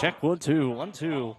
Check 1-2, 1-2.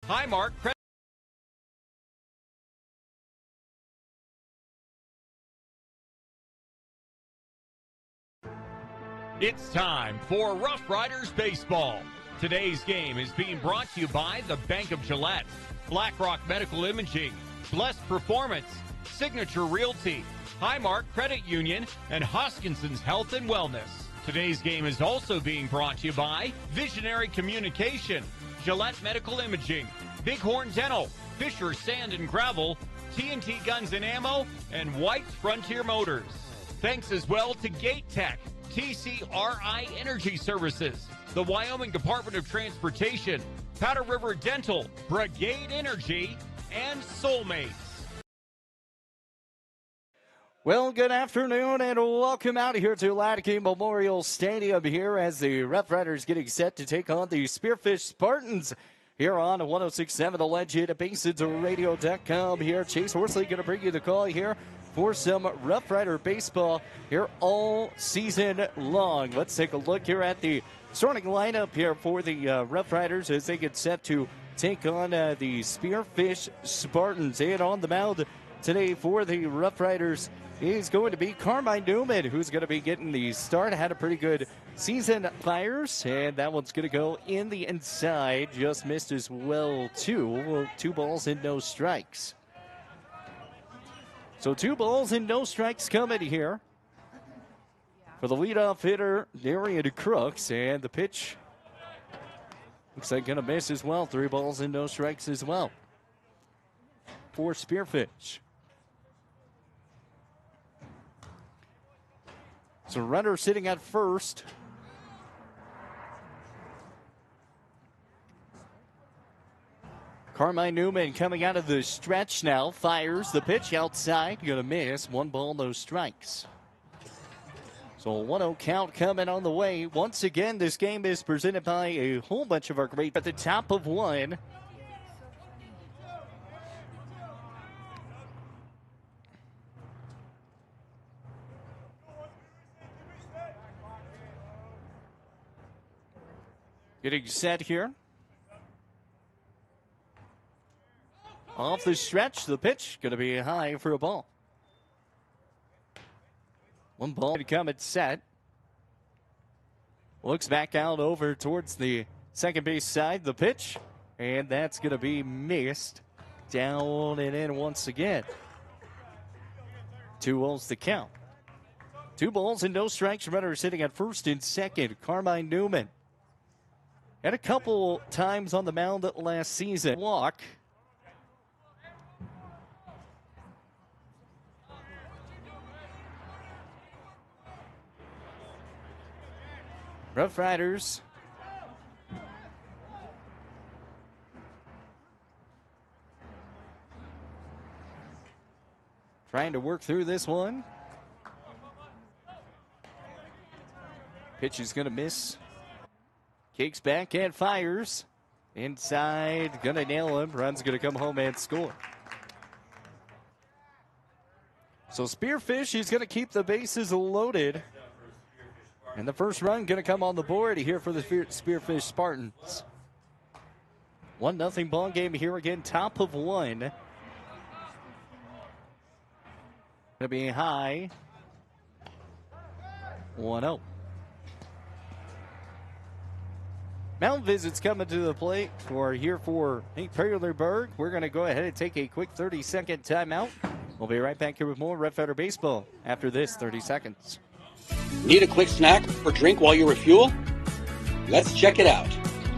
Hi, Mark. It's time for Rough Riders Baseball. Today's game is being brought to you by the Bank of Gillette, BlackRock Medical Imaging, Blessed Performance, Signature Realty, Highmark Credit Union, and Hoskinson's Health and Wellness. Today's game is also being brought to you by Visionary Communication, Gillette Medical Imaging, Bighorn Dental, Fisher Sand and Gravel, TNT Guns and Ammo, and White's Frontier Motors. Thanks as well to Gate Tech, TCRI Energy Services, the Wyoming Department of Transportation, Powder River Dental, Brigade Energy, and Soulmates. Well, good afternoon and welcome out here to Latke Memorial Stadium here as the Rough Riders getting set to take on the Spearfish Spartans here on 106.7 The Legend at BasensRadio.com here. Chase Horsley going to bring you the call here for some Rough Rider baseball here all season long. Let's take a look here at the starting lineup here for the Rough Riders as they get set to take on the Spearfish Spartans. And on the mound today for the Rough Riders is going to be Carmine Newman, who's going to be getting the start. Had a pretty good season Flyers, and that one's going to go in the inside. Just missed as well, too. 2 balls and no strikes. So 2 balls and no strikes coming here for the leadoff hitter, Darian Crooks, and the pitch looks like going to miss as well. 3 balls and no strikes as well for Spearfish. So runner sitting at first. Carmine Newman coming out of the stretch now. Fires the pitch outside. Going to miss. 1 ball, no strikes. So a 1-0 count coming on the way. Once again, this game is presented by a whole bunch of our great at the top of 1. Getting set here. Off the stretch, the pitch going to be high for a ball. 1 ball to come at set. Looks back out over towards the second base side, the pitch. And that's going to be missed. Down and in once again. 2 balls to count. 2 balls and no strikes. Runner sitting at first and second. Carmine Newman. Had a couple times on the mound last season. Walk. Rough Riders trying to work through this one. Pitch is going to miss. Kicks back and fires. Inside, going to nail him. Run's going to come home and score. So Spearfish is going to keep the bases loaded. And the first run going to come on the board here for the Spearfish Spartans. 1-0 ball game here again, top of 1. Going to be high. 1-0. Mound visits coming to the plate for here for Hank Perlerberg. We're going to go ahead and take a quick 30-second timeout. We'll be right back here with more Red Feather Baseball after this 30 seconds. Need a quick snack or drink while you refuel? Let's check it out.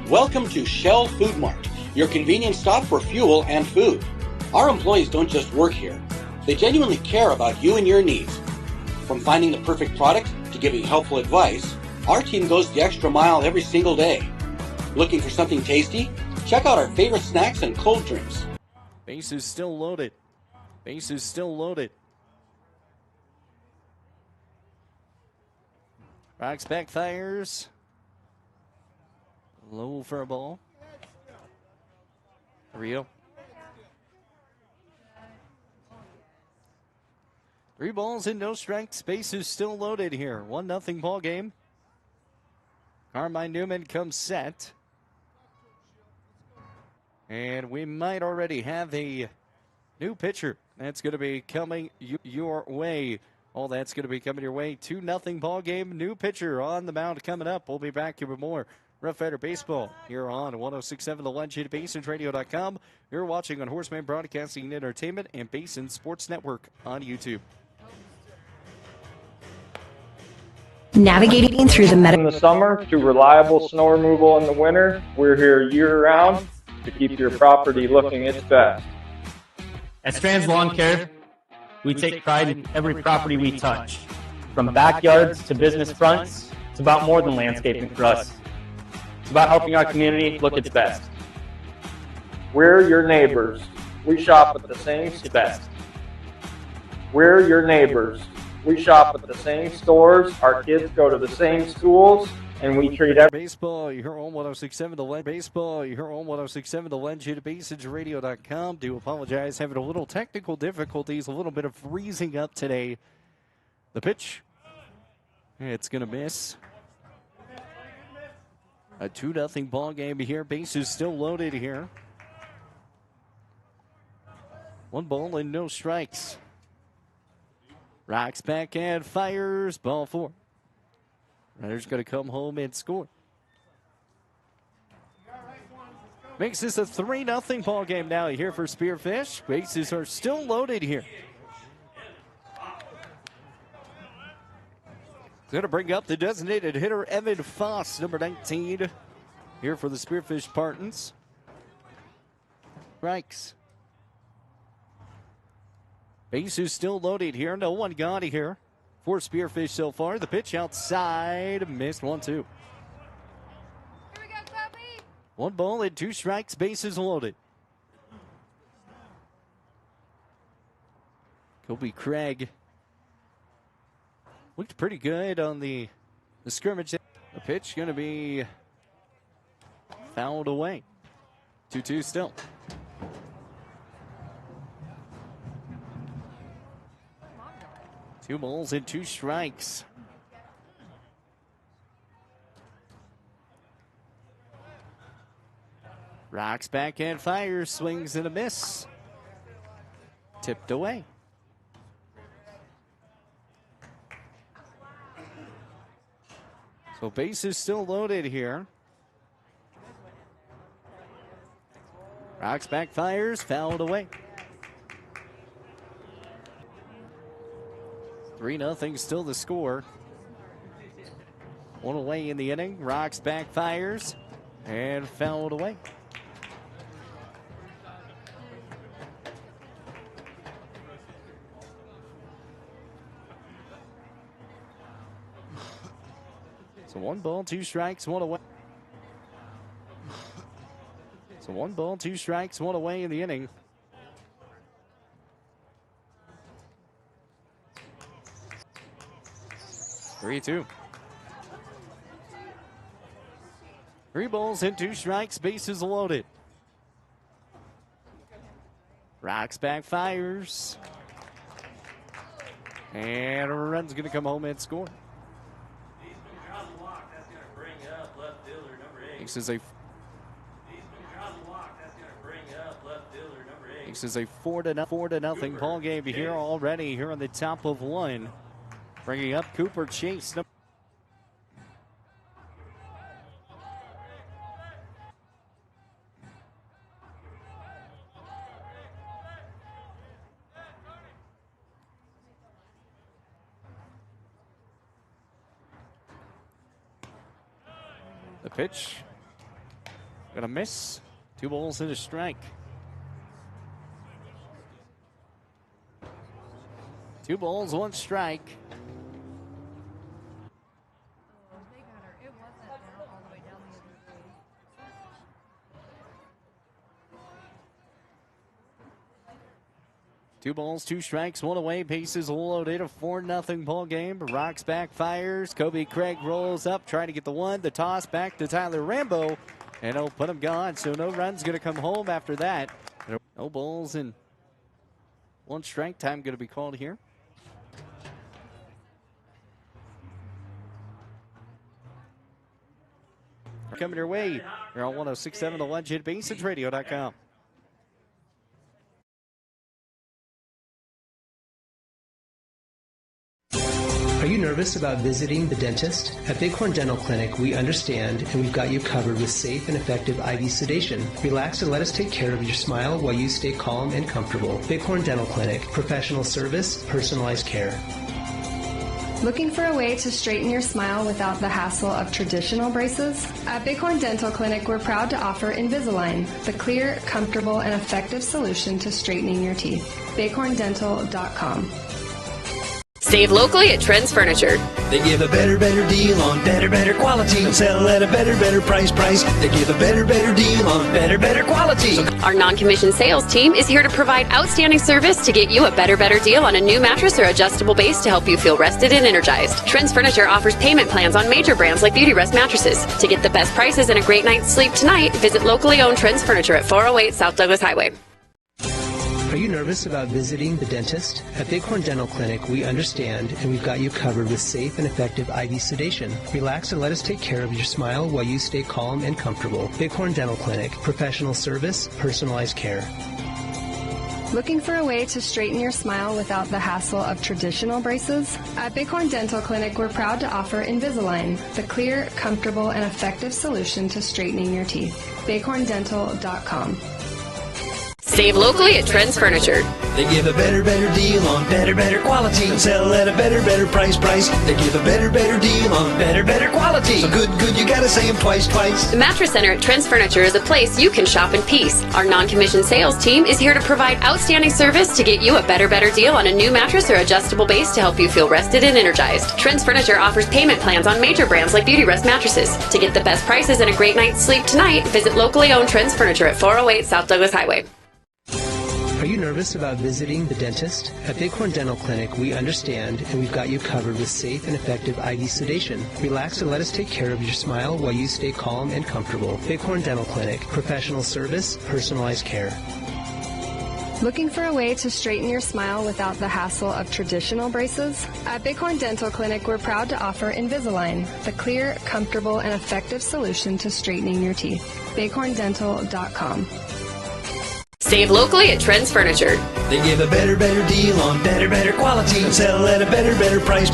Welcome to Shell Food Mart, your convenience stop for fuel and food. Our employees don't just work here. They genuinely care about you and your needs. From finding the perfect product to giving helpful advice, our team goes the extra mile every single day. Looking for something tasty? Check out our favorite snacks and cold drinks. Base is still loaded. Base is still loaded. Rocks back, fires. Low for a ball. Rio. 3 balls and no strikes. Base is still loaded here. 1-0 ball game. Carmine Newman comes set. And we might already have a new pitcher. That's going to be coming your way. All that's going to be coming your way. 2-0 ball game. New pitcher on the mound coming up. We'll be back here with more Rough Rider Baseball here on 106.7 The Legend, BasonRadio.com. You're watching on Horseman Broadcasting and Entertainment and Basin Sports Network on YouTube. Navigating through the In the summer to reliable snow removal in the winter, we're here year-round to keep your property looking its best. At Strands Lawn Care, we take pride in every property we touch. From backyards to business fronts, it's about more than landscaping for us. It's about helping our community look its best. We're your neighbors. We shop at the same best. We're your neighbors. We shop at the same stores, our kids go to the same schools, and we treat every baseball. You're on 106.7 The Legend. Baseball. You're on 106.7 The Legend. BasonRadio.com. Do apologize, having a little technical difficulties, a little bit of freezing up today. The pitch. It's going to miss. A 2-0 ball game here. Base is still loaded here. 1 ball and no strikes. Rocks back and fires. Ball 4. Runner's going to come home and score. Makes this a 3-0 ball game now here for Spearfish. Bases are still loaded here. Going to bring up the designated hitter, Evan Foss, number 19, here for the Spearfish Spartans. Strikes. Base is still loaded here. No one got here. for Spearfish so far. The pitch outside, missed 1-2. Here we go, Kobe. 1 ball and 2 strikes, bases loaded. Kobe Craig looked pretty good on the scrimmage. The pitch going to be fouled away. 2-2 still. Two balls and 2 strikes. Rocks back and fires, swings and a miss. Tipped away. So base is still loaded here. Rocks back, fires, fouled away. 3-0 still the score. 1 away in the inning. Rocks back, fires, and fouled away. So 1 ball, 2 strikes, 1 away. So 1 ball, 2 strikes, 1 away in the inning. Three-two. 3 balls and 2 strikes, bases loaded. Rocks back, fires. And a run's going to come home and score. This is a 4-0 ball game here already here on the top of 1. Bringing up Cooper Chase. The pitch. Gonna miss. 2 balls and a strike. 2 balls, 1 strike. It wasn't down all the way down the other way. 2 balls, 2 strikes, 1 away. Bases loaded. A 4-0 ball game. Rocks back, fires. Kobe Craig rolls up, trying to get the 1. The toss back to Tyler Rambo, and he'll put him gone. So no runs going to come home after that. No balls and 1 strike. Time going to be called here. Coming your way. You're on 106.7 The Legend, BaseEdgeRadio.com. Are you nervous about visiting the dentist? At Bighorn Dental Clinic, we understand and we've got you covered with safe and effective IV sedation. Relax and let us take care of your smile while you stay calm and comfortable. Bighorn Dental Clinic, professional service, personalized care. Looking for a way to straighten your smile without the hassle of traditional braces? At Bighorn Dental Clinic, we're proud to offer Invisalign, the clear, comfortable, and effective solution to straightening your teeth. BighornDental.com. Save locally at Trends Furniture. They give a better deal on better quality. Sell at a better price. They give a better deal on better quality. Our non-commissioned sales team is here to provide outstanding service to get you a better deal on a new mattress or adjustable base to help you feel rested and energized. Trends Furniture offers payment plans on major brands like Beauty Rest mattresses. To get the best prices and a great night's sleep tonight, visit locally owned Trends Furniture at 408 South Douglas Highway. Are you nervous about visiting the dentist? At Bighorn Dental Clinic, we understand and we've got you covered with safe and effective IV sedation. Relax and let us take care of your smile while you stay calm and comfortable. Bighorn Dental Clinic, professional service, personalized care. Looking for a way to straighten your smile without the hassle of traditional braces? At Bighorn Dental Clinic, we're proud to offer Invisalign, the clear, comfortable, and effective solution to straightening your teeth. BighornDental.com. Save locally at Trends Furniture. They give a better deal on better quality. And sell at a better price. They give a better deal on better quality. So good, you gotta say them twice. The Mattress Center at Trends Furniture is a place you can shop in peace. Our non-commissioned sales team is here to provide outstanding service to get you a better deal on a new mattress or adjustable base to help you feel rested and energized. Trends Furniture offers payment plans on major brands like Beauty Rest mattresses. To get the best prices and a great night's sleep tonight, visit locally owned Trends Furniture at 408 South Douglas Highway. Are you nervous about visiting the dentist? At Bighorn Dental Clinic, we understand and we've got you covered with safe and effective IV sedation. Relax and let us take care of your smile while you stay calm and comfortable. Bighorn Dental Clinic, professional service, personalized care. Looking for a way to straighten your smile without the hassle of traditional braces? At Bighorn Dental Clinic, we're proud to offer Invisalign, the clear, comfortable, and effective solution to straightening your teeth. BighornDental.com. Save locally at Trends Furniture. They give a better deal on better quality. And sell at a better price.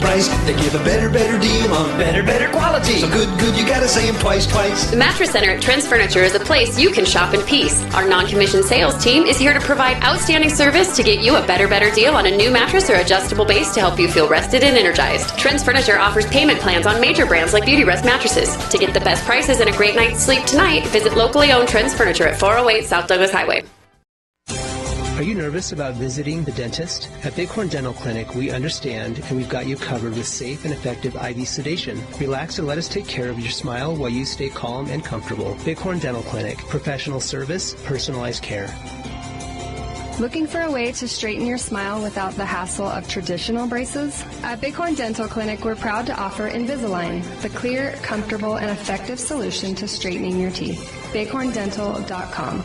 They give a better deal on better quality. So good, you gotta say them twice. The Mattress Center at Trends Furniture is a place you can shop in peace. Our non-commissioned sales team is here to provide outstanding service to get you a better deal on a new mattress or adjustable base to help you feel rested and energized. Trends Furniture offers payment plans on major brands like Beauty Rest mattresses. To get the best prices and a great night's sleep tonight, visit locally owned Trends Furniture at 408 South Douglas Highway. Are you nervous about visiting the dentist? At Bighorn Dental Clinic, we understand and we've got you covered with safe and effective IV sedation. Relax and let us take care of your smile while you stay calm and comfortable. Bighorn Dental Clinic, professional service, personalized care. Looking for a way to straighten your smile without the hassle of traditional braces? At Bighorn Dental Clinic, we're proud to offer Invisalign, the clear, comfortable, and effective solution to straightening your teeth. BighornDental.com.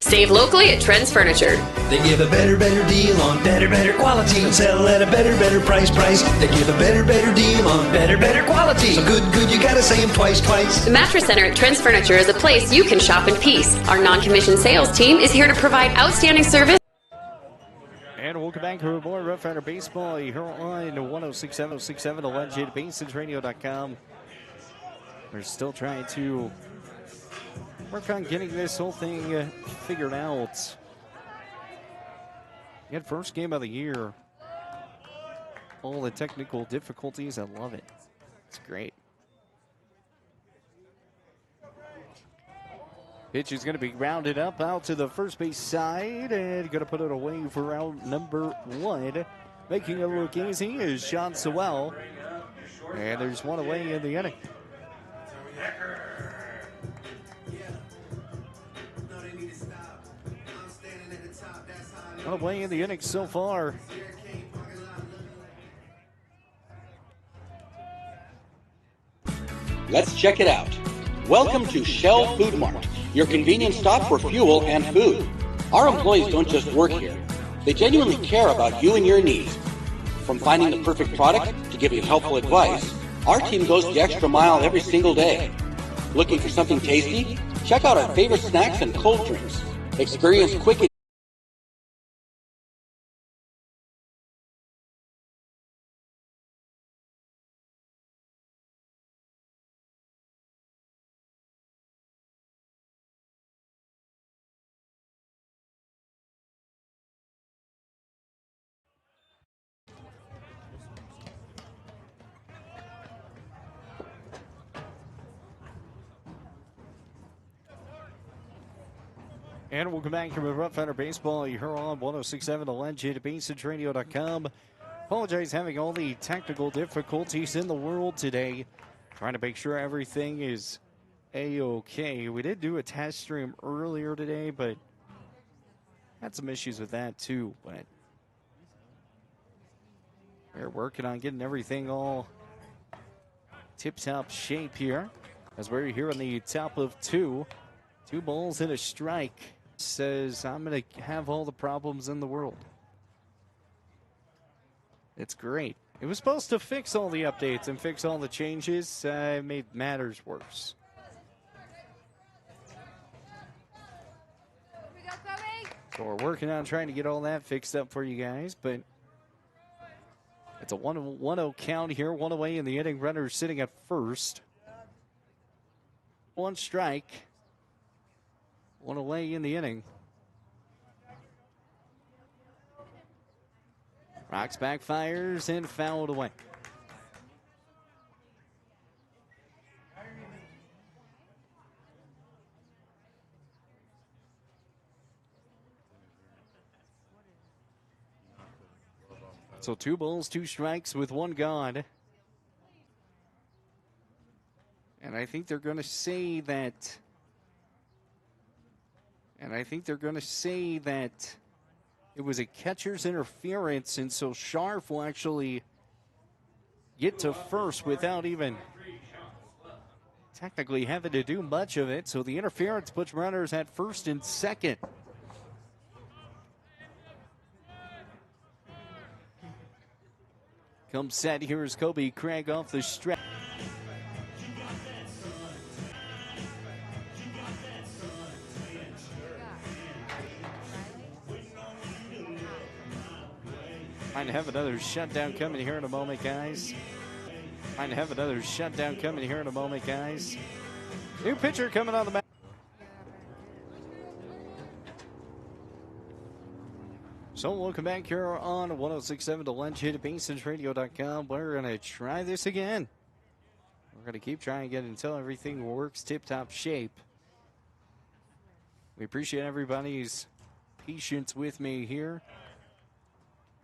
Save locally at Trends Furniture. They give a better deal on better quality. And sell at a better price. They give a better deal on better quality. So good, you gotta say them twice. The Mattress Center at Trends Furniture is a place you can shop in peace. Our non-commissioned sales team is here to provide outstanding service. And welcome back to more Rough Rider Baseball here on 106.7, the Legend, BaseSageRadio.com. We're still trying to work on getting this whole thing figured out. Again, first game of the year. All the technical difficulties, I love it. It's great. Pitch is going to be grounded up out to the first base side and going to put it away for round number one. Making it look easy is Sean Sewell. And there's one away in the inning. One away in the inning so far. Let's check it out. Welcome to Shell Food Mart, your convenience stop for fuel and food. Our employees don't just work here. They genuinely care about you and your needs. From finding the perfect product to giving helpful advice, our team goes the extra mile every single day. Looking for something tasty? Check out our favorite snacks and cold drinks. Experience quick And welcome back to Rough Rider Baseball. You're on 106.7, the Legend, BaseSageRadio.com. Apologize having all the technical difficulties in the world today. Trying to make sure everything is A-okay. We did do a test stream earlier today, but had some issues with that too. But we're working on getting everything all tip-top shape here as we're here on the top of two. 2 balls and a strike. Says, I'm going to have all the problems in the world. It's great. It was supposed to fix all the updates and fix all the changes. It made matters worse. So we're working on trying to get all that fixed up for you guys, but it's a 1-0 count here. One away in the inning. Runner sitting at first. 1 strike. One away in the inning. Rocks backfires and fouled away. So 2 balls, 2 strikes with 1 gone. And I think they're going to say that. It was a catcher's interference, and so Scharf will actually get to first without even technically having to do much of it. So the interference puts runners at first and second. Comes set, here is Kobe Craig off the stretch. Trying to have another shutdown coming here in a moment, guys. New pitcher coming on the mound. So welcome back here on 106.7 The Lunch Hit at BasensRadio.com. We're going to try this again. We're going to keep trying again until everything works tip-top shape. We appreciate everybody's patience with me here.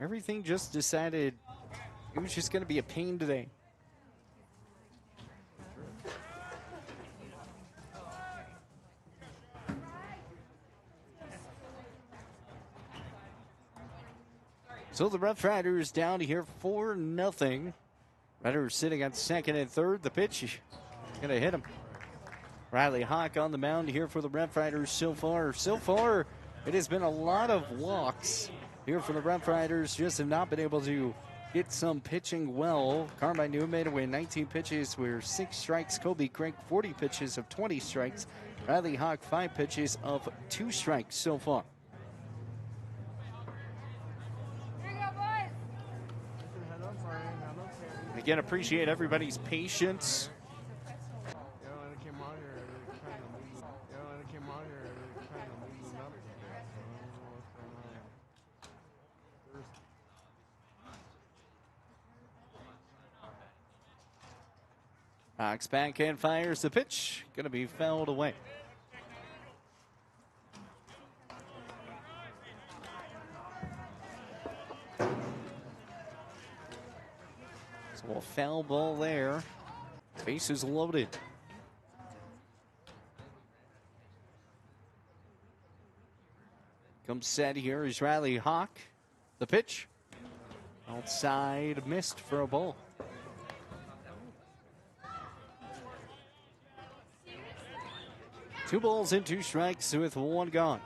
Everything just decided it was just going to be a pain today. So the Rough Riders down here 4-0. Riders sitting on second and third. The pitch going to hit him. Riley Hawk on the mound here for the Rough Riders so far. So far, it has been a lot of walks here for the Rough Riders. Just have not been able to get some pitching well. Carmine Newman with 19 pitches with 6 strikes. Kobe Craig 40 pitches of 20 strikes. Riley Hawk 5 pitches of 2 strikes so far. Again, appreciate everybody's patience. Hawks backhand fires the pitch. Going to be fouled away. So a foul ball there. Bases loaded. Comes set here is Riley Hawk. The pitch. Outside, missed for a ball. Two balls and 2 strikes with 1 gone.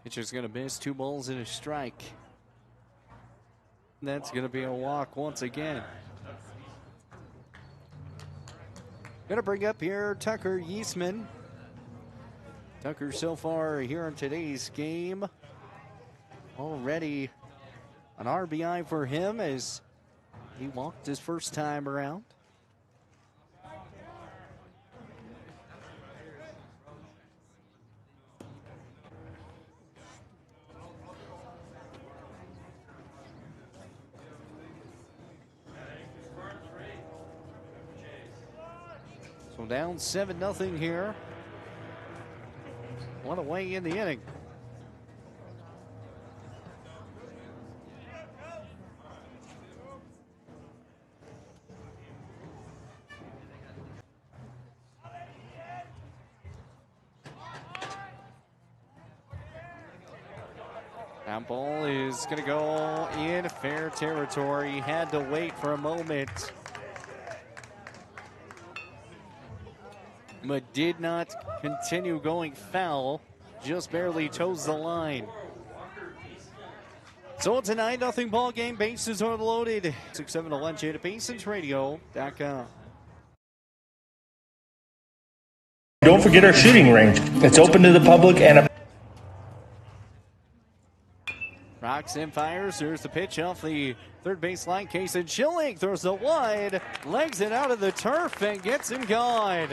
Pitcher's going to miss. 2 balls and a strike. That's going to be a walk once again. Going to bring up here Tucker Yeasman. Tucker so far here in today's game. Already an RBI for him as he walked his first time around. So down 7-0 here. 1 away in the inning. That ball is going to go in fair territory. He had to wait for a moment, but did not continue going foul. Just barely toes the line. So it's a 9-0 ball game. Bases are loaded. 6-7 to lunch at BasensRadio.com. Don't forget our shooting range. It's open to the public and Rocks and fires. There's the pitch off the third base line. Kason Schilling throws it wide, legs it out of the turf, and gets him gone.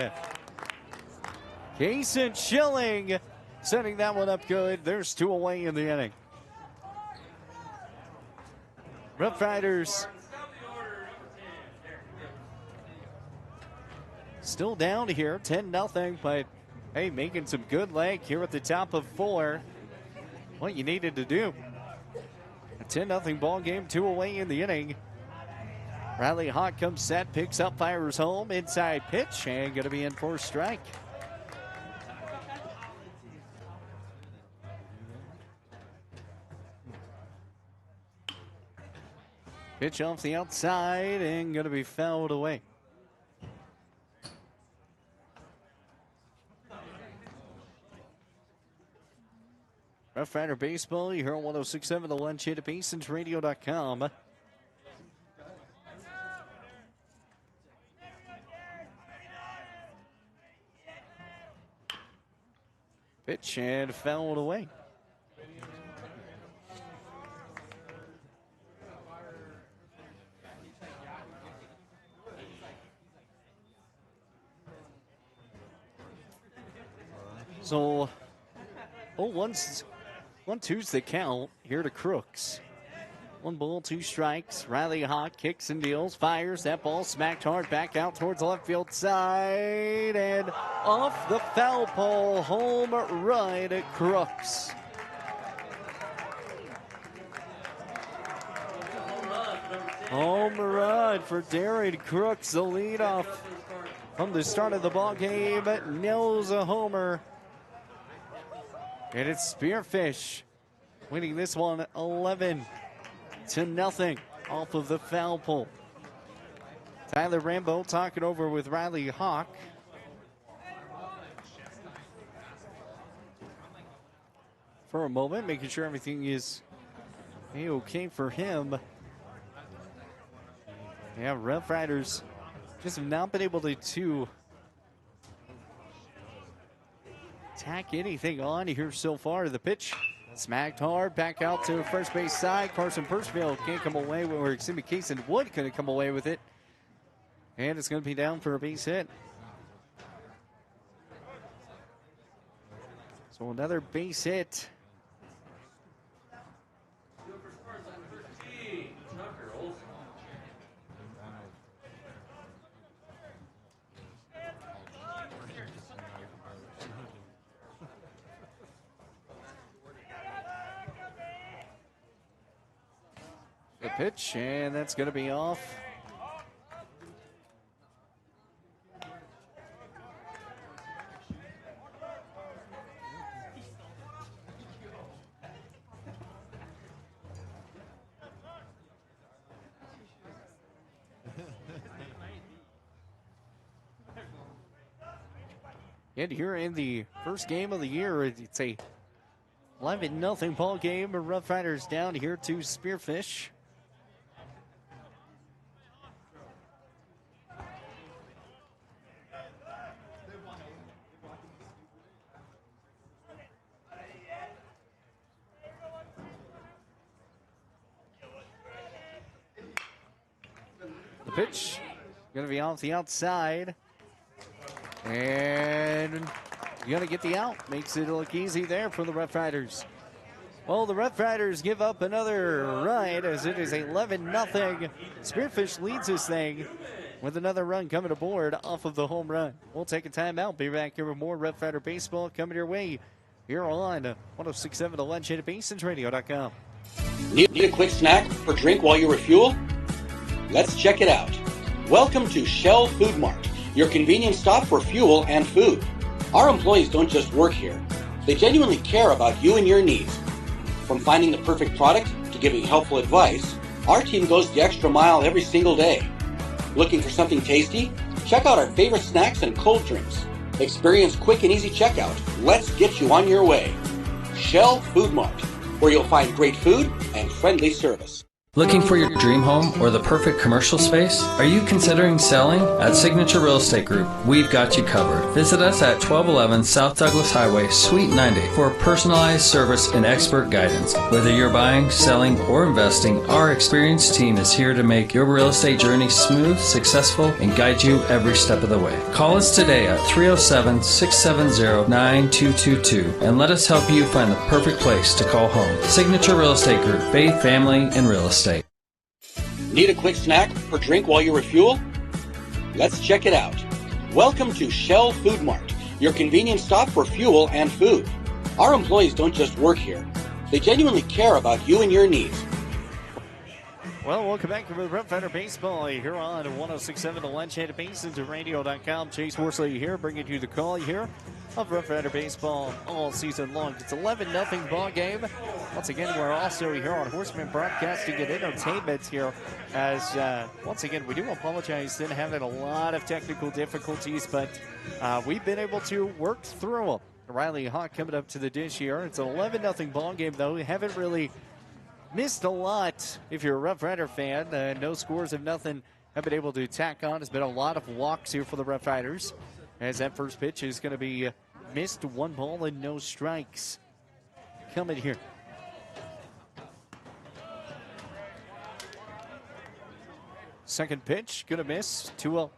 Kason Schilling setting that one up good. There's 2 away in the inning. Rough Riders still down here, 10-0, but hey, making some good leg here at the top of 4. What you needed to do. A 10-0 ball game, 2 away in the inning. Riley Hawk comes set, picks up, fires home, inside pitch, and going to be in for a strike. Pitch off the outside and going to be fouled away. Rough Rider Baseball, you hear on 106.7 The Lunch Hit at BasensRadio.com. Pitch and fouled away. So, 1-2's the count here to Crooks. 1 ball, 2 strikes. Riley Hawk kicks and deals, fires. That ball smacked hard back out towards the left field side. And off the foul pole, home run at Crooks. Home run for Darren Crooks, the leadoff from the start of the ball game. Nails a homer. And it's Spearfish winning this one 11-0 off of the foul pole. Tyler Rambo talking over with Riley Hawk. For a moment, making sure everything is okay for him. Yeah, Rough Riders just have not been able to tack anything on here so far. The pitch smacked hard back out to first base side. Carson Pershfield can't come away with, or excuse me, Kason Wood couldn't come away with it. And it's going to be down for a base hit. So another base hit. The pitch, and that's going to be off. And here in the first game of the year, it's a 11-0 ball game. Rough Riders down here to Spearfish. The pitch going to be off the outside. And going to get the out. Makes it look easy there for the Rough Riders. Well, the Rough Riders give up another run as it is 11-0. Spearfish leads this thing with another run coming aboard off of the home run. We'll take a timeout. Be back here with more Rough Rider Baseball coming your way here on 106.7 The Lunch at BasensRadio.com. Need a quick snack or drink while you refuel? Let's check it out. Welcome to Shell Food Mart, your convenience stop for fuel and food. Our employees don't just work here. They genuinely care about you and your needs. From finding the perfect product to giving helpful advice, our team goes the extra mile every single day. Looking for something tasty? Check out our favorite snacks and cold drinks. Experience quick and easy checkout. Let's get you on your way. Shell Food Mart, where you'll find great food and friendly service. Looking for your dream home or the perfect commercial space? Are you considering selling? At Signature Real Estate Group, we've got you covered. Visit us at 1211 South Douglas Highway, Suite 90 for personalized service and expert guidance. Whether you're buying, selling, or investing, our experienced team is here to make your real estate journey smooth, successful, and guide you every step of the way. Call us today at 307-670-9222 and let us help you find the perfect place to call home. Signature Real Estate Group, faith, family, and real estate. Need a quick snack or drink while you refuel? Let's check it out. Welcome to Shell Food Mart, your convenience stop for fuel and food. Our employees don't just work here. They genuinely care about you and your needs. Well, welcome back to Rough Rider Baseball here on 106.7 The Ledge and BasinToRadio.com. Chase Horsley here, bringing you the call here of Rough Rider Baseball all season long. It's 11-0 ball game. Once again, we're also here on Horseman Broadcasting and Entertainment here as, once again, we do apologize in having a lot of technical difficulties, but we've been able to work through them. Riley Hawk coming up to the dish here. It's an 11-0 ball game, though. We haven't really missed a lot if you're a Rough Rider fan. No scores of nothing have been able to tack on. It's been a lot of walks here for the Rough Riders as that first pitch is going to be missed. 1 ball and no strikes coming here. Second pitch, going to miss. 2-0.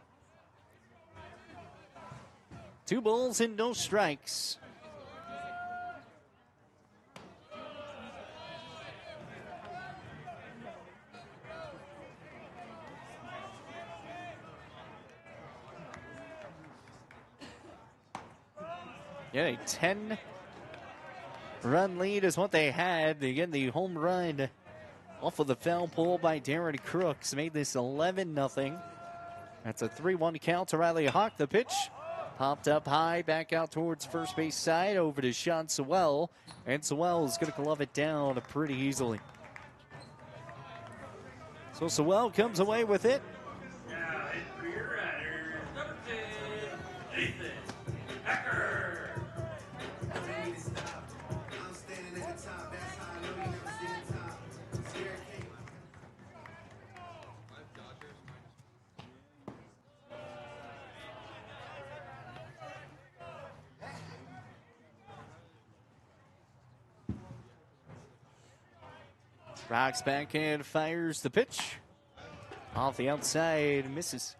2 balls and no strikes. Yeah, a 10-run lead is what they had. Again, the home run off of the foul pole by Darren Crooks made this 11-0. That's a 3-1 count to Riley Hawk. The pitch popped up high, back out towards first base side, over to Sean Sewell. And Sewell is going to glove it down pretty easily. So Sewell comes away with it. Rocks back and fires the pitch. Off the outside, misses.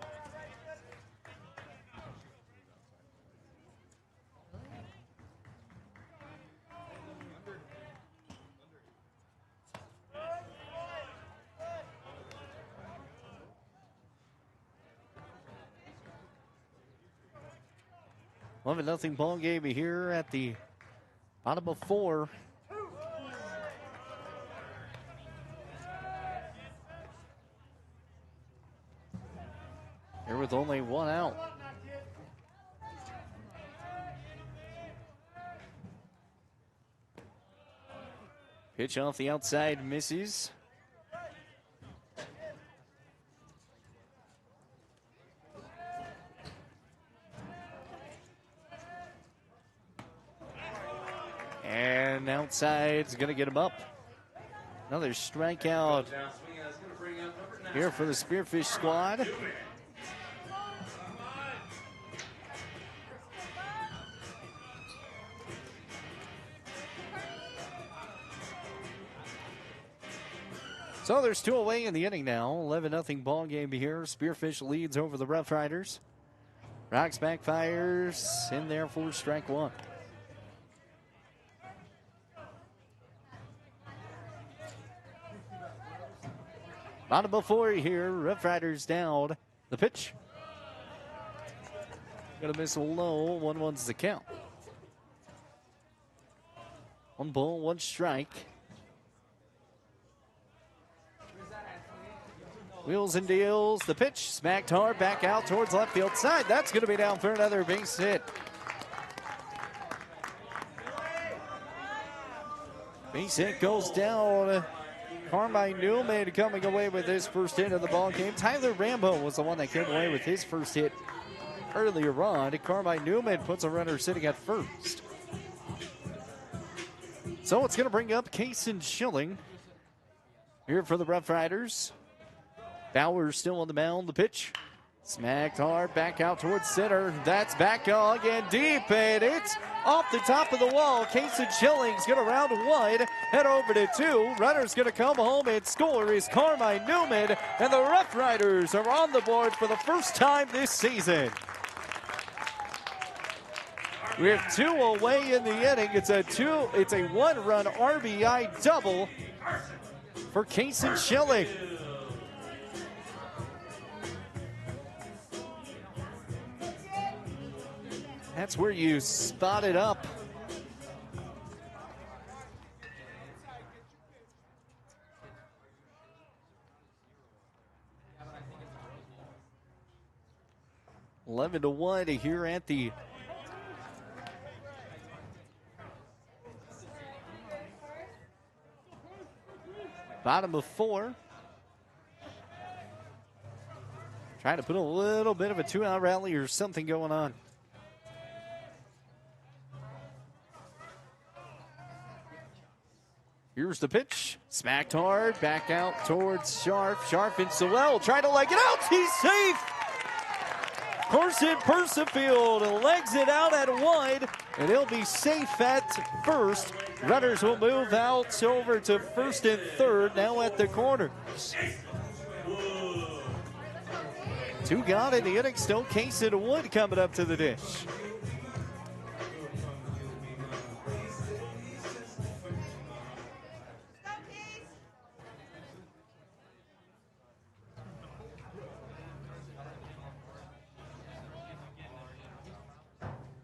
Nothing ball game here at the bottom of 4. Here with only 1 out. Pitch off the outside, misses. And outside's going to get him up. Another strikeout here for the Spearfish squad. So there's 2 away in the inning now. 11-0 ball game here. Spearfish leads over the Rough Riders. Rocks backfires in there for strike 1. Bottom of 4 here. Rough Riders down. The pitch. Gonna miss a low. 1-1's the count. 1 ball, 1 strike. Wheels and deals. The pitch smacked hard back out towards left field side. That's going to be down for another base hit. Base hit goes down. Carmine Newman coming away with his first hit of the ball game. Tyler Rambo was the one that came away with his first hit earlier on. Carmine Newman puts a runner sitting at first. So it's going to bring up Kason Schilling here for the Rough Riders. Bauer still on the mound. The pitch smacked hard back out towards center. That's back again deep, and it's off the top of the wall. Kason Schilling's going to round one, head over to two. Runner's going to come home and score is Carmine Newman, and the Rough Riders are on the board for the first time this season. We have two away in the inning. It's a one-run RBI double for Kason Schilling. That's where you spot it up. Eleven to 1 here at the bottom of 4. Trying to put a little bit of a 2-out rally or something going on. Here's the pitch. Smacked hard. Back out towards Sharp. Sharp and Sewell trying to leg it out. He's safe. Carson Persifield legs it out at wide, and he'll be safe at first. Runners will move out over to first and third now at the corners. Two gone in the inning. Still Kason Wood coming up to the dish.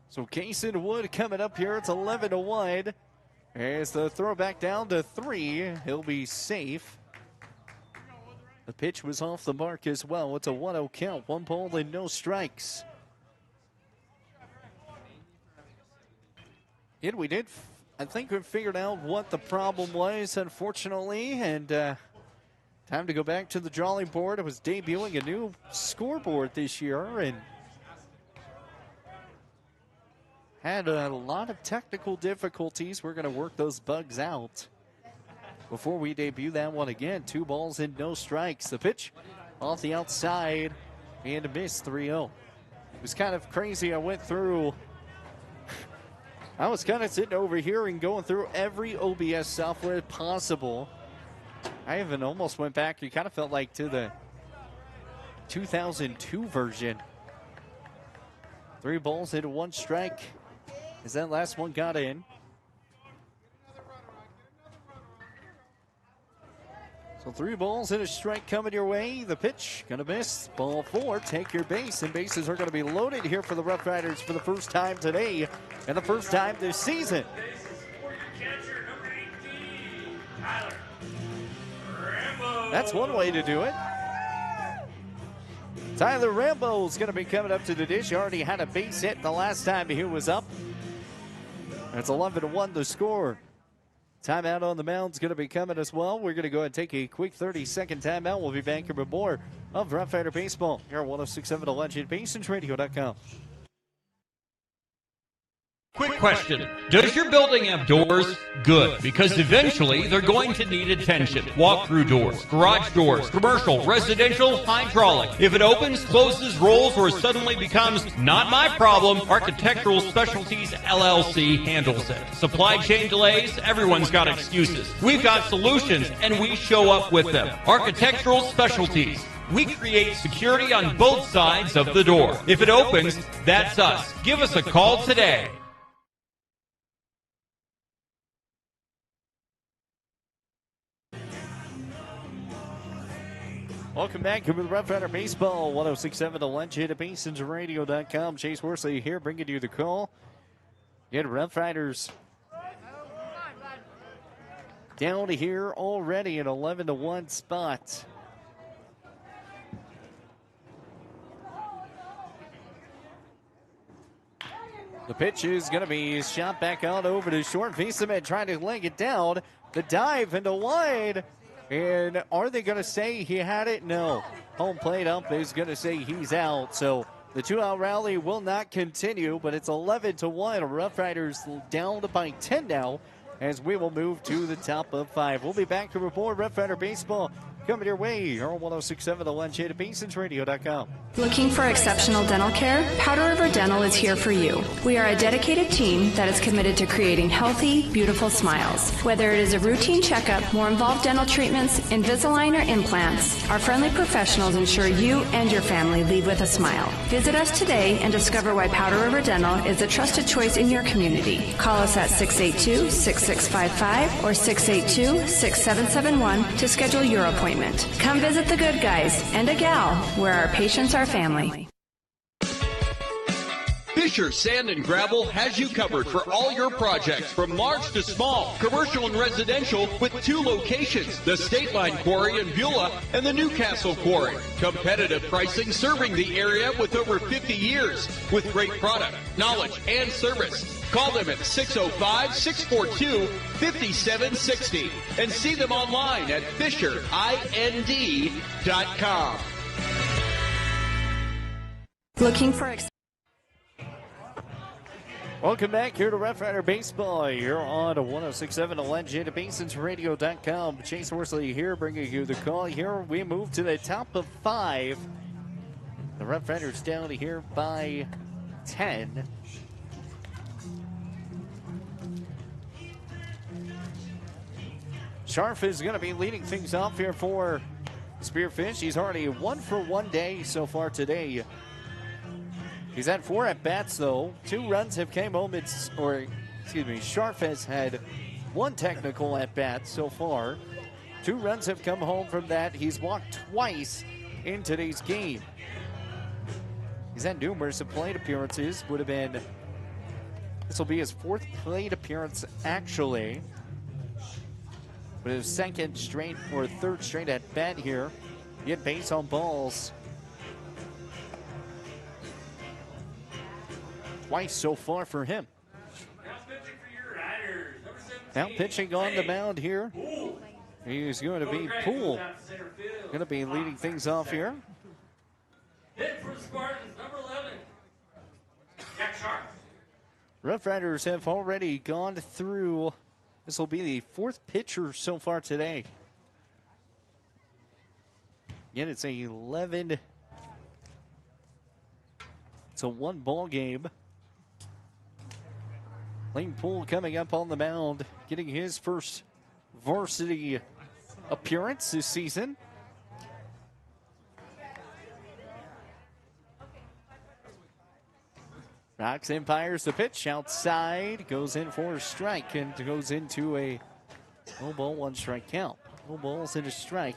So Kason Wood coming up here. It's 11 to 1. As the throw back down to 3, he'll be safe. The pitch was off the mark as well. It's a 1-0 count. 1 ball and no strikes. And we did, I think we figured out what the problem was, unfortunately. And time to go back to the drawing board. It was debuting a new scoreboard this year, and had a lot of technical difficulties. We're going to work those bugs out before we debut that one again. 2 balls and no strikes. The pitch off the outside and a miss. 3-0. It was kind of crazy. I was kind of sitting over here and going through every OBS software possible. I even almost went back. You kind of felt like to the 2002 version. 3 balls and 1 strike as that last one got in. So 3 balls and a strike coming your way. The pitch gonna miss. Ball 4. Take your base, and bases are gonna be loaded here for the Rough Riders for the first time today and the first time this season. That's one way to do it. Tyler Rambo's going to be coming up to the dish. He already had a base hit the last time he was up. That's 11 to 1 the score. Timeout on the mound's going to be coming as well. We're going to go ahead and take a quick 30-second timeout. We'll be back here with more of Rough Rider Baseball here on 106.7 The Legend, BasensRadio.com. Quick question. Does your building have doors? Good, because eventually they're going to need attention. Walk-through doors, garage doors, commercial, residential, hydraulic. If it opens, closes, rolls, or suddenly becomes not my problem, Architectural Specialties LLC handles it. Supply chain delays, everyone's got excuses. We've got solutions, and we show up with them. Architectural Specialties. We create security on both sides of the door. If it opens, that's us. Give us a call today. Welcome back to the Rough Rider Baseball, 106.7 The Legend at BasensRadio.com. Chase Worsley here bringing you the call. Get Rough Riders down to here already an 11 to 1 spot. The pitch is going to be shot back out over to short. Visamed trying to leg it down. The dive into wide. And are they going to say he had it? No. Home plate ump is going to say he's out. So the 2-out rally will not continue, but it's 11-1. Rough Riders down by 10 now as we will move to the top of 5. We'll be back to report Rough Rider Baseball coming your way here on 106.7 The Lunch at BasonsRadio.com. Looking for exceptional dental care? Powder River Dental is here for you. We are a dedicated team that is committed to creating healthy, beautiful smiles. Whether it is a routine checkup, more involved dental treatments, Invisalign, or implants, our friendly professionals ensure you and your family leave with a smile. Visit us today and discover why Powder River Dental is a trusted choice in your community. Call us at 682-6655 or 682-6771 to schedule your appointment. Come visit the good guys and a gal where our patients are family. Fisher Sand and Gravel has you covered for all your projects from large to small, commercial and residential with 2 locations, the State Line Quarry in Beulah and the Newcastle Quarry. Competitive pricing serving the area with over 50 years with great product, knowledge, and service. Call them at 605-642-5760 and see them online at FisherIND.com. Looking for Welcome back here to Rough Rider Baseball. You're on 106.7 The Legend at BasonsRadio.com. Chase Worsley here bringing you the call. Here we move to the top of 5. The Rough Riders down here by 10. Scharf is going to be leading things off here for Spearfish. He's already 1 for 1 day so far today. He's had 4 at-bats, though. 2 runs have came home. Scharf has had 1 technical at-bat so far. 2 runs have come home from that. He's walked twice in today's game. He's had numerous plate appearances. This will be his 4th plate appearance, actually. But his 2nd straight or 3rd straight at-bat here. Get base on balls. Twice so far for him. Now pitching on the mound here. He's going to be Poole. Going to be leading things off here. Hit for the Spartans, number 11. Jack Sharp. Rough Riders have already gone through. This will be the 4th pitcher so far today. Again, it's a 11. It's a 1-ball game. Lane Poole coming up on the mound, getting his first varsity appearance this season. Rocks and fires the pitch outside, goes in for a strike and goes into a no ball, 1 strike count. No balls and a strike.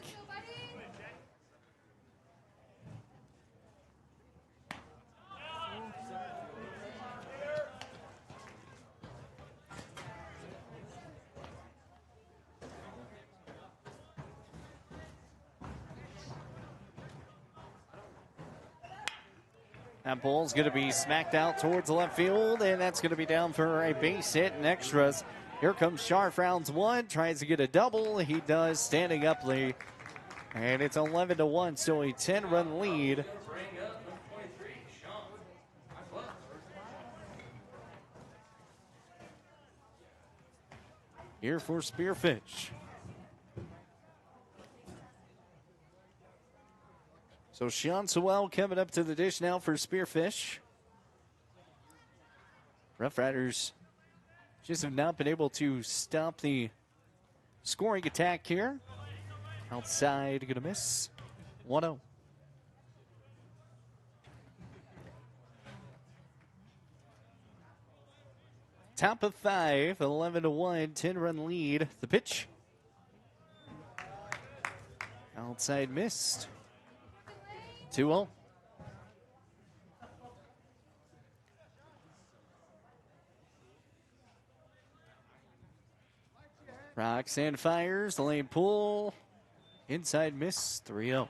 That ball's going to be smacked out towards left field, and that's going to be down for a base hit and extras. Here comes Scharf, rounds 1, tries to get a double. He does, standing up lead. And it's 11-1, still a 10-run lead. Here for Spearfish. So Sean Sewell coming up to the dish now for Spearfish. Rough Riders just have not been able to stop the scoring attack here. Outside, gonna miss. 1-0. Top of 5, 11-1, 10-run lead. The pitch. Outside missed. 2-0. Rocks and fires. The lane pull. Inside miss. 3-0.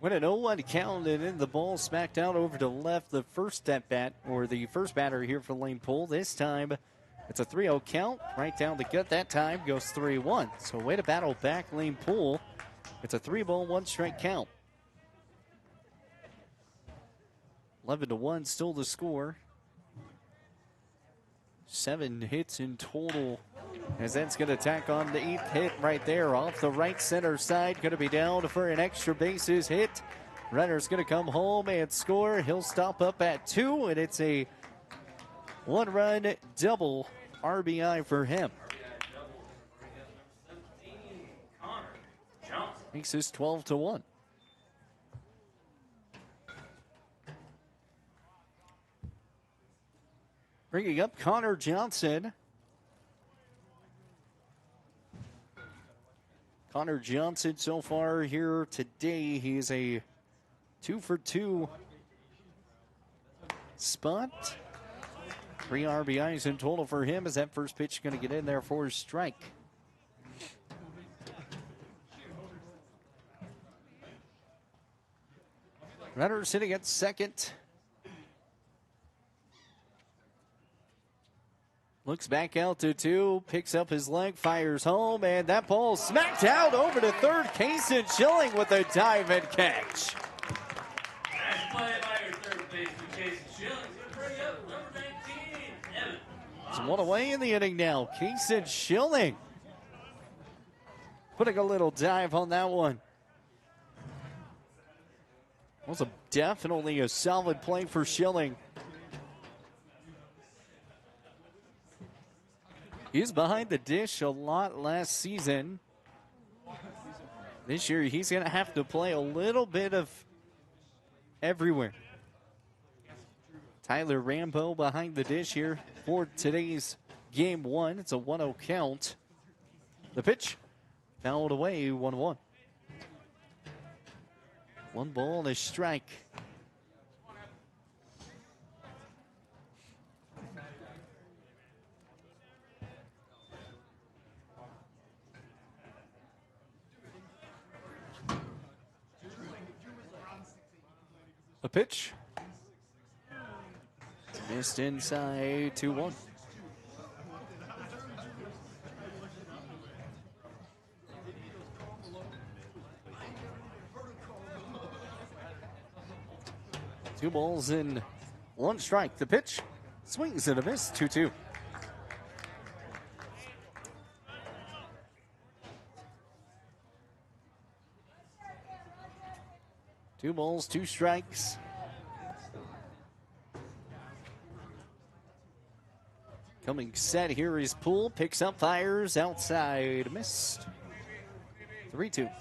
When an 0-1 count and then the ball smacked out over to left, the first batter here for Lane Poole. This time it's a 3-0 count. Right down the gut that time goes 3-1. So way to battle back Lane Poole. It's a 3-ball, 1-strike count. 11-1 still the score. 7 hits in total. As that's going to tack on the 8th hit right there off the right center side. Going to be down for an extra bases hit. Runner's going to come home and score. He'll stop up at 2, and it's a 1-run double RBI for him. Makes this 12-1. Bringing up Connor Johnson. Connor Johnson so far here today, he's a 2-for-2 spot. 3 RBIs in total for him as that first pitch going to get in there for a strike. Runner sitting at second. Looks back out to 2, picks up his leg, fires home, and that ball smacked out over to third. Kason Schilling with a dive and catch. Nice play by your third baseman, Kason Schilling. He's going to bring up number 19, Evan. It's 1 away in the inning now. Kason Schilling putting a little dive on that one. Was definitely a solid play for Schilling. He's behind the dish a lot last season. This year, he's going to have to play a little bit of everywhere. Tyler Rambo behind the dish here for today's game 1. It's a 1-0 count. The pitch fouled away, 1-1. 1 ball and a strike. A pitch. Missed inside, 2-1. Two balls and 1 strike. The pitch swings and a miss, 2-2. Two balls, 2 strikes. Coming set here is Poole. Picks up, fires outside. Missed. 3-2.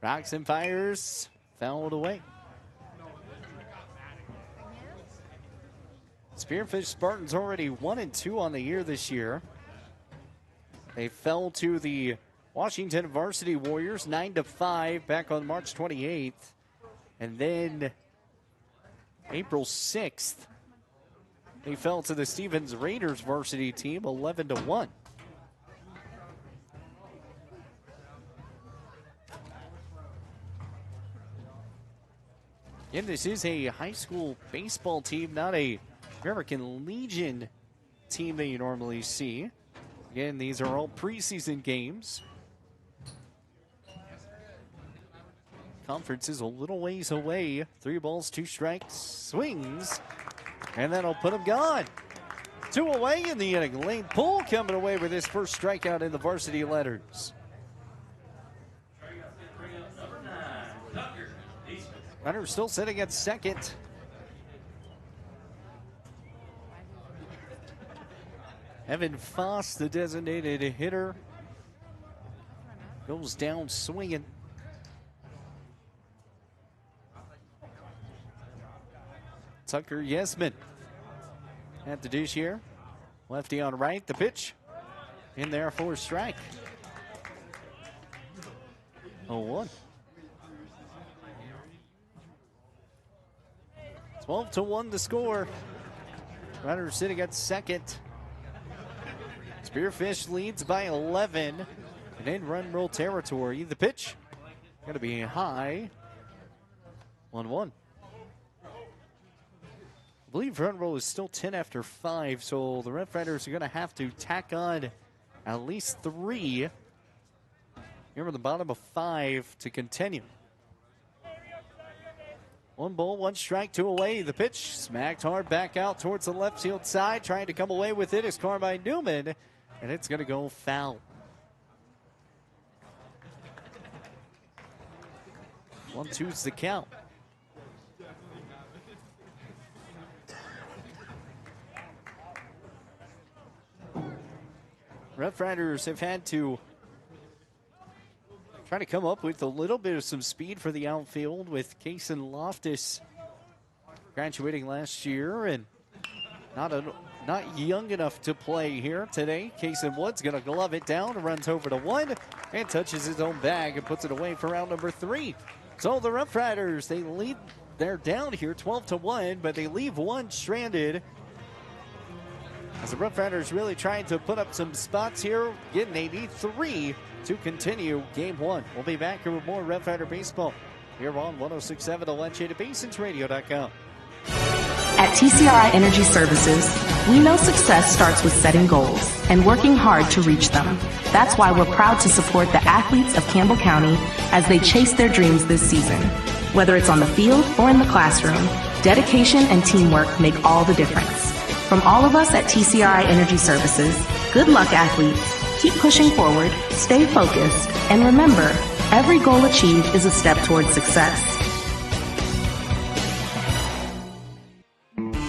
Rocks and fires. Fouled away. Spearfish Spartans already 1-2 on the year this year. They fell to the Washington Varsity Warriors 9-5 back on March 28th. And then April 6th, they fell to the Stevens Raiders varsity team 11-1. And this is a high school baseball team, not a American Legion team that you normally see. Again, these are all preseason games. Conference is a little ways away. 3 balls, 2 strikes, swings, and that'll put him gone. 2 away in the inning. Lane Poole coming away with his first strikeout in the varsity letters. Runner still sitting at second. Evan Foss, the designated hitter, goes down swinging. Tucker Yesman at the dish here. Lefty on right, the pitch in there for a strike. 0-1. 12-1 the score. Riders sitting at second. Spearfish leads by 11. And in run roll territory. The pitch going to be high. 1-1. I believe run roll is still 10 after 5, so the Red Riders are going to have to tack on at least 3 here at the bottom of 5 to continue. 1 ball, 1 strike, 2 away. The pitch smacked hard back out towards the left field side. Trying to come away with it is Carmine Newman, and it's going to go foul. 1-2's the count. Rough Riders have had to try to come up with a little bit of some speed for the outfield with Kason Loftus graduating last year and not young enough to play here today. Kason Wood's going to glove it down, runs over to 1 and touches his own bag and puts it away for round number 3. So the Rough Riders, they're down here 12-1, but they leave 1 stranded. As the Rough Riders really trying to put up some spots here, getting they need 3 to continue game 1. We'll be back here with more Rough Rider baseball here on 106.7 The Lunch at BasonsRadio.com. At TCRI Energy Services, we know success starts with setting goals and working hard to reach them. That's why we're proud to support the athletes of Campbell County as they chase their dreams this season. Whether it's on the field or in the classroom, dedication and teamwork make all the difference. From all of us at TCRI Energy Services, good luck, athletes. Keep pushing forward, stay focused, and remember, every goal achieved is a step towards success.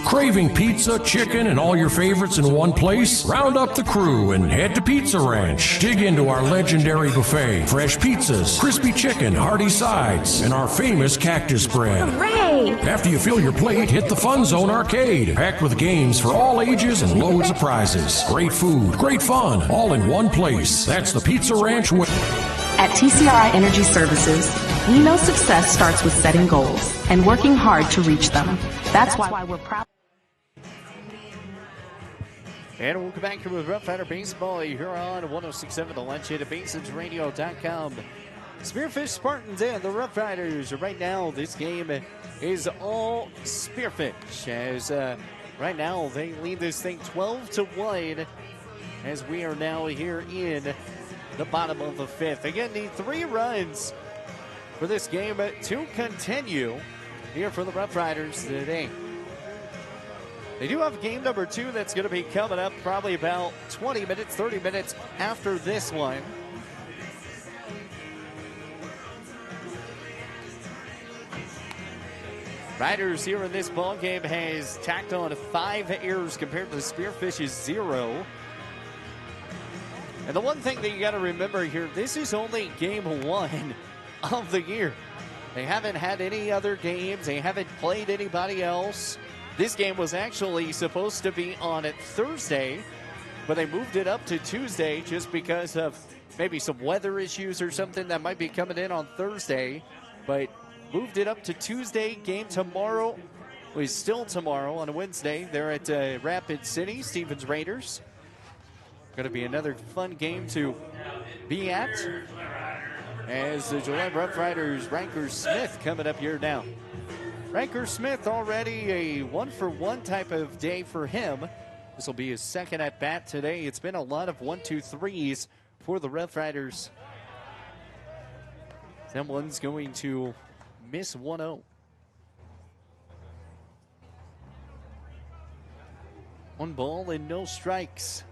Craving pizza, chicken, and all your favorites in one place? Round up the crew and head to Pizza Ranch. Dig into our legendary buffet. Fresh pizzas, crispy chicken, hearty sides, and our famous cactus bread. Hooray! After you fill your plate, hit the Fun Zone Arcade. Packed with games for all ages and loads of prizes. Great food, great fun, all in one place. That's the Pizza Ranch. At TCRI Energy Services, we know success starts with setting goals and working hard to reach them. That's why we're proud. And we'll come back here with Rough Rider Baseball here on 106.7 The Lunch at BasonsRadio.com. Spearfish Spartans and the Rough Riders. Right now, this game is all Spearfish. As right now, they lead this thing 12-1 as we are now here in the bottom of the 5th. Again, need 3 runs for this game to continue here for the Rough Riders today. They do have game number 2 that's going to be coming up probably about 20 minutes, 30 minutes after this one. Riders here in this ball game has tacked on 5 errors compared to Spearfish's 0. And the one thing that you got to remember here, this is only game 1 of the year. They haven't had any other games. They haven't played anybody else. This game was actually supposed to be on Thursday, but they moved it up to Tuesday just because of maybe some weather issues or something that might be coming in on Thursday. But moved it up to Tuesday. Game tomorrow is still tomorrow on a Wednesday. They're at Rapid City, Stevens Raiders. Going to be another fun game to be at as the Gillette Rough Riders Ranker Smith coming up here now. Ranker Smith already a 1-for-1 type of day for him. This will be his second at bat today. It's been a lot of 1-2-3s for the Rough Riders. Someone's going to miss 1-0. 1 ball and no strikes.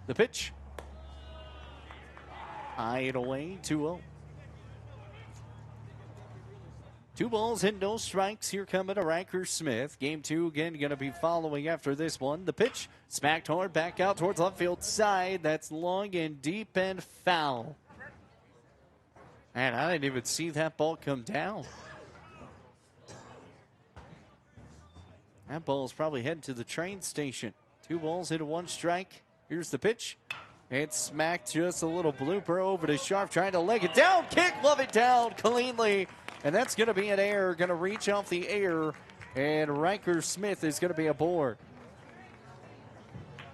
The pitch. High and away, 2-0. 2 balls and no strikes. Here coming to Ranker Smith. Game 2 again going to be following after this one. The pitch smacked hard back out towards left field side. That's long and deep and foul. Man, I didn't even see that ball come down. That ball is probably heading to the train station. 2 balls into 1 strike. Here's the pitch. It's smacked just a little blooper over to Sharp, trying to leg it down. Kick, love it down cleanly. And that's going to be an error. Going to reach off the air And Riker Smith is going to be aboard.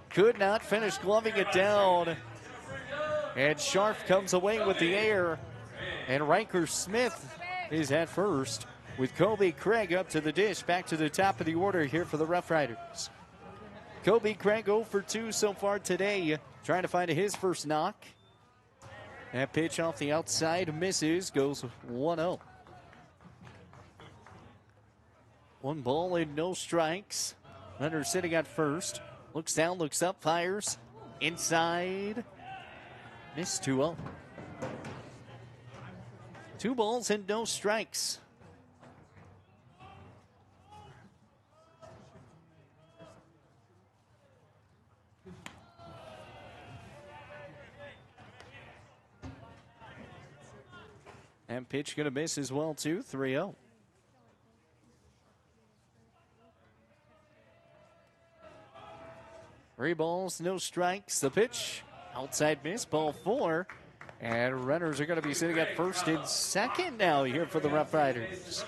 Could not finish gloving it down. And Scharf comes away with the air. And Riker Smith is at first with Kobe Craig up to the dish. Back to the top of the order here for the Rough Riders. Kobe Craig 0 for 2 so far today. Trying to find his first knock. That pitch off the outside misses. Goes 1-0. 1 ball and no strikes. Runner sitting at first. Looks down, looks up, fires. Inside. Missed 2-0. 2 balls and no strikes. And pitch going to miss as well, too. 3-0. Three balls, no strikes. The pitch, outside miss, ball 4. And runners are going to be sitting at first and second now here for the Rough Riders.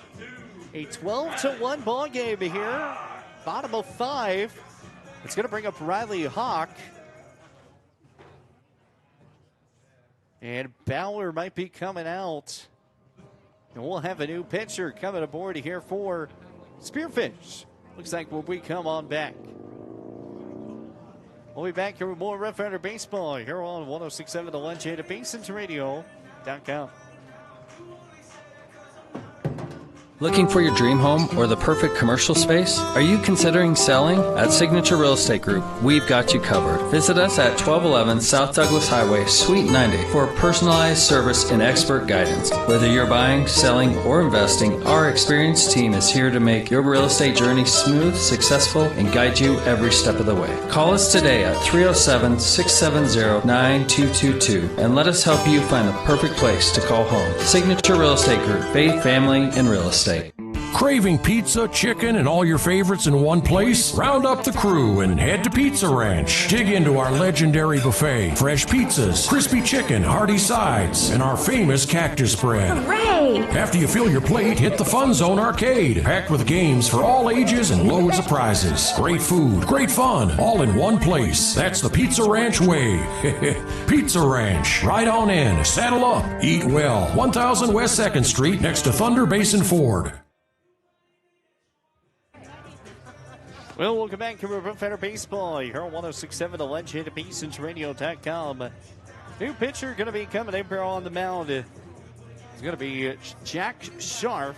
A 12-1 ball game here. Bottom of 5. It's going to bring up Riley Hawk. And Bauer might be coming out. And we'll have a new pitcher coming aboard here for Spearfish. Looks like when we come on back. We'll be back here with more Rough Rider Baseball here on 106.7 The Lunch at BasensRadio.com. Looking for your dream home or the perfect commercial space? Are you considering selling? At Signature Real Estate Group, we've got you covered. Visit us at 1211 South Douglas Highway, Suite 90 for personalized service and expert guidance. Whether you're buying, selling, or investing, our experienced team is here to make your real estate journey smooth, successful, and guide you every step of the way. Call us today at 307-670-9222 and let us help you find the perfect place to call home. Signature Real Estate Group, faith, family, and real estate. Craving pizza, chicken, and all your favorites in one place? Round up the crew and head to Pizza Ranch. Dig into our legendary buffet, fresh pizzas, crispy chicken, hearty sides, and our famous cactus bread. Hooray! After you fill your plate, hit the Fun Zone Arcade, packed with games for all ages and loads of prizes. Great food, great fun, all in one place. That's the Pizza Ranch way. Pizza Ranch. Right on in, saddle up, eat well. 1000 West 2nd Street next to Thunder Basin Ford. Well, welcome back to Rough Rider Baseball here on 106.7 The Legend at BasensRadio.com. New pitcher going to be coming in here on the mound. It's going to be Jack Scharf.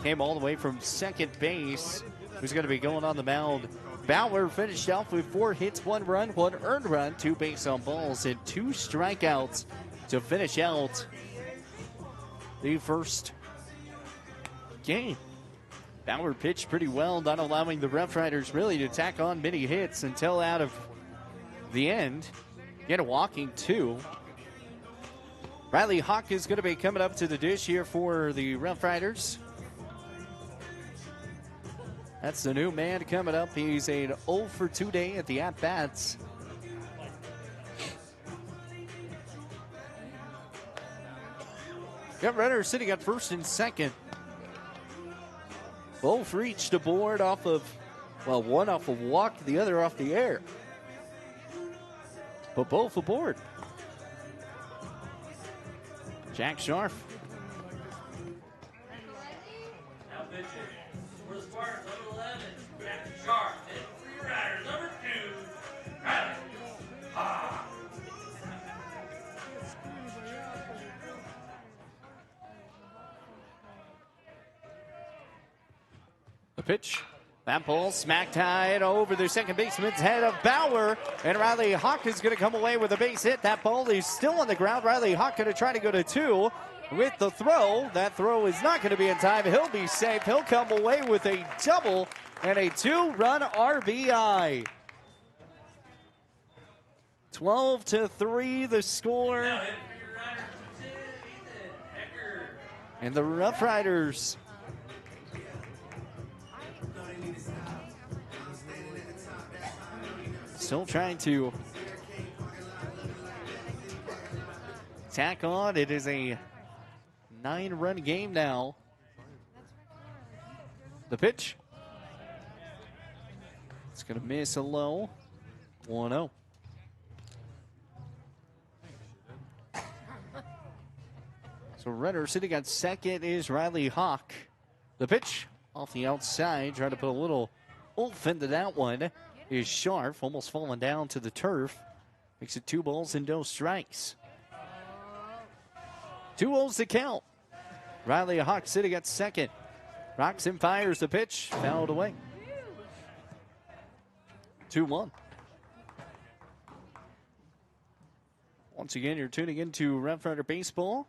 Came all the way from second base. Who's going to be going on the mound. Bauer finished off with 4 hits, 1 run, 1 earned run, 2 base on balls, and 2 strikeouts to finish out the first game. Bauer pitched pretty well, not allowing the Rough Riders really to tack on many hits until out of the end. Get a walking 2. Riley Hawk is going to be coming up to the dish here for the Rough Riders. That's the new man coming up. He's a 0 for 2 day at the at-bats. Got runners sitting at first and second. Both reached aboard off of, well, one off of walk, the other off the air. But both aboard. Jack Scharf. Now pitching for the Spartans, number 11, Jack Scharf. And for your Riders, number 2, Riley Hawk. The pitch. That ball smacked high over the second baseman's head of Bauer. And Riley Hawk is going to come away with a base hit. That ball is still on the ground. Riley Hawk going to try to go to 2 with the throw. That throw is not going to be in time. He'll be safe. He'll come away with a double and a 2-run RBI. 12-3 the score. And the Rough Riders still trying to tack on. It is a 9-run game now. The pitch It's going to miss a low. 1-0. So runner sitting at second is Riley Hawk. The pitch off the outside, trying to put a little oomph into that one, is Sharp, almost falling down to the turf. Makes it 2 balls and no strikes. 2-0's the count. Riley Hawk sitting at second. Roxon fires the pitch, fouled away. 2-1. Once again, you're tuning into Rough Rider Baseball.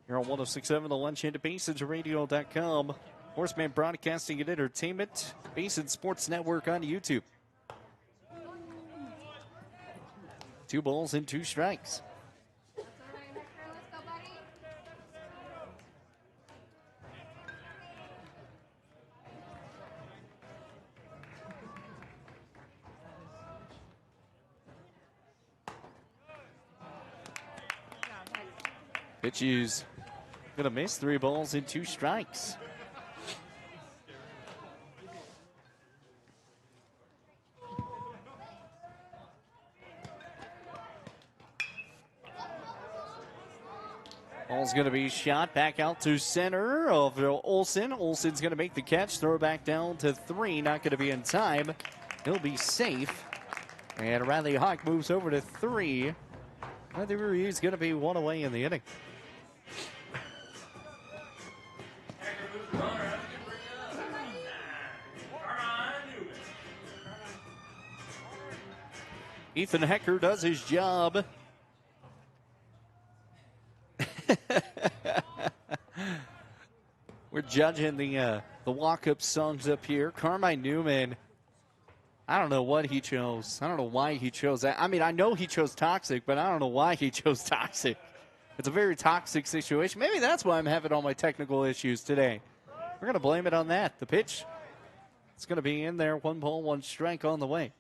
You're on 106.7, the lunch into BasonRadio.com. Horseman Broadcasting and Entertainment. Basin Sports Network on YouTube. 2 balls and 2 strikes. Pitch is going to miss. 3 balls and 2 strikes. Ball's going to be shot back out to center of Olsen. Olsen's going to make the catch. Throw back down to 3. Not going to be in time. He'll be safe. And Riley Hawk moves over to 3. I think he's going to be 1 away in the inning. Ethan Hecker does his job. We're judging the walk-up songs up here. Carmine Newman, I don't know what he chose. I don't know why he chose that. I mean, I know he chose Toxic, but I don't know why he chose Toxic. It's a very toxic situation. Maybe that's why I'm having all my technical issues today. We're going to blame it on that. The pitch, it's going to be in there. 1 ball, 1 strike on the way.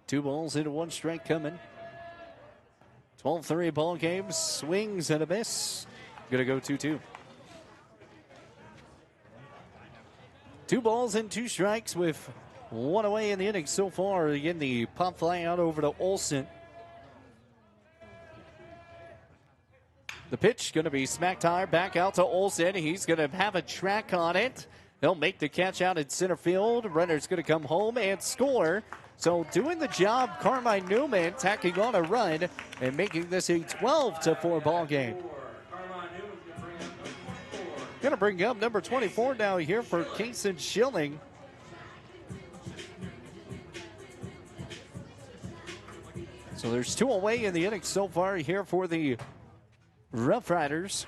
Two balls into 1 strike coming. 12-3 ball game. Swings and a miss. Gonna go 2-2. 2 balls and 2 strikes with 1 away in the inning so far. Again, the pop fly out over to Olsen. The pitch going to be smacked high back out to Olsen. He's going to have a track on it. He'll make the catch out in center field. Runner's going to come home and score. So doing the job, Carmine Newman tacking on a run and making this a 12-4 ball game. Going to bring up number 24 now here for Kason Schilling. So there's 2 away in the inning so far here for the Rough Riders.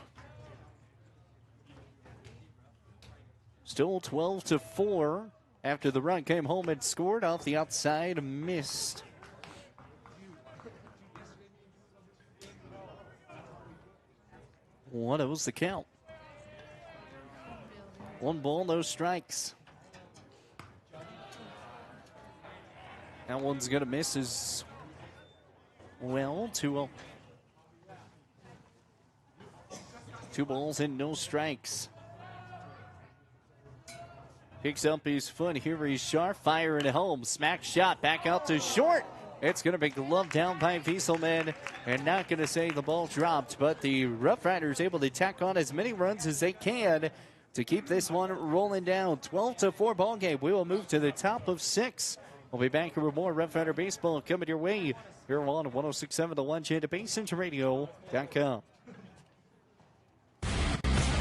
Still 12-4 after the run came home and scored off the outside, missed. What was the count? 1 ball, no strikes. That one's going to miss as well. 2-0. 2 balls and no strikes. Picks up his foot. Here he's Sharp. Firing at home. Smack shot back out to short. It's going to be gloved down by Wieselman and not going to say the ball dropped. But the Rough Riders able to tack on as many runs as they can to keep this one rolling down. 12-4 ball game. We will move to the top of 6. We'll be back with more Rough Rider Baseball coming your way here on 106.7 The Lunch and BasonRadio.com.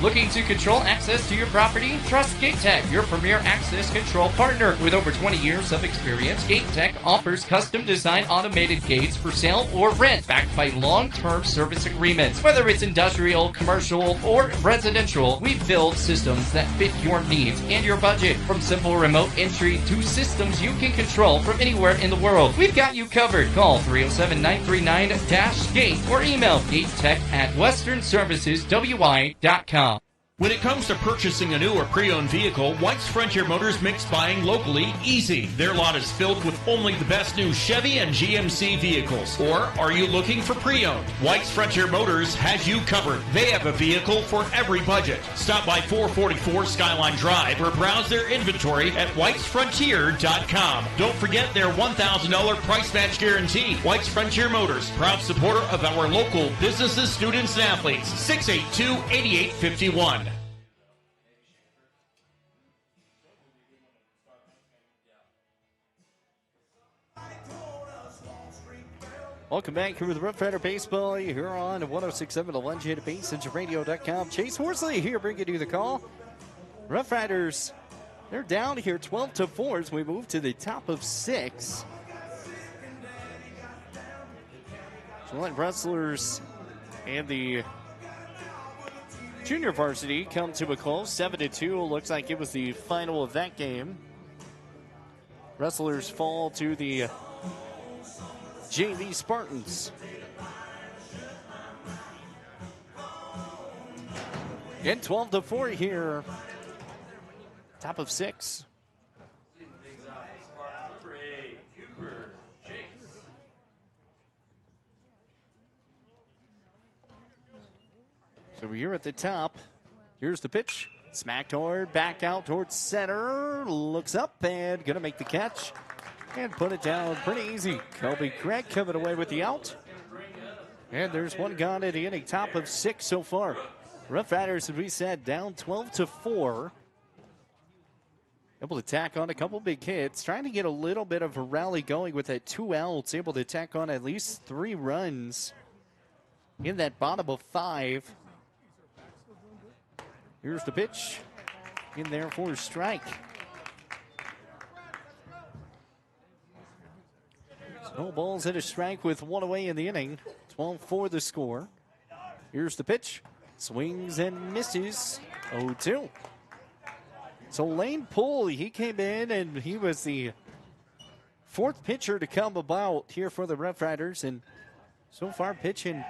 Looking to control access to your property? Trust GateTech, your premier access control partner. With over 20 years of experience, GateTech offers custom-designed automated gates for sale or rent, backed by long-term service agreements. Whether it's industrial, commercial, or residential, we build systems that fit your needs and your budget. From simple remote entry to systems you can control from anywhere in the world, we've got you covered. Call 307-939-GATE or email gatetech@westernserviceswi.com. When it comes to purchasing a new or pre-owned vehicle, White's Frontier Motors makes buying locally easy. Their lot is filled with only the best new Chevy and GMC vehicles. Or are you looking for pre-owned? White's Frontier Motors has you covered. They have a vehicle for every budget. Stop by 444 Skyline Drive or browse their inventory at whitesfrontier.com. Don't forget their $1,000 price match guarantee. White's Frontier Motors, proud supporter of our local businesses, students, and athletes. 682-8851. Welcome back here with Rough Rider Baseball here on 106.7 The Legend at BaseEngineRadio.com. Chase Horsley here bringing you the call. Rough Riders, they're down here 12-4 as we move to the top of 6. Gillette Wrestlers and the junior varsity come to a close. 7-2 looks like it was the final of that game. Wrestlers fall to the JV Spartans. And 12-4 here. Top of 6. So we're here at the top. Here's the pitch. Smacked hard, back out towards center. Looks up and gonna make the catch. And put it down pretty easy. Colby Craig coming away with the out. And there's one gone at the inning. Top of 6 so far. Rough Riders, as we said, down 12-4. Able to tack on a couple big hits. Trying to get a little bit of a rally going with that 2 outs. Able to tack on at least 3 runs in that bottom of 5. Here's the pitch. In there for a strike. No balls at a strike with 1 away in the inning. 12-4 the score. Here's the pitch. Swings and misses. 0-2. So Lane Poole, he came in and he was the 4th pitcher to come about here for the Rough Riders. And so far pitching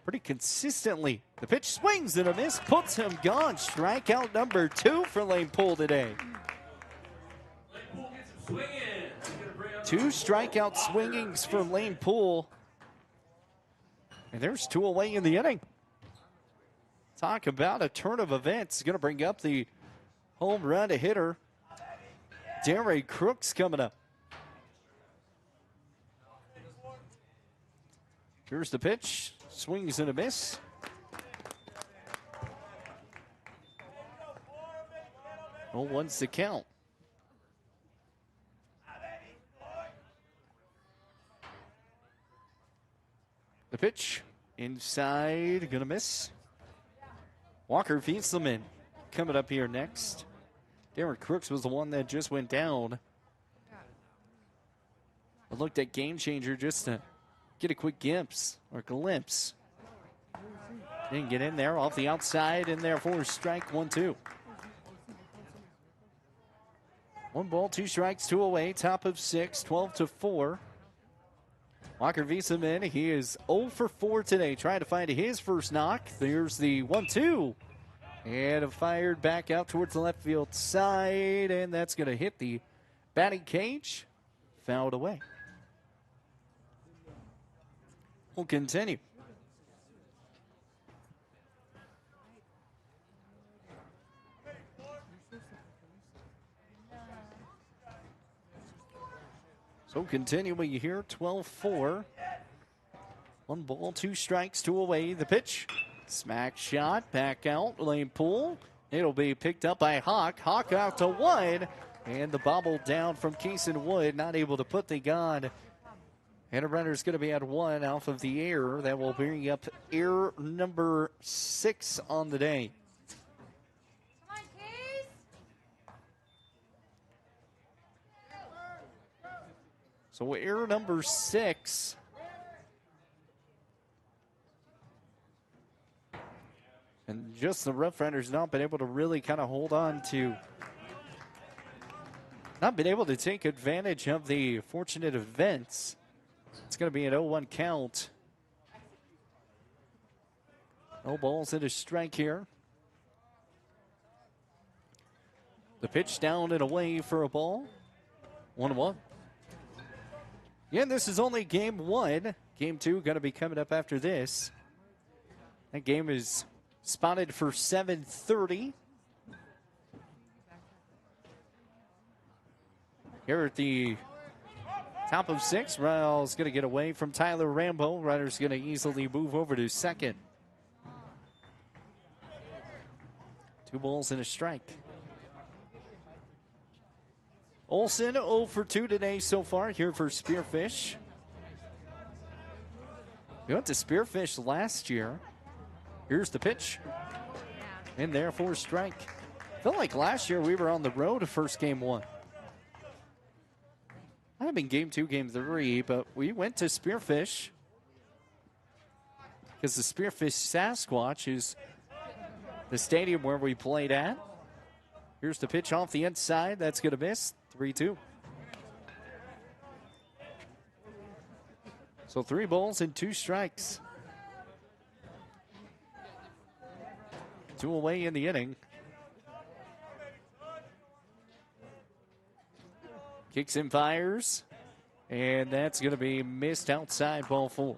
pretty consistently. The pitch swings and a miss. Puts him gone. Strikeout number 2 for Lane Poole today. 2 strikeout swingings for Lane Poole. And there's 2 away in the inning. Talk about a turn of events. Going to bring up the home run hitter. Derek Crooks coming up. Here's the pitch. Swings and a miss. Oh, one's the count. The pitch inside, gonna miss. Walker Fieselman coming up here next. Derek Crooks was the one that just went down. I looked at Game Changer just to get a quick glimpse. Didn't get in there, off the outside, in there for a strike, 1-2. 1 ball, 2 strikes, 2 away, top of 6, 12-4. Walker Fieselman, he is 0 for 4 today, trying to find his first knock. There's the 1-2. And fired back out towards the left field side, and that's going to hit the batting cage. Fouled away. We'll continue. So continuing here, 12-4. 1 ball, 2 strikes, 2 away. The pitch. Smack shot, back out, Lane Poole. It'll be picked up by Hawk. Hawk out to 1. And the bobble down from Keeson Wood, not able to put the gun. And a runner's going to be at 1 off of the air. That will bring up error number 6 on the day. Come on, Case. So error number 6. And just the Rough Riders not been able to really kind of hold on to, not been able to take advantage of the fortunate events. It's going to be an 0-1 count. No balls and a strike here. The pitch down and away for a ball. 1-1. Yeah, this is only game one. Game two going to be coming up after this. That game is spotted for 7:30. Here at the top of 6, Riles going to get away from Tyler Rambo. Ryder's going to easily move over to second. 2 balls and a strike. Olsen 0 for 2 today so far here for Spearfish. We went to Spearfish last year. Here's the pitch. And there for a strike. Felt like last year we were on the road first game 1. Might have been game 2, game 3, but we went to Spearfish because the Spearfish Sasquatch is the stadium where we played at. Here's the pitch off the inside. That's going to miss. 3-2. So 3 balls and 2 strikes. 2 away in the inning. Kicks and fires. And that's going to be missed outside, ball 4.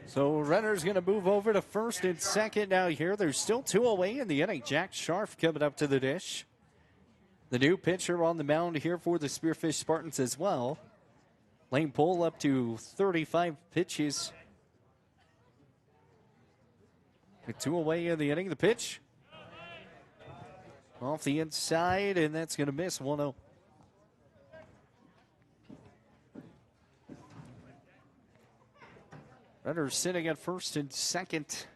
So runner's going to move over to first and second now here. There's still 2 away in the inning. Jack Scharf coming up to the dish. The new pitcher on the mound here for the Spearfish Spartans as well. Lane Pohl up to 35 pitches. With 2 away in the inning. The pitch off the inside, and that's going to miss. 1-0. Runners sitting at first and second.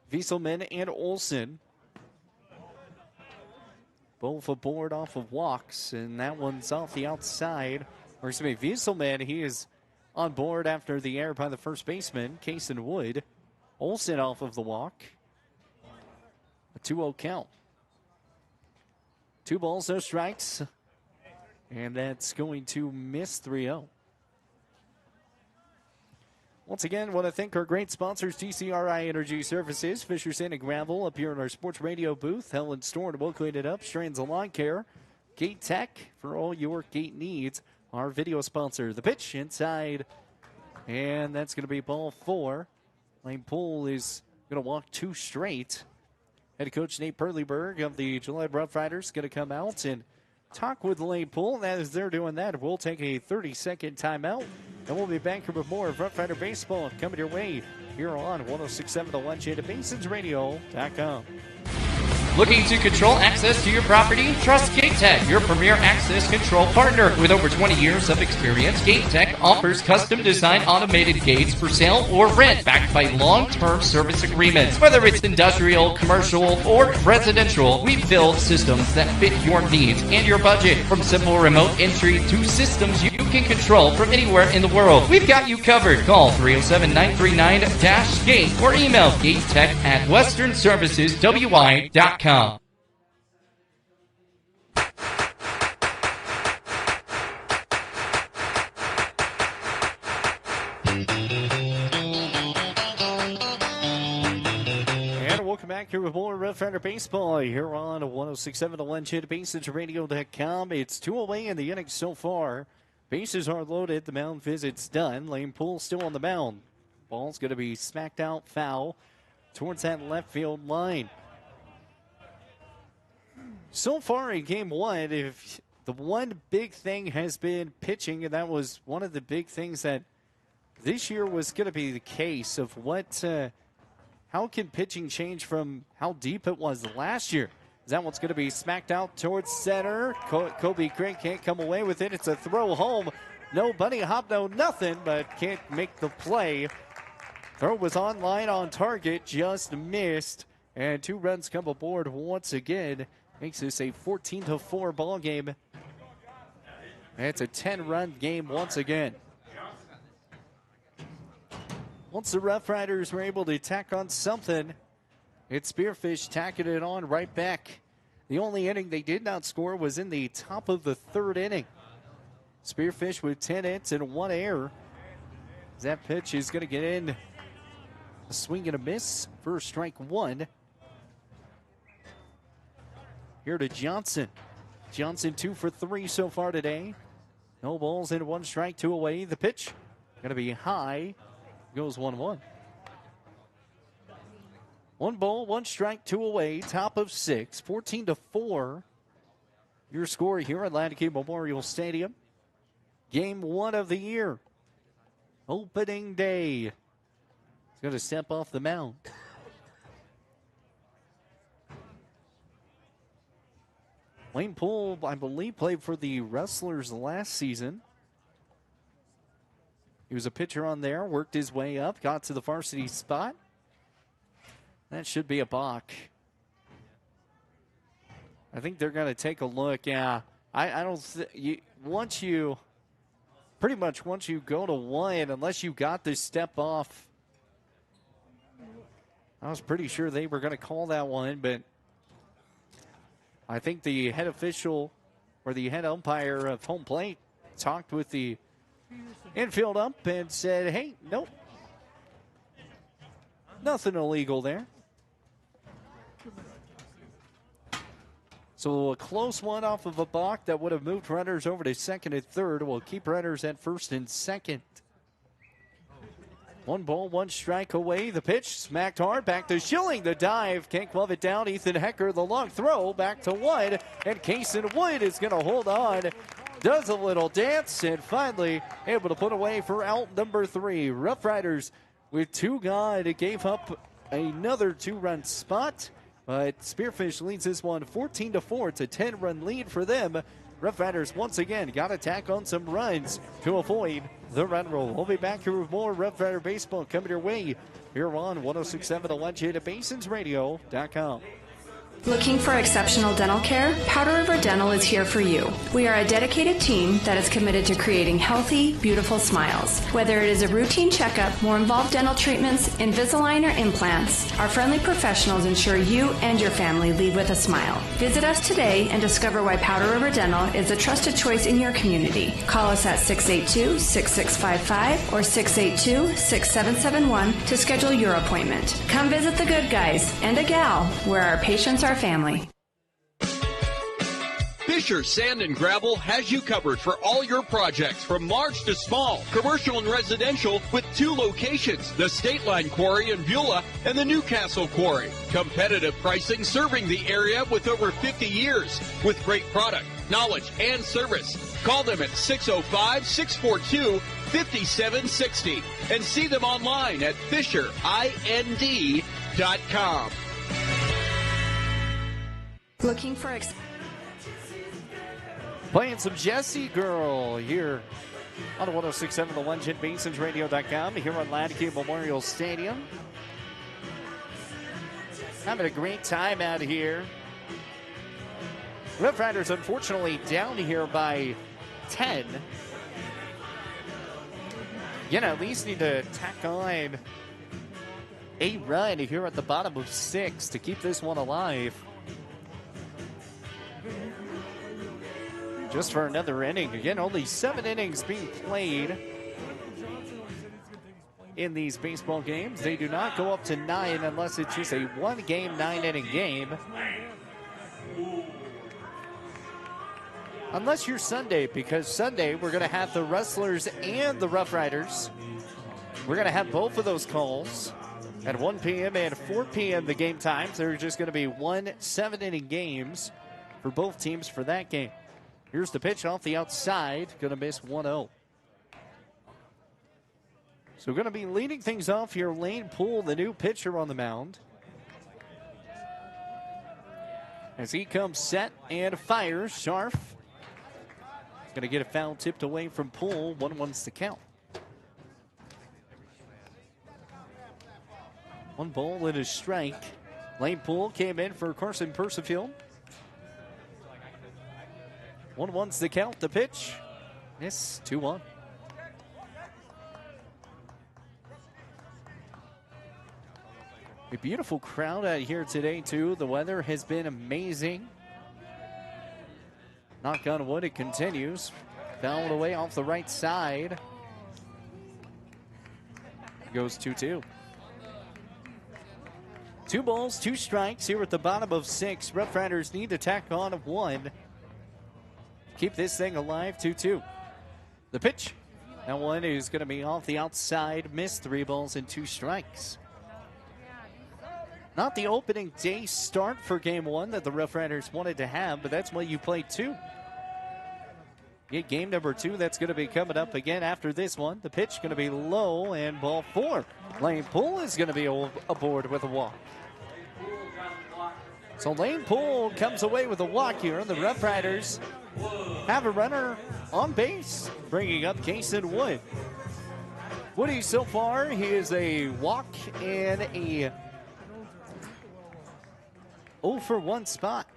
Wieselman and Olsen. Both aboard off of walks, and that one's off the outside. Or excuse me, Wieselman, he is on board after the error by the first baseman, Kason Wood. Olsen off of the walk. A 2-0 count. 2 balls, no strikes. And that's going to miss. 3-0. Once again, want to thank our great sponsors, TCRI Energy Services, Fisher Sand and Gravel, up here in our sports radio booth, Helen Store, and we'll clean it up, Strands of Lawn Care, Gate Tech, for all your gate needs, our video sponsor. The pitch inside, and that's going to be ball 4. Lane Pohl is going to walk 2 straight. Head coach Nate Perleyberg of the Gillette Rough Riders going to come out and talk with Lane Pohl. And as they're doing that, we'll take a 30-second timeout. And we'll be back here with more of Rough Rider Baseball coming your way here on 106.7 The Legend at BasonsRadio.com. Looking to control access to your property? Trust Gate Tech, your premier access control partner. With over 20 years of experience, Gate Tech offers custom-designed automated gates for sale or rent, backed by long-term service agreements. Whether it's industrial, commercial, or residential, we build systems that fit your needs and your budget. From simple remote entry to systems you can control from anywhere in the world, we've got you covered. Call 307-939-GATE or email gatetech@westernserviceswy.com. And welcome back here with more Rough Rider Baseball here on 106.7 The Legend at BasonsRadio.com. It's 2 away in the inning so far. Bases are loaded. The mound visit's done. Lane Pohl still on the mound. Ball's going to be smacked out foul towards that left field line. So far in game 1, if the one big thing has been pitching, and that was one of the big things that this year was going to be the case of how can pitching change from how deep it was last year? Is that what's going to be smacked out towards center? Kobe Craig can't come away with it. It's a throw home. No bunny hop, no nothing, but can't make the play. Throw was on line, on target, just missed. And 2 runs come aboard once again. Makes this a 14-4 ball game. And it's a 10-run game once again. Once the Rough Riders were able to tack on something, it's Spearfish tacking it on right back. The only inning they did not score was in the top of the 3rd inning. Spearfish with 10 hits and 1 error. That pitch is going to get in. A swing and a miss for strike 1. here to Johnson. Johnson 2 for 3 so far today. No balls and 1 strike, 2 away. The pitch going to be high. Goes 1-1. 1 ball, 1 strike, 2 away. Top of 6. 14-4. Your score here at Latke Memorial Stadium. Game 1 of the year. Opening day. He's going to step off the mound. Lane Poole, I believe, played for the Wrestlers last season. He was a pitcher on there, worked his way up, got to the varsity spot. That should be a balk. I think they're going to take a look. Yeah, I don't. Once you go to 1, unless you got this step off, I was pretty sure they were going to call that one, but I think the head official or the head umpire of home plate talked with the infield ump and said, hey, nope, nothing illegal there. So a close one off of a balk that would have moved runners over to second and third. Will keep runners at first and second. 1 ball, 1 strike away. The pitch smacked hard. Back to Schilling. The dive. Can't glove it down. Ethan Hecker, the long throw. Back to Wood. And Kason Wood is going to hold on. Does a little dance. And finally able to put away for out number 3. Rough Riders with 2 gone. It gave up another 2-run spot. But Spearfish leads this one 14-4. It's a 10-run lead for them. Rough Riders once again got to tack on some runs to avoid the run roll. We'll be back here with more Rough Rider baseball coming your way here on 106.7 The Legend at BasonsRadio.com. Looking for exceptional dental care? Powder River Dental is here for you. We are a dedicated team that is committed to creating healthy, beautiful smiles. Whether it is a routine checkup, more involved dental treatments, Invisalign, or implants, our friendly professionals ensure you and your family leave with a smile. Visit us today and discover why Powder River Dental is a trusted choice in your community. Call us at 682-6655 or 682-6771 to schedule your appointment. Come visit the good guys and a gal where our patients are family. Fisher Sand and Gravel has you covered for all your projects from large to small, commercial and residential, with 2 locations, the State Line Quarry in Beulah and the Newcastle Quarry. Competitive pricing serving the area with over 50 years with great product, knowledge, and service. Call them at 605-642-5760 and see them online at FisherIND.com. Looking for Playing some Jessie Girl here on 106.7 The Legend, BasonsRadio.com, here on Latke Memorial Stadium. Having a great time out here. Rough Riders unfortunately down here by 10. At least need to tack on a run here at the bottom of 6 to keep this one alive. Just for another inning. Again, only 7 innings being played in these baseball games. They do not go up to 9 unless it's just a 1-game, 9-inning game. Unless you're Sunday, because Sunday we're going to have the Wrestlers and the Rough Riders. We're going to have both of those calls at 1 p.m. and 4 p.m. the game times. There are just going to be 1 7-inning games for both teams for that game. Here's the pitch off the outside. Going to miss 1-0. So we're going to be leading things off here. Lane Poole, the new pitcher on the mound. As he comes set and fires, Scharf. Going to get a foul tipped away from Poole. 1-1's the count. 1 ball and a strike. Lane Poole came in for Carson Percifield. 1-1's the count. The pitch. Miss. 2-1. A beautiful crowd out here today, too. The weather has been amazing. Knock on wood, it continues. Fouled away off the right side. Goes 2-2. 2 balls, 2 strikes here at the bottom of 6. Rough Riders need to tack on 1. Keep this thing alive, 2-2. The pitch. That one is going to be off the outside. Missed 3 balls and 2 strikes. Not the opening day start for game 1 that the Rough Riders wanted to have, but that's why you play 2. Get game number 2. That's going to be coming up again after this one. The pitch going to be low and ball 4. Lane Poole is going to be aboard with a walk. So Lane Poole comes away with a walk here, and the Rough Riders have a runner on base, bringing up Kason Wood. Woody so far, he is a walk and a 0-for-1 spot.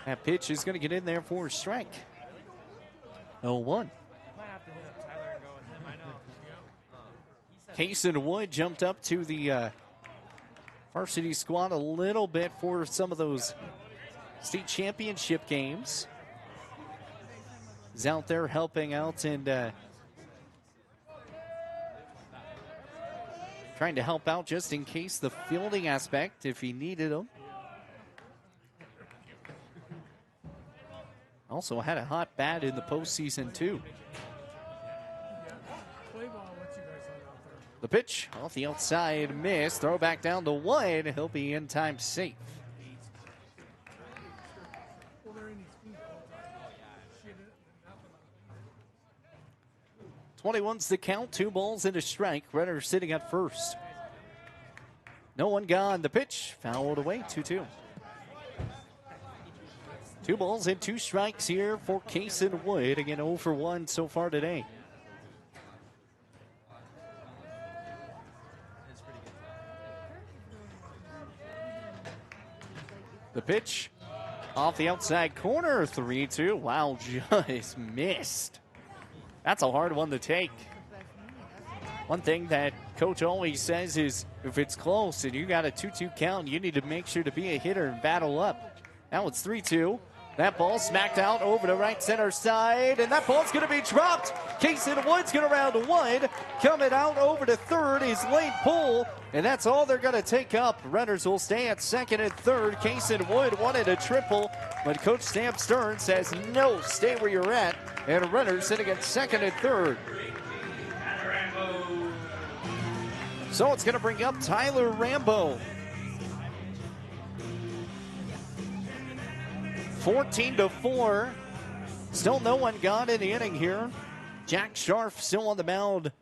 That pitch is going to get in there for a strike. 0-1. Kason Wood jumped up to the varsity squad a little bit for some of those state championship games. He's out there helping out and trying to help out just in case the fielding aspect if he needed them. Also had a hot bat in the postseason too. The pitch off the outside, miss. Throw back down to Wood. He'll be in time safe. .21's the count. 2 balls and a strike. Runner sitting at first. No one gone. The pitch fouled away. 2-2. 2 balls and 2 strikes here for Kason Wood. Again, 0-for-1 so far today. The pitch off the outside corner. 3-2. Wow, just missed. That's a hard one to take. One thing that coach always says is if it's close and you got a 2-2 count, you need to make sure to be a hitter and battle up. Now it's 3-2. That ball smacked out over the right center side, and that ball's going to be dropped. Kason Wood's going to round to 1. Coming out over to third is Lane Poole, and that's all they're going to take up. Runners will stay at second and third. Kason Wood wanted a triple, but Coach Sam Stern says, no, stay where you're at. And runners sitting at second and third. So it's going to bring up Tyler Rambo. 14-4. Still no one gone in the inning here. Jack Scharf still on the mound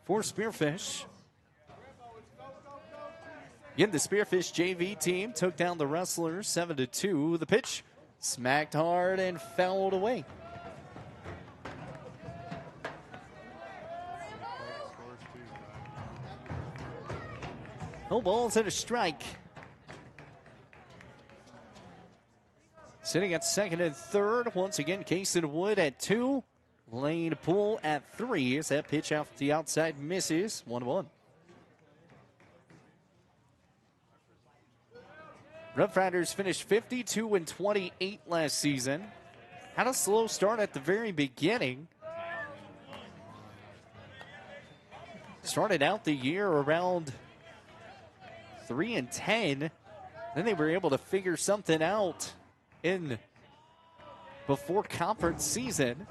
for Spearfish. Again, the Spearfish JV team took down the Wrestlers 7-2. The pitch smacked hard and fouled away. No balls and a strike. Sitting at second and third. Once again, Kason Wood at 2. Lane Poole at 3. As that pitch out the outside misses. 1-1. Rough Riders finished 52-28 last season. Had a slow start at the very beginning. Started out the year around 3-10. Then they were able to figure something out in before conference season.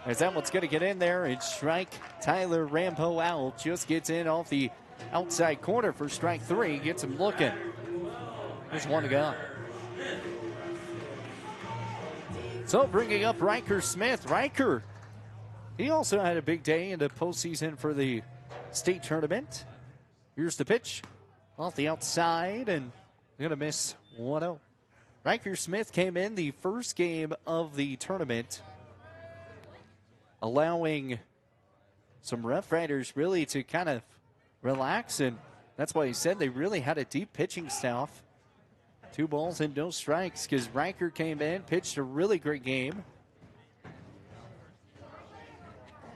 As that one's going to get in there and strike Tyler Rambo out. Just gets in off the outside corner for strike 3. Gets him looking. There's one to go. So bringing up Riker Smith. Riker, he also had a big day in the postseason for the state tournament. Here's the pitch off the outside and going to miss 1-0. Riker Smith came in the first game of the tournament, allowing some Rough Riders really to kind of relax, and that's why he said they really had a deep pitching staff. 2 balls and no strikes because Riker came in, pitched a really great game.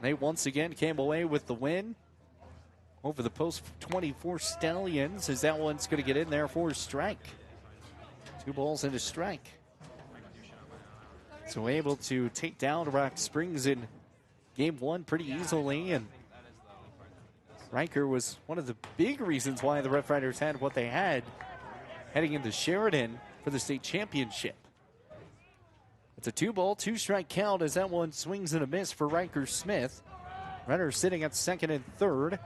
They once again came away with the win over the post 24 Stallions, as that one's going to get in there for a strike. 2 balls and a strike. So able to take down Rock Springs in game 1 pretty easily, and Riker was one of the big reasons why the Rough Riders had what they had heading into Sheridan for the state championship. It's a 2-ball, 2-strike count as that one swings and a miss for Riker Smith. Runner sitting at second and third.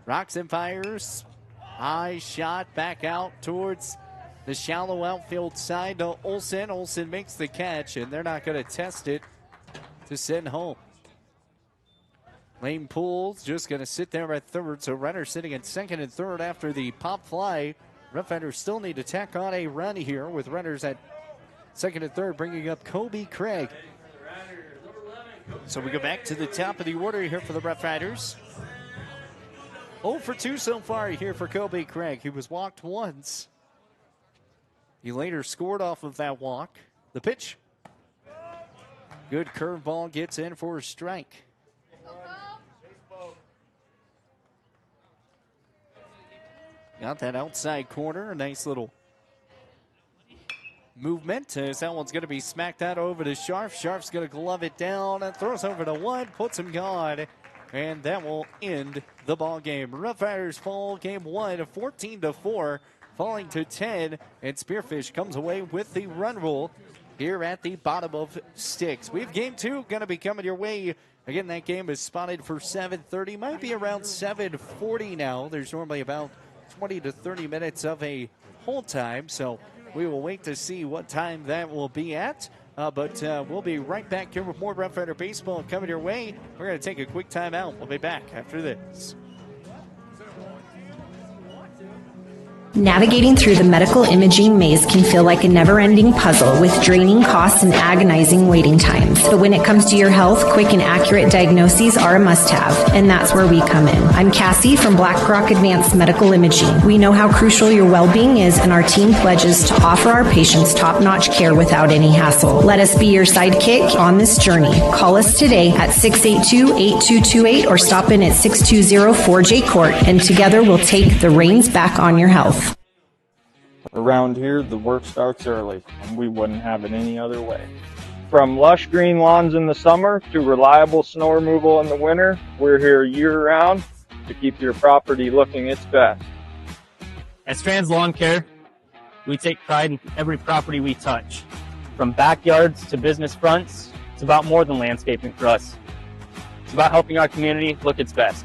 Rocks and fires. High shot back out towards the shallow outfield side to Olsen. Olsen makes the catch, and they're not going to test it to send home. Lane Pools just going to sit there at third, so runner sitting at second and third after the pop fly. Rough Riders still need to tack on a run here with runners at second and third, bringing up Kobe Craig. So we go back to the top of the order here for the Rough Riders. 0 for 2 so far here for Kobe Craig. He was walked once. He later scored off of that walk. The pitch. Good curveball gets in for a strike. Got that outside corner. A nice little movement as that one's going to be smacked out over to Sharf. Sharf's going to glove it down and throws over to one, puts him gone, and that will end the ball game. Rough Riders fall game 1, 14-4, falling to 10, and Spearfish comes away with the run rule here at the bottom of sticks. We have game 2 going to be coming your way. Again, that game is spotted for 7:30, might be around 7:40 now. There's normally about 20 to 30 minutes of a hold time, so we will wait to see what time that will be at. But we'll be right back here with more Rough Rider baseball coming your way. We're going to take a quick time out. We'll be back after this. Navigating through the medical imaging maze can feel like a never-ending puzzle with draining costs and agonizing waiting times. But when it comes to your health, quick and accurate diagnoses are a must-have, and that's where we come in. I'm Cassie from Blackrock Advanced Medical Imaging. We know how crucial your well-being is, and our team pledges to offer our patients top-notch care without any hassle. Let us be your sidekick on this journey. Call us today at 682-8228 or stop in at 620 4J Court, and together we'll take the reins back on your health. Around here, the work starts early, and we wouldn't have it any other way. From lush green lawns in the summer to reliable snow removal in the winter, we're here year-round to keep your property looking its best. At Strands Lawn Care, we take pride in every property we touch. From backyards to business fronts, it's about more than landscaping for us. It's about helping our community look its best.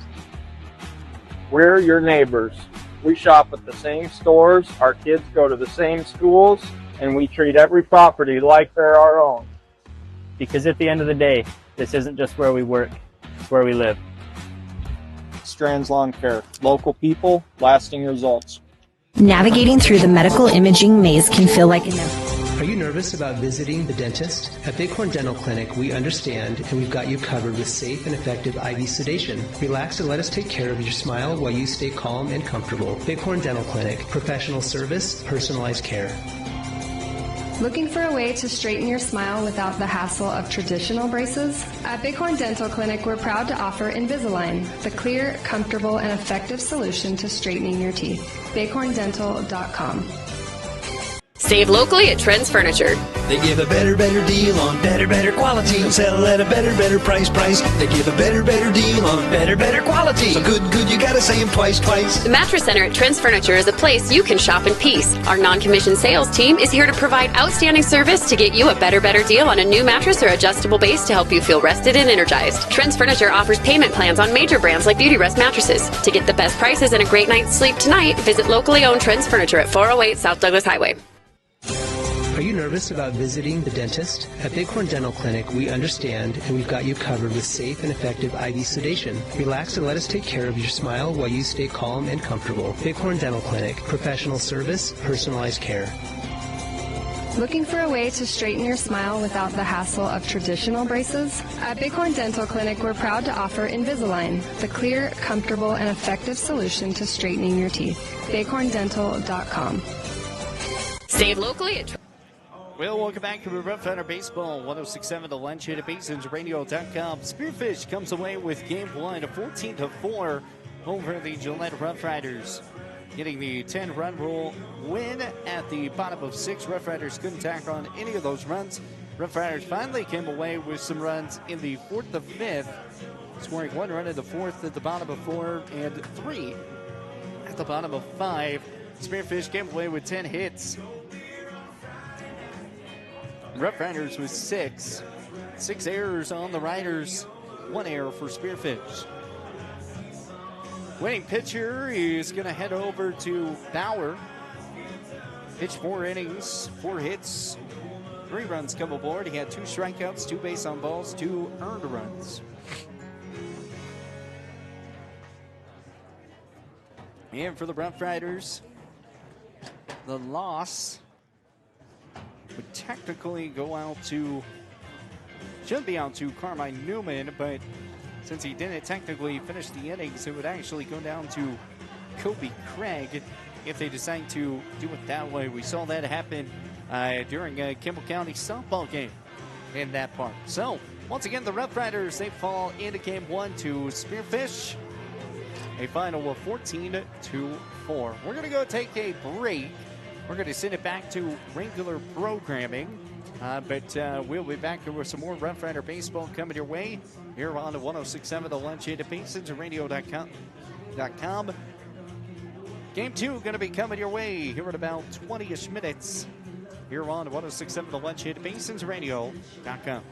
We're your neighbors. We shop at the same stores, our kids go to the same schools, and we treat every property like they're our own. Because at the end of the day, this isn't just where we work, it's where we live. Strands Lawn Care. Local people, lasting results. Navigating through the medical imaging maze can feel like Are you nervous about visiting the dentist? At Bighorn Dental Clinic, we understand and we've got you covered with safe and effective IV sedation. Relax and let us take care of your smile while you stay calm and comfortable. Bighorn Dental Clinic, professional service, personalized care. Looking for a way to straighten your smile without the hassle of traditional braces? At Bighorn Dental Clinic, we're proud to offer Invisalign, the clear, comfortable, and effective solution to straightening your teeth. bighorndental.com. Save locally at Trends Furniture. They give a better deal on better quality. And sell at a better price. They give a better deal on better quality. So good, you gotta say them twice. The Mattress Center at Trends Furniture is a place you can shop in peace. Our non-commissioned sales team is here to provide outstanding service to get you a better deal on a new mattress or adjustable base to help you feel rested and energized. Trends Furniture offers payment plans on major brands like Beauty Rest mattresses. To get the best prices and a great night's sleep tonight, visit locally owned Trends Furniture at 408 South Douglas Highway. Are you nervous about visiting the dentist? At Bighorn Dental Clinic, we understand and we've got you covered with safe and effective IV sedation. Relax and let us take care of your smile while you stay calm and comfortable. Bighorn Dental Clinic, professional service, personalized care. Looking for a way to straighten your smile without the hassle of traditional braces? At Bighorn Dental Clinic, we're proud to offer Invisalign, the clear, comfortable, and effective solution to straightening your teeth. bighorndental.com. Save locally at Well, welcome back to Rough Rider Baseball, 106.7 The Lunch at BasensRadio.com. Spearfish comes away with game 1, 14-4 over the Gillette Rough Riders. Getting the 10-run rule win at the bottom of 6. Rough Riders couldn't tack on any of those runs. Rough Riders finally came away with some runs in the 4th and 5th. scoring 1 run in the fourth at the bottom of 4 and 3 at the bottom of 5. Spearfish came away with 10 hits. Rough Riders with 6. 6 errors on the Riders, 1 error for Spearfish. Winning pitcher is going to head over to Bauer. Pitched 4 innings, 4 hits, 3 runs come aboard. He had 2 strikeouts, 2 base on balls, 2 earned runs. And for the Rough Riders, the loss would technically go out to, should be out to Carmine Newman, but since he didn't technically finish the innings, it would actually go down to Kobe Craig if they decide to do it that way. We saw that happen during a Kimball County softball game in that park. So, once again, the Rough Riders, they fall into game 1 to Spearfish. A final of 14-4. We're going to go take a break. We're going to send it back to regular programming. But we'll be back with some more Rough Rider baseball coming your way here on the 106.7 The Lunch at PaceRadio.com. Game 2 going to be coming your way here in about 20-ish minutes here on 106.7 The Lunch at PaceRadio.com.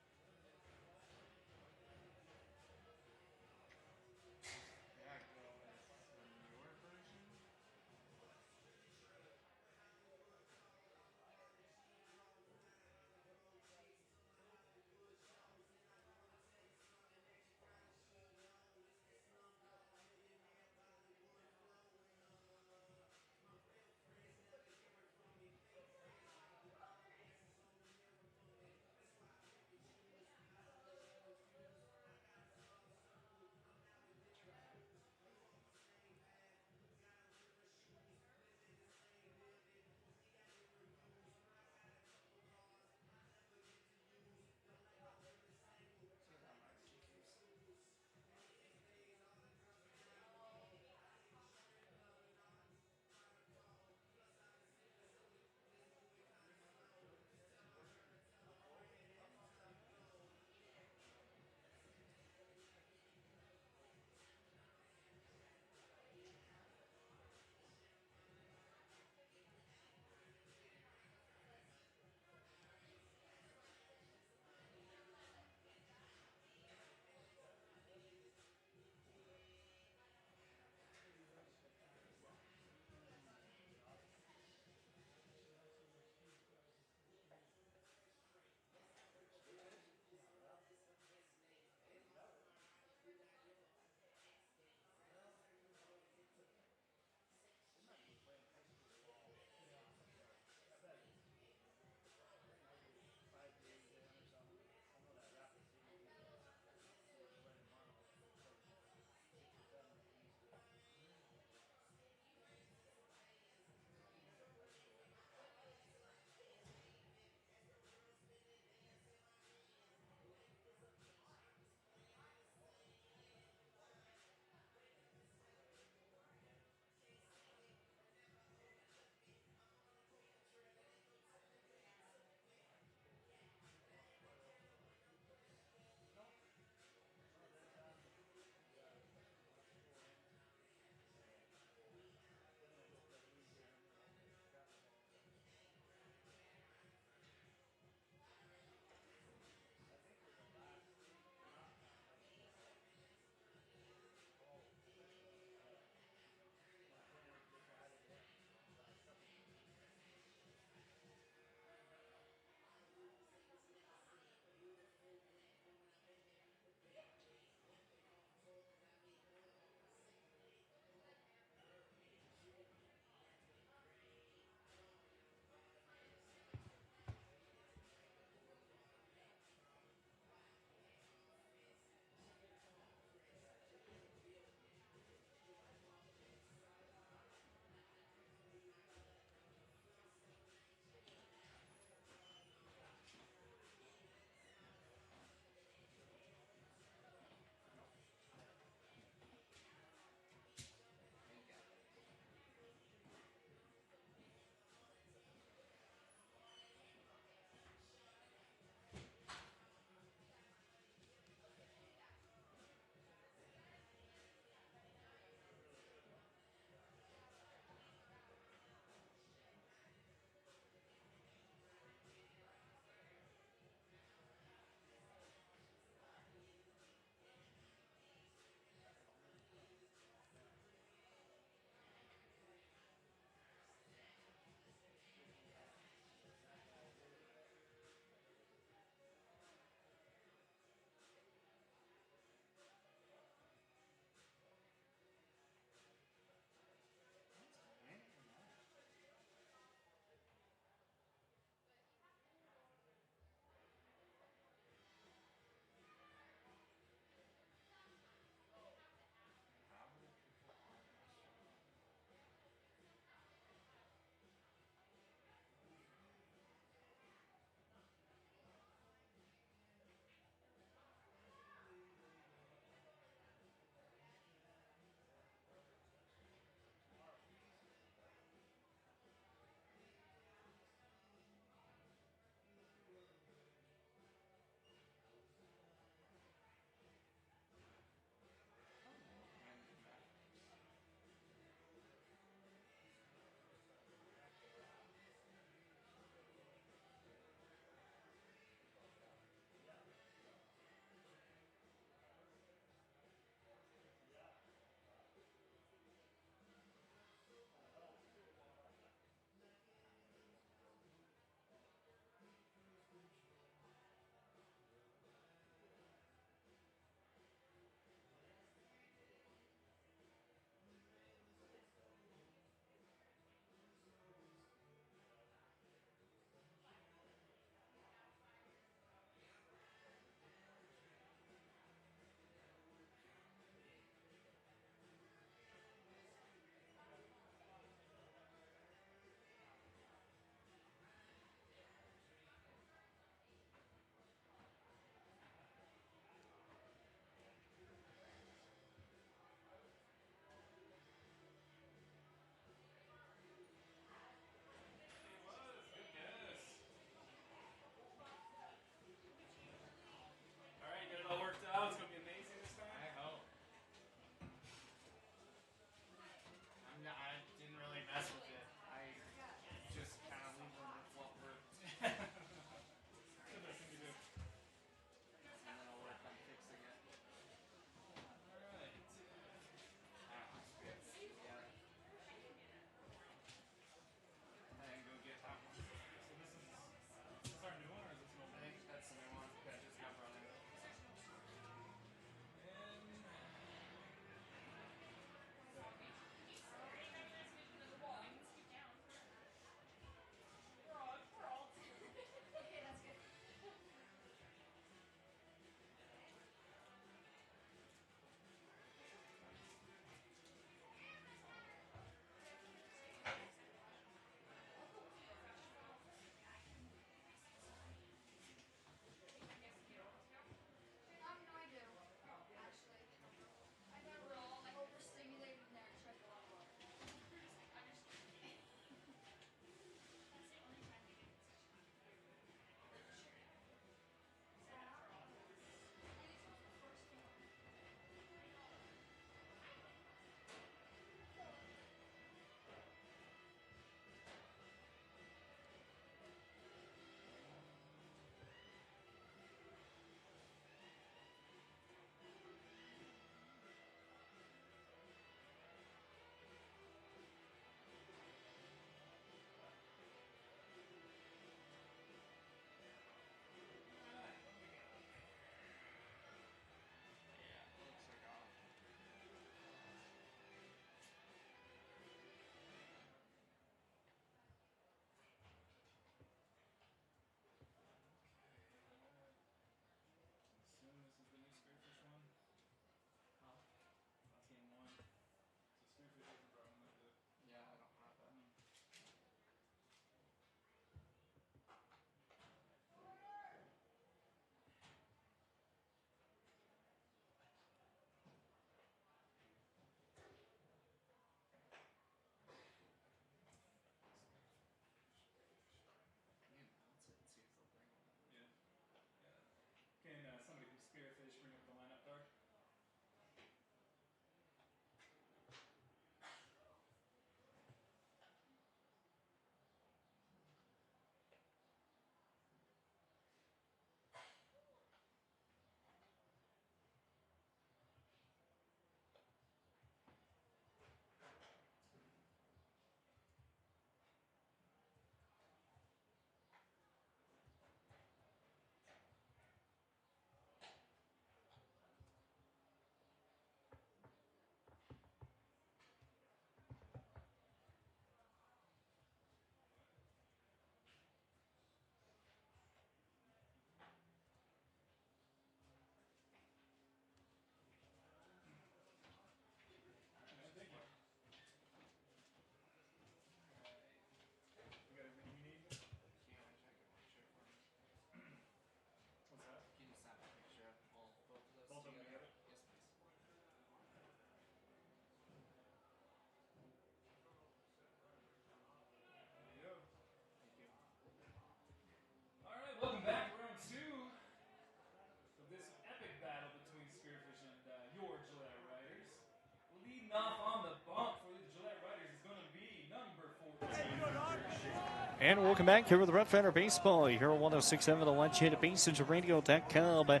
And welcome back here with the Rough Rider Baseball here on 106.7 The Legend at BaseRadio.com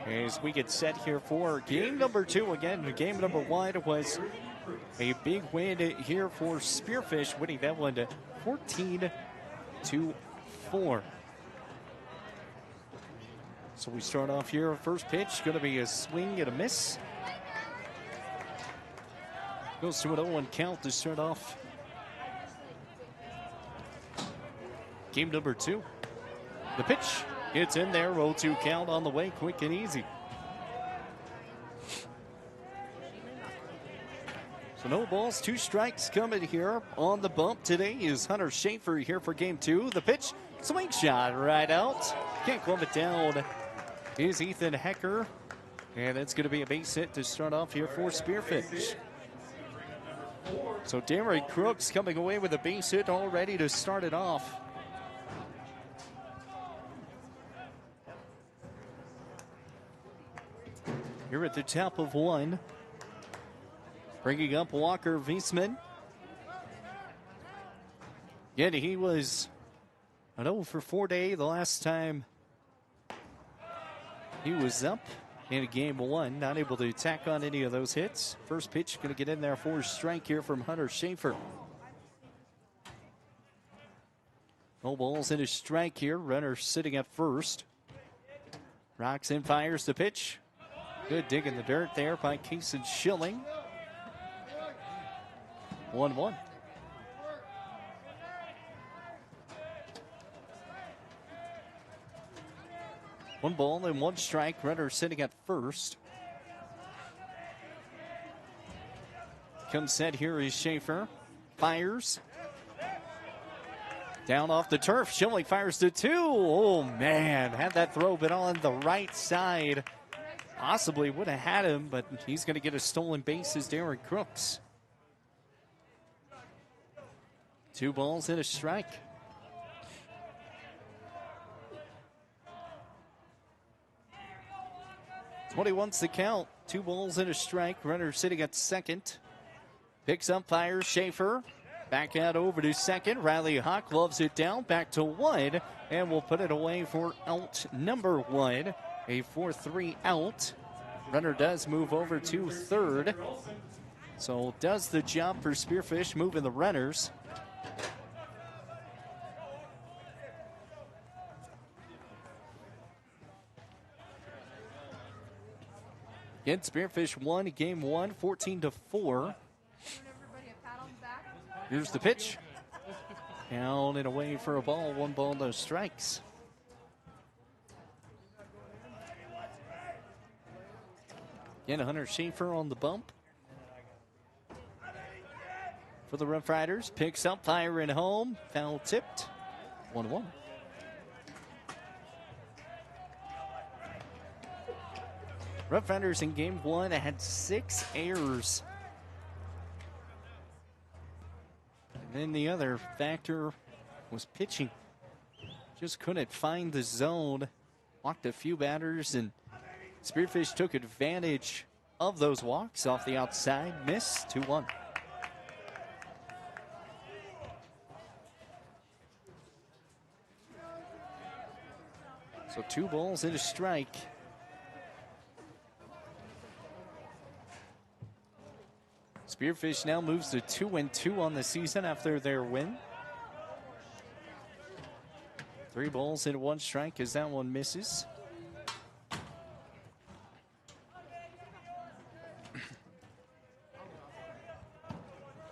as we get set here for game number 2. Again, game number 1 was a big win here for Spearfish, winning that one 14-4. So we start off here. First pitch going to be a swing and a miss. Goes to an 0-1 count to start off game number 2. The pitch, it's in there. 0-2 count on the way, quick and easy. So no balls, 2 strikes coming here on the bump. Today is Hunter Schaefer here for game 2. The pitch, swing shot right out. Can't glove it down. Is Ethan Hecker. And it's going to be a base hit to start off here for Spearfish. So Derek Crooks coming away with a base hit already to start it off. Here at the top of 1. Bringing up Walker Wiesman. Yet he was an 0 for 4 day the last time he was up in game 1. Not able to tack on any of those hits. First pitch going to get in there for a strike here from Hunter Schaefer. No balls and a strike here. Runner sitting at first. Rocks and fires the pitch. Good dig in the dirt there by Kason Schilling. 1-1. One ball and 1 strike. Runner sitting at first. Comes set here is Schaefer. Fires. Down off the turf. Schilling fires to 2. Oh, man. Had that throw been on the right side, possibly would have had him, but he's going to get a stolen base as Darren Crooks. 2 balls and a strike. He wants the count. 2 balls and a strike. Runner sitting at second. Picks up, fires Schaefer. Back out over to second. Riley Hawk loves it down. Back to 1. And we'll put it away for out number 1. A 4-3 out. Runner does move over to third. So does the job for Spearfish, moving the runners. Again, Spearfish won game 1, 14-4. Here's the pitch. Down and away for a ball. 1 ball, no strikes. Again, Hunter Schaefer on the bump. For the Rough Riders, picks up, firing home. Foul tipped. 1-1. Rough Riders in game 1 had 6 errors. And then the other factor was pitching. Just couldn't find the zone. Walked a few batters, and Spearfish took advantage of those walks off the outside. Miss 2-1. So 2 balls and a strike. Spearfish now moves to 2-2 on the season after their win. 3 balls and 1 strike as that one misses.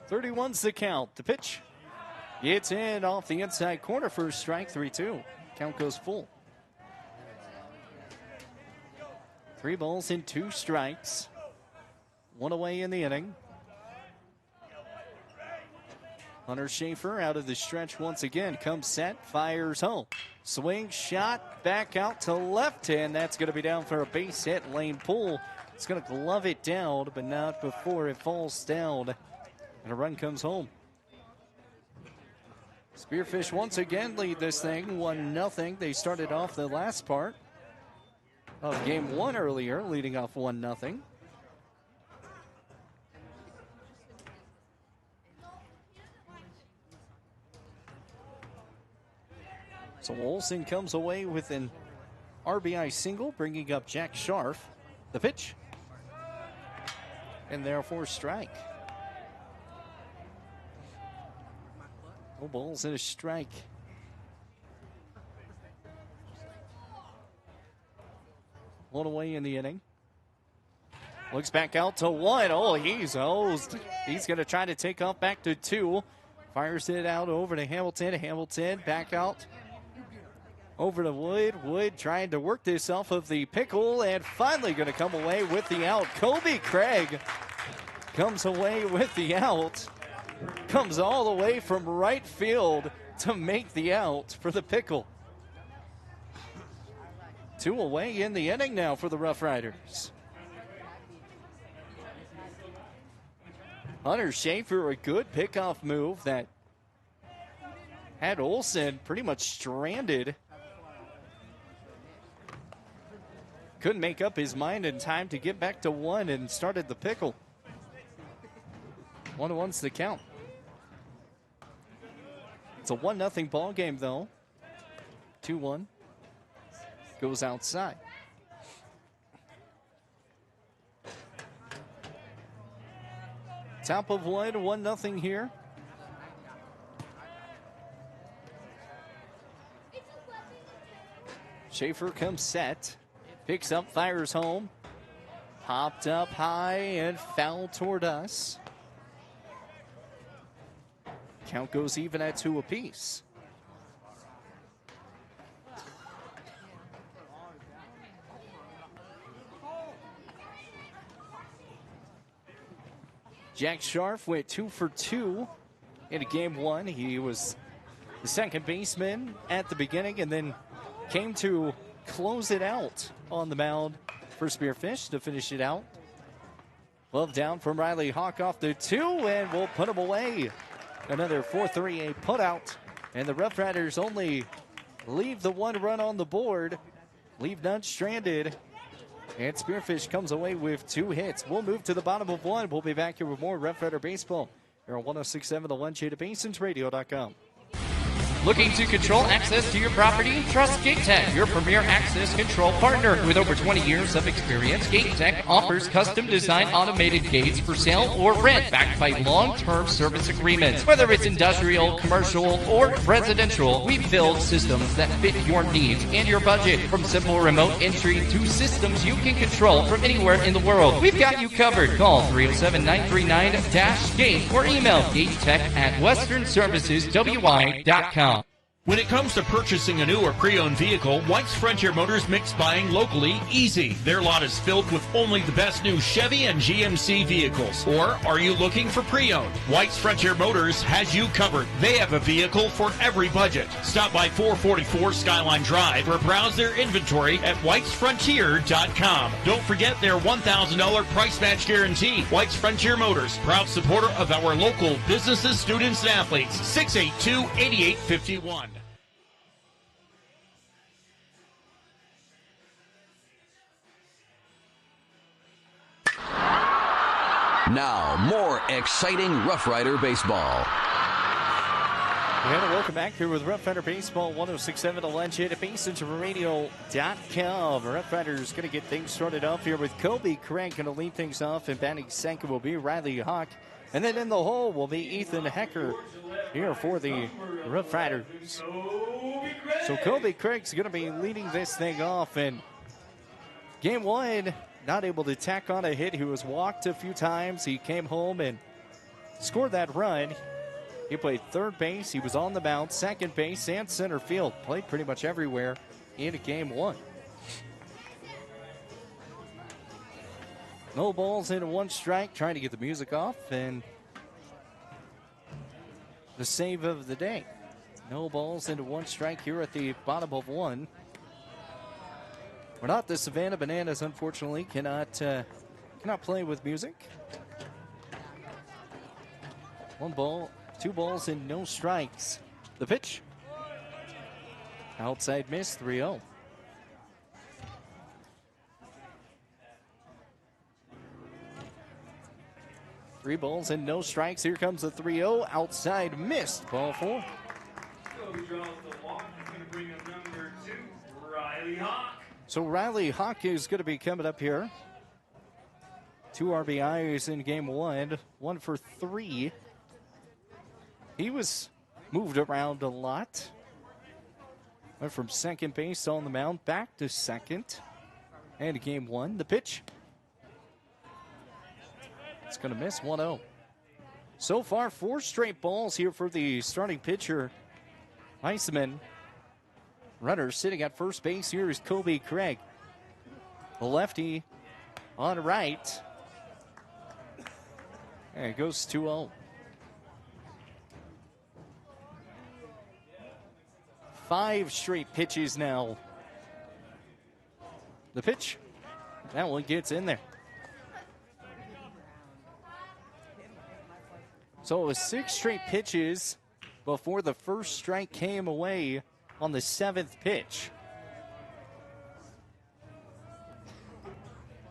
.31's the count. The pitch. It's in off the inside corner for a strike. 3-2. Count goes full. 3 balls and 2 strikes. 1 away in the inning. Hunter Schaefer out of the stretch once again. Comes set, fires home. Swing, shot, back out to left, and that's going to be down for a base hit. Lane Poole is going to glove it down, but not before it falls down. And a run comes home. Spearfish once again lead this thing 1-0. They started off the last part of game 1 earlier, leading off 1-0. So Olsen comes away with an RBI single, bringing up Jack Scharf. The pitch. And therefore strike. No balls and a strike. One away in the inning. Looks back out to one. Oh, he's hosed. He's going to try to take off back to two. Fires it out over to Hamilton. Hamilton back out over to Wood. Wood trying to work this off of the pickle and finally going to come away with the out. Kobe Craig comes away with the out. Comes all the way from right field to make the out for the pickle. Two away in the inning now for the Rough Riders. Hunter Schaefer, a good pickoff move that had Olsen pretty much stranded. Couldn't make up his mind in time to get back to one and started the pickle. 1-1's the count. It's a 1-0 ball game though. 2-1 goes outside. Top of one, 1-0 here. Schaefer comes set, picks up, fires home. Popped up high and foul toward us. Count goes even at 2 apiece. Jack Scharf went 2 for 2 in game one. He was the second baseman at the beginning and then came to close it out on the mound for Spearfish to finish it out. Glove down from Riley Hawk off the 2 and we'll put him away. Another 4-3 put out. And the Rough Riders only leave the 1 run on the board. Leave none stranded. And Spearfish comes away with 2 hits. We'll move to the bottom of 1. We'll be back here with more Rough Rider Baseball here on 106.7 The Lunch at BasonsRadio.com. Looking to control access to your property? Trust GateTech, your premier access control partner. With over 20 years of experience, GateTech offers custom designed automated gates for sale or rent, backed by long-term service agreements. Whether it's industrial, commercial, or residential, we build systems that fit your needs and your budget. From simple remote entry to systems you can control from anywhere in the world, we've got you covered. Call 307-939-GATE or email gatetech@westernserviceswy.com. When it comes to purchasing a new or pre-owned vehicle, White's Frontier Motors makes buying locally easy. Their lot is filled with only the best new Chevy and GMC vehicles. Or are you looking for pre-owned? White's Frontier Motors has you covered. They have a vehicle for every budget. Stop by 444 Skyline Drive or browse their inventory at whitesfrontier.com. Don't forget their $1,000 price match guarantee. White's Frontier Motors, proud supporter of our local businesses, students, and athletes. 682-8851. Now, more exciting Rough Rider baseball. And welcome back here with Rough Rider Baseball 106.7 to lunch at BasonsRadio.com. Rough Riders going to get things started off here with Kobe Craig going to lead things off, and batting second will be Riley Hawk. And then in the hole will be Ethan Hecker here for the Rough Riders. So Kobe Craig's going to be leading this thing off, and game one, not able to tack on a hit. He was walked a few times. He came home and scored that run. He played third base. He was on the mound, second base, and center field. Played pretty much everywhere in game one. No balls and 1 strike. Trying to get the music off, and the save of the day. No balls into 1 strike here at the bottom of 1. We're not the Savannah Bananas, unfortunately. Cannot play with music. 1 ball, 2 balls, and no strikes. The pitch. Outside miss, 3-0. Three balls and no strikes. Here comes the 3-0. Outside missed. Ball 4. So he draws the walk. He's going to bring up So Riley Hawk is going to be coming up here. 2 RBIs in game 1, 1 for 3. He was moved around a lot. Went from second base on the mound back to second. And game 1, the pitch. It's going to miss 1-0. So far, 4 straight balls here for the starting pitcher, Heisman. Runner sitting at first base here is Kobe Craig. The lefty on right. And it goes 2-0. 5 straight pitches now. The pitch. That one gets in there. So it was 6 straight pitches before the first strike came away on the 7th pitch.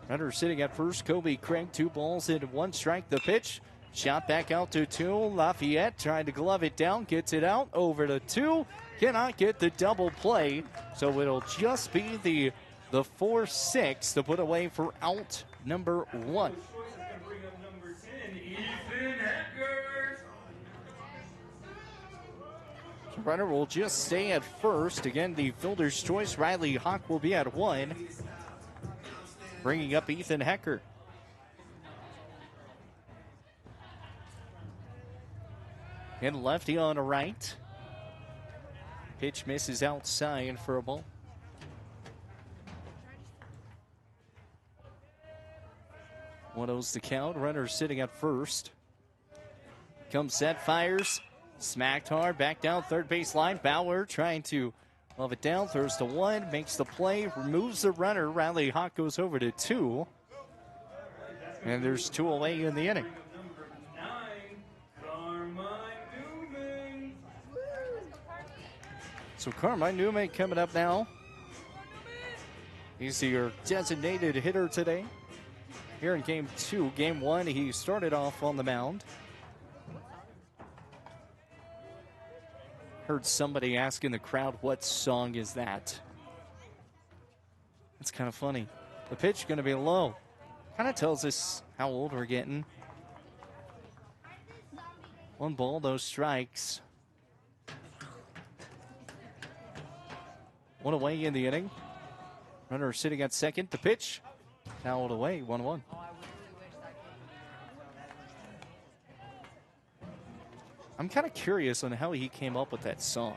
Runner sitting at first, Kobe Craig, 2 balls and 1 strike. The pitch, shot back out to 2. Lafayette trying to glove it down, gets it out over to 2. Cannot get the double play, so it'll just be the 4-6 to put away for out number 1. Runner will just stay at first. Again, the fielder's choice, Riley Hawk, will be at 1. Bringing up Ethan Hecker. And lefty on the right. Pitch misses outside for a ball. One oh's the count. Runner sitting at first. Comes set, fires. Smacked hard, back down third base line. Bauer trying to love it down, throws to 1, makes the play, removes the runner. Riley Hawk goes over to 2. And there's 2 away in the inning. So Carmine Newman coming up now. He's your designated hitter today. Here in game 2. Game 1, he started off on the mound. Heard somebody ask in the crowd, what song is that? It's kind of funny. The pitch going to be low. Kind of tells us how old we're getting. 1 ball, no strikes. 1 away in the inning. Runner sitting at second. The pitch fouled away, 1-1. I'm kind of curious on how he came up with that song.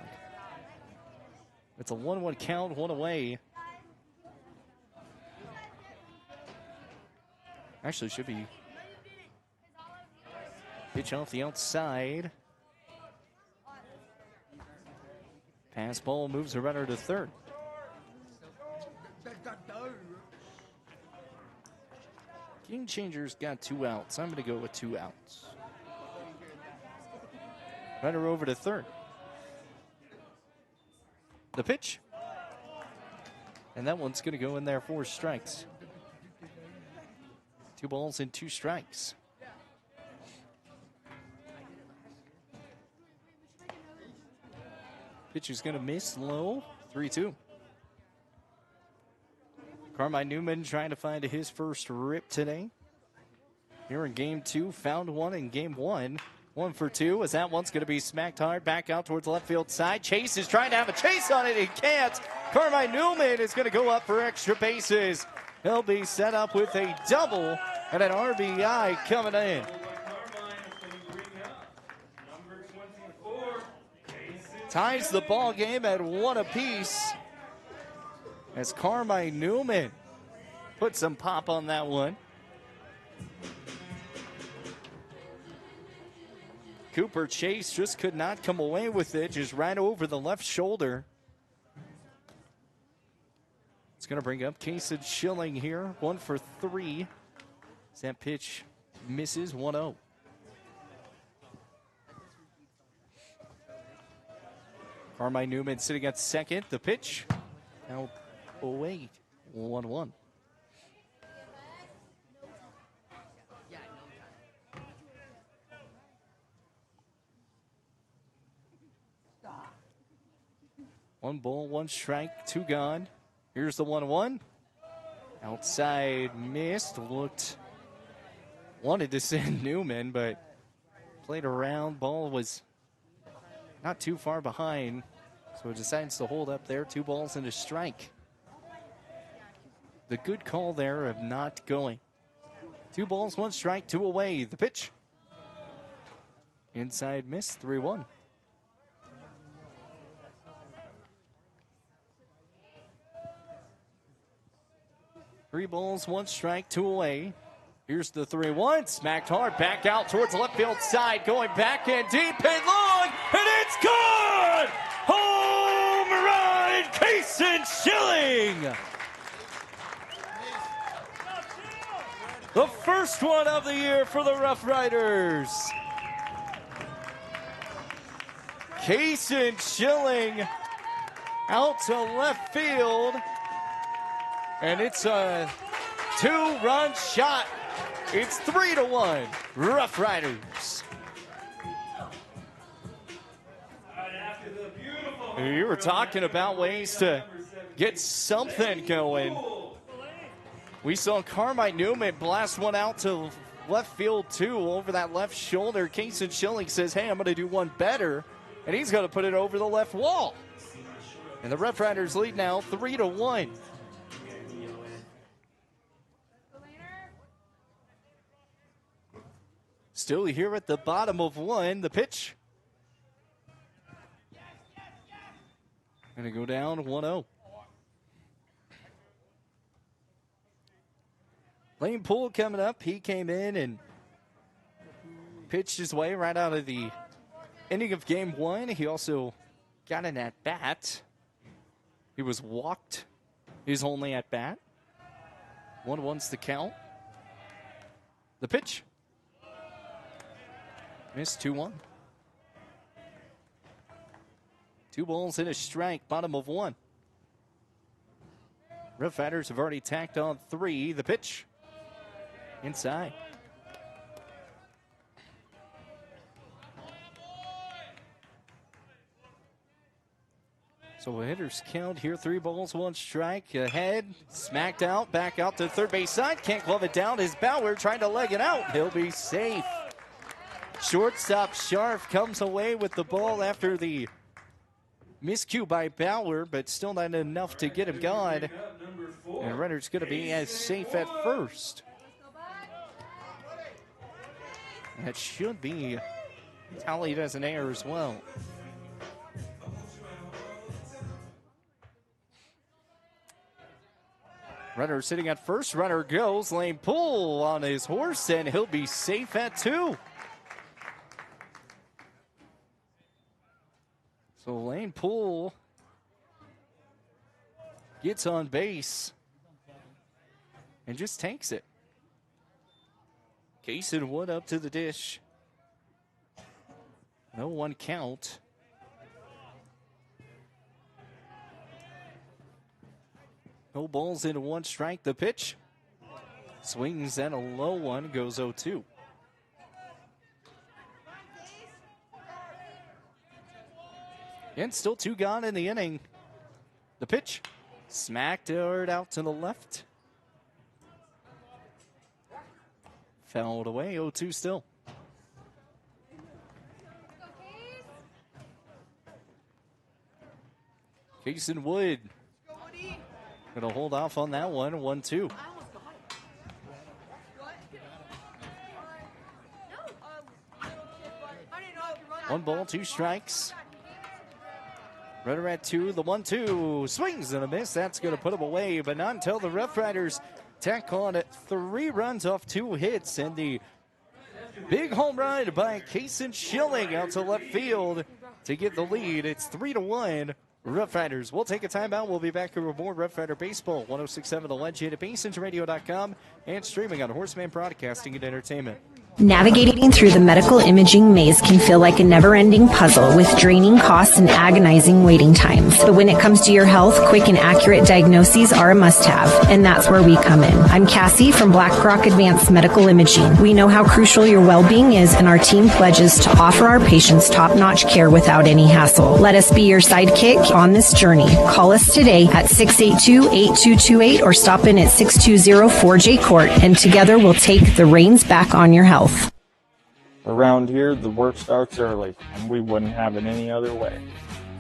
It's a 1-1 count, 1 away. Actually, should be pitch off the outside. Pass ball moves the runner to third. Game Changer's got 2 outs. I'm going to go with 2 outs. Runner over to third. The pitch. And that one's going to go in there, 4 strikes. 2 balls and 2 strikes. Pitch is going to miss low, 3-2. Carmine Newman trying to find his first rip today. Here in game 2, found 1 in game 1. 1 for 2 as that one's going to be smacked hard back out towards the left field side. Chase is trying to have a chase on it. He can't. Carmine Newman is going to go up for extra bases. He'll be set up with a double and an RBI coming in. Ties the ball game at 1 apiece as Carmine Newman put some pop on that one. Cooper Chase just could not come away with it, just right over the left shoulder. It's going to bring up Kason Schilling here, 1 for 3. As that pitch misses, 1-0. Carmine Newman sitting at second. The pitch out away, 1-1. One ball, 1 strike, 2 gone. Here's the 1-1. Outside missed. Wanted to send Newman, but played around. Ball was not too far behind, so it decides to hold up there. 2 balls and a strike. The good call there of not going. 2 balls, 1 strike, 2 away. The pitch. Inside miss, 3-1. Three balls, 1 strike, 2 away. Here's the 3-1. Smacked hard. Back out towards the left field side. Going back and deep and long. And it's gone! Home run! Kason Schilling! The first one of the year for the Rough Riders. Kason Schilling out to left field. And it's a 2-run shot. It's 3-1. Rough Riders. You were talking about ways to get something going. We saw Carmine Newman blast one out to left field too, over that left shoulder. Kason Schilling says, hey, I'm going to do one better. And he's going to put it over the left wall. And the Rough Riders lead now 3-1. Still here at the bottom of 1. The pitch. Going to go down 1-0. Lane Poole coming up. He came in and pitched his way right out of the ending of game 1. He also got an at-bat. He was walked his only at-bat. 1-1's the count. The pitch. Missed 2-1. 2 balls and a strike, bottom of 1. Rough Riders have already tacked on 3. The pitch. Inside. So a hitter's count here. 3 balls, 1 strike. Ahead, smacked out, back out to third base side. Can't glove it down. Is Bauer trying to leg it out. He'll be safe. Shortstop Scharf comes away with the ball after the miscue by Bauer, but still not enough to get him gone. And Renner's going to be as safe at first. That should be tallied as an error as well. Runner sitting at first. Runner goes. Lane Poole on his horse, and he'll be safe at 2. So Lane Poole gets on base and just takes it. Kason Wood up to the dish. No 1 count. No balls into 1 strike. The pitch. Swings and a low one. Goes 0-2. And still 2 gone in the inning. The pitch. Smacked it out to the left. Fouled away. 0-2 still. Kason Wood going to hold off on that one. 1-2. 1 ball, 2 strikes. Runner at 2, the 1-2 swings and a miss. That's going to put him away, but not until the Rough Riders tack on 3 runs off 2 hits, and the big home run by Kason Schilling out to left field to get the lead. It's 3-1. Rough Riders. We'll take a timeout. We'll be back here with more Rough Rider Baseball. 106.7 The Legend at BasonRadio.com and streaming on Horseman Broadcasting and Entertainment. Navigating through the medical imaging maze can feel like a never-ending puzzle with draining costs and agonizing waiting times. But when it comes to your health, quick and accurate diagnoses are a must-have, and that's where we come in. I'm Cassie from BlackRock Advanced Medical Imaging. We know how crucial your well-being is, and our team pledges to offer our patients top-notch care without any hassle. Let us be your sidekick on this journey. Call us today at 682-8228 or stop in at 620 4J Court, and together we'll take the reins back on your health. Around here, the work starts early, and we wouldn't have it any other way.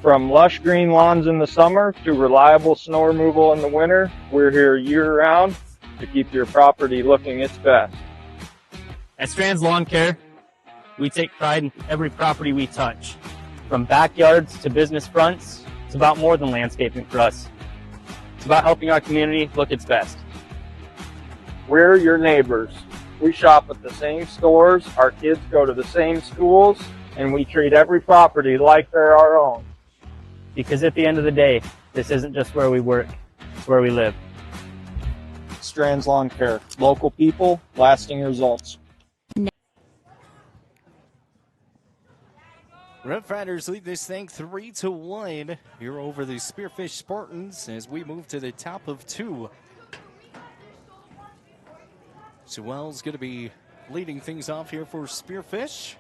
From lush green lawns in the summer to reliable snow removal in the winter, we're here year-round to keep your property looking its best. At Strands Lawn Care, we take pride in every property we touch. From backyards to business fronts, it's about more than landscaping for us. It's about helping our community look its best. We're your neighbors. We shop at the same stores, our kids go to the same schools, and we treat every property like they're our own. Because at the end of the day, this isn't just where we work, it's where we live. Strands Lawn Care. Local people, lasting results. Rough Riders lead this thing 3-1 here over the Spearfish Spartans as we move to the top of 2. Sewell's going to be leading things off here for Spearfish.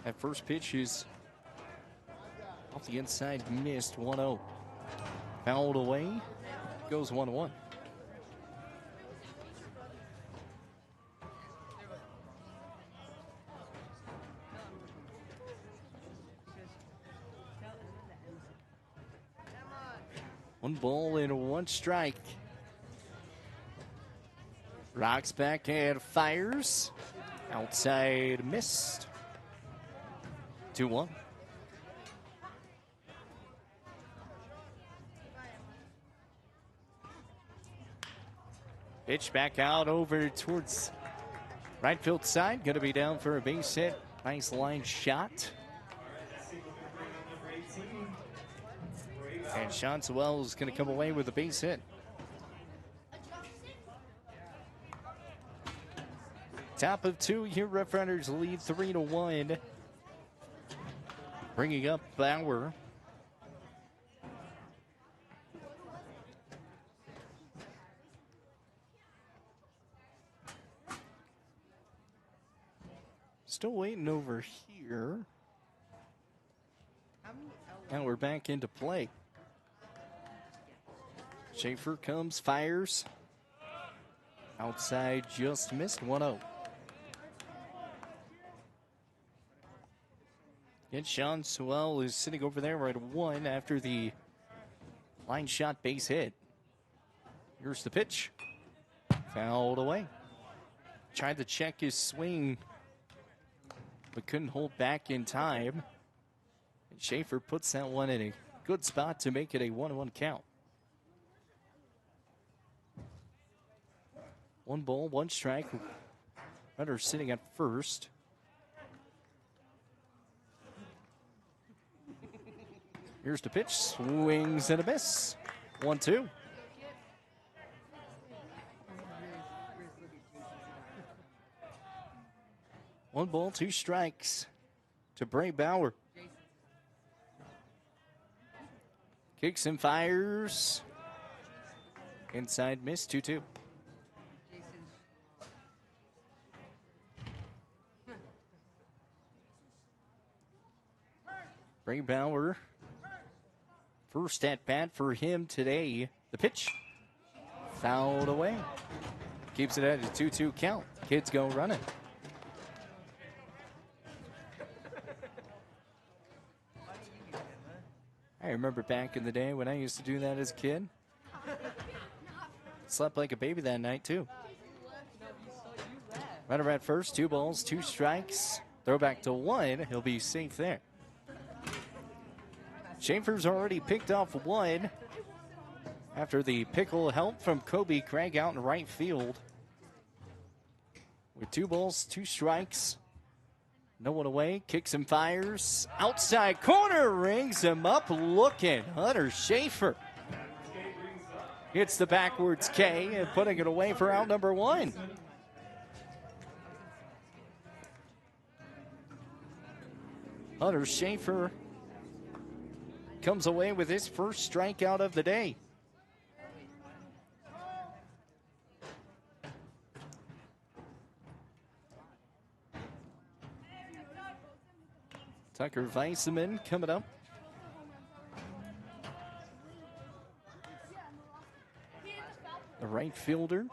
That first pitch is off the inside, missed 1-0. Fouled away, goes 1-1. One ball and one strike. Rocks back and fires. Outside missed. 2-1. Pitch back out over towards right field side. Going to be down for a base hit. Nice line shot. And Sean Sewell is going to come away with a base hit. Top of 2 here, Rough Riders lead 3-1. Bringing up Bauer. Still waiting over here. Now we're back into play. Schaefer comes, fires. Outside just missed 1-0. And Sean Sewell is sitting over there at 1 after the line shot base hit. Here's the pitch. Fouled away. Tried to check his swing, but couldn't hold back in time. And Schaefer puts that one in a good spot to make it a 1-1 count. 1 ball, 1 strike. Runner sitting at first. Here's the pitch. Swings and a miss. 1-2. One ball, 2 strikes to Bray Bauer. Kicks and fires. Inside miss, 2-2. Bray Bauer, first at bat for him today. The pitch, fouled away. Keeps it at a 2-2 count. Kids go running. I remember back in the day when I used to do that as a kid. Slept like a baby that night, too. Runner at first, 2 balls, 2 strikes. Throw back to 1. He'll be safe there. Schaefer's already picked off 1 after the pickle help from Kobe Craig out in right field. With 2 balls, 2 strikes. No one away. Kicks and fires. Outside corner, rings him up looking. Hunter Schaefer. hits the backwards K and putting it away for out number 1. Hunter Schaefer comes away with his first strikeout of the day. Tucker Weisman coming up. The right fielder.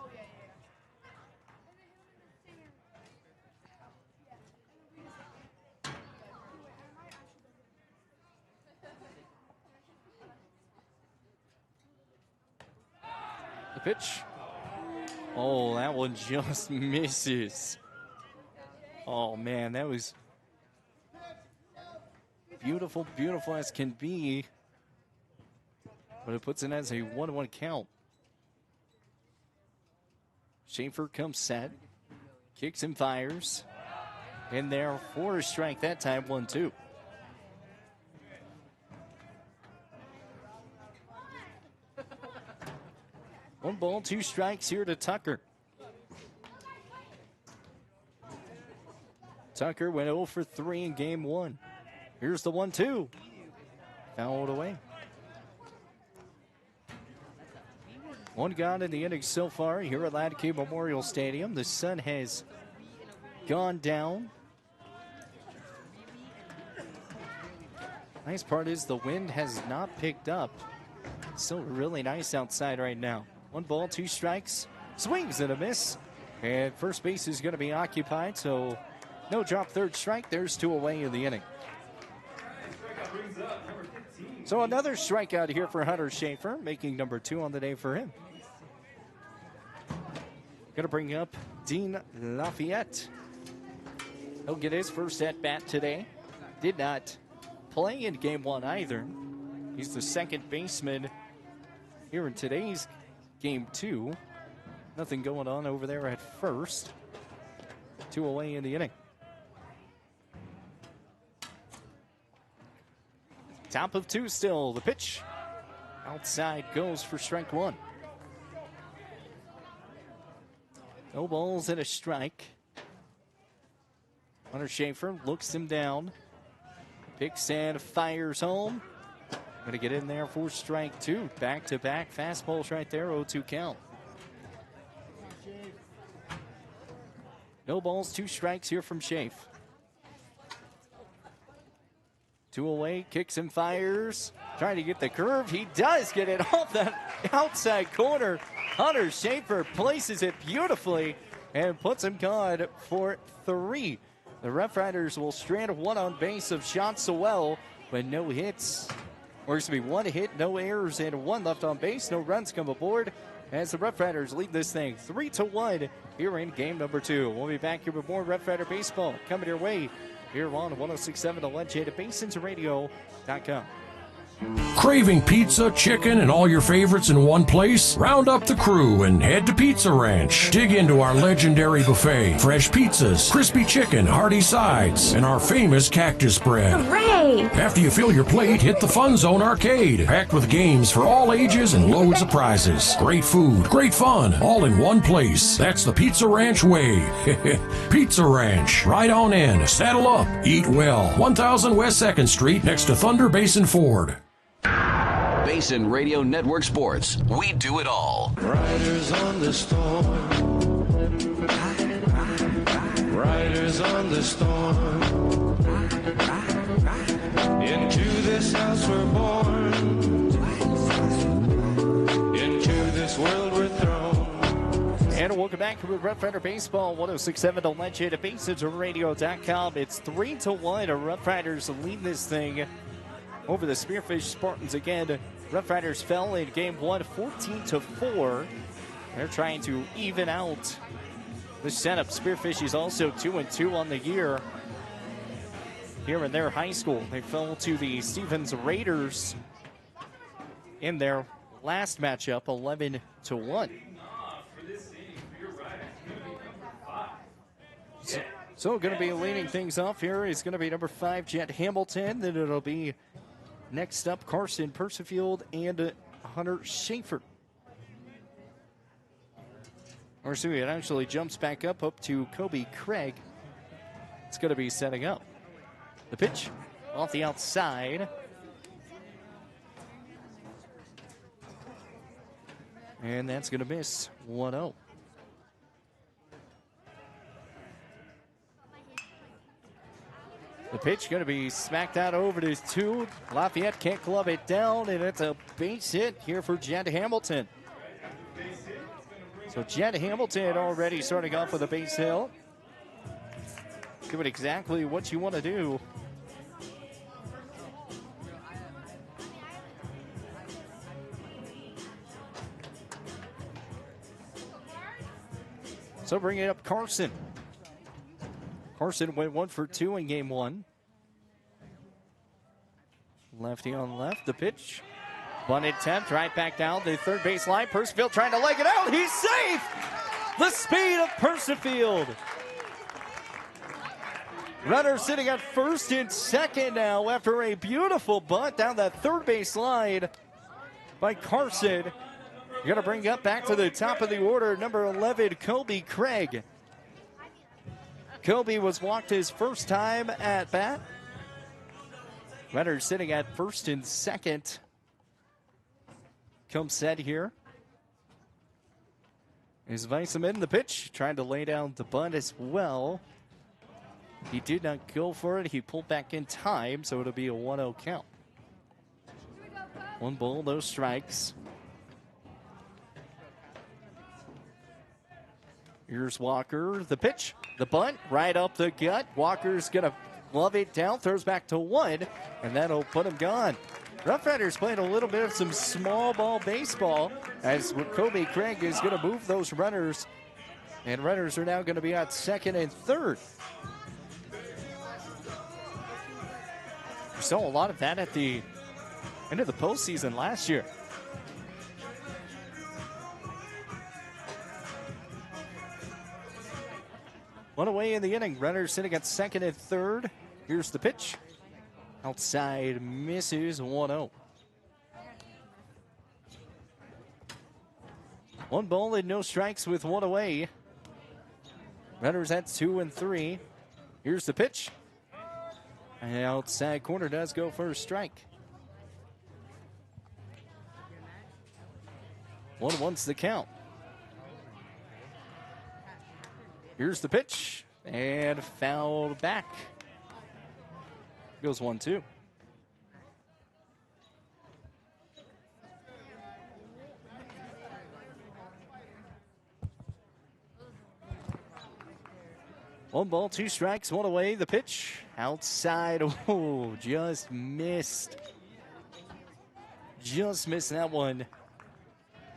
The pitch. Oh, that one just misses. Oh, man, that was beautiful, beautiful as can be. But it puts it as a 1-1 count. Schaefer comes set. Kicks and fires. In there for a strike that time, 1-2. One ball, 2 strikes here to Tucker. Tucker went 0 for 3 in game 1. Here's the 1-2. Fouled away. One gone in the inning so far here at Latke Memorial Stadium. The sun has gone down. Nice part is the wind has not picked up. It's still really nice outside right now. 1 ball, 2 strikes. Swings and a miss. And first base is going to be occupied, so no drop, 3rd strike. There's 2 away in the inning. So another strikeout here for Hunter Schaefer, making number 2 on the day for him. Going to bring up Dean Lafayette. He'll get his first at-bat today. Did not play in game 1 either. He's the second baseman here in today's game 2. Nothing going on over there at first. 2 away in the inning. Top of 2 still. The pitch outside goes for strike 1. No balls and a strike. Hunter Schaefer looks him down. Picks and fires home. Going to get in there for strike 2. Back-to-back fastballs right there. 0-2 count. No balls, 2 strikes here from Schaefer. 2 away, kicks and fires. Trying to get the curve. He does get it off that outside corner. Hunter Schaefer places it beautifully and puts him gone for 3. The Rough Riders will strand 1 on base of Sean Sewell, but no hits. Or excuse me, 1 hit, no errors, and 1 left on base. No runs come aboard as the Rough Riders lead this thing 3-1 here in game number 2. We'll be back here with more Rough Rider baseball coming your way here on 106.7 The Legend at BasinRadio.com. Craving pizza, chicken, and all your favorites in one place? Round up the crew and head to Pizza Ranch. Dig into our legendary buffet. Fresh pizzas, crispy chicken, hearty sides, and our famous cactus bread. Hooray! After you fill your plate, hit the Fun Zone Arcade. Packed with games for all ages and loads of prizes. Great food, great fun, all in one place. That's the Pizza Ranch way. Pizza Ranch. Right on in. Saddle up. Eat well. 1000 West 2nd Street next to Thunder Basin Ford. Basin Radio Network Sports. We do it all. Riders on the storm. Riders on the storm. Into this house we're born. Into this world we're thrown. And welcome back to Rough Rider Baseball 106.7 The Legend at BasinRadio.com. It's 3-1. Rough Riders lead this thing over the Spearfish Spartans again. Rough Riders fell in game 1, 14-4. They're trying to even out the setup. Spearfish is also 2-2 on the year here in their high school. They fell to the Stevens Raiders in their last matchup, 11-1. So going to be leading things off here is going to be number 5, Jet Hamilton. Then it'll be next up, Carson Persefield and Hunter Schaefer. Or so it actually jumps back up to Kobe Craig. It's going to be setting up. The pitch off the outside. And that's going to miss 1-0. The pitch going to be smacked out over to 2. Lafayette can't club it down, and it's a base hit here for Jed Hamilton. So Jed Hamilton already starting off with a base hit. Doing exactly what you want to do. So bringing up Carson. Carson went 1 for 2 in game 1. Lefty on left, the pitch. Bunt attempt, right back down the third base line. Percival trying to leg it out. He's safe! The speed of Percival. Runner sitting at first and second now after a beautiful bunt down that third base line by Carson. You're going to bring up back to the top of the order, number 11, Kobe Craig. Kobe was walked his first time at bat. Runner sitting at first and second. Comes set here. Is Weissman the pitch, trying to lay down the bunt as well. He did not go for it. He pulled back in time, so it'll be a 1-0 count. 1 ball, no strikes. Here's Walker, the pitch, the bunt, right up the gut. Walker's going to glove it down, throws back to 1, and that'll put him gone. Rough Riders playing a little bit of some small ball baseball as Kobe Craig is going to move those runners, and runners are now going to be at second and third. We saw a lot of that at the end of the postseason last year. One away in the inning. Runners sitting at second and third. Here's the pitch. Outside misses 1-0. 1 ball and no strikes with 1 away. Runners at 2 and 3. Here's the pitch. And outside corner does go for a strike. 1-1's the count. Here's the pitch, and fouled back. Goes 1-2. One ball, 2 strikes, 1 away. The pitch outside. Oh, just missed. Just missed that one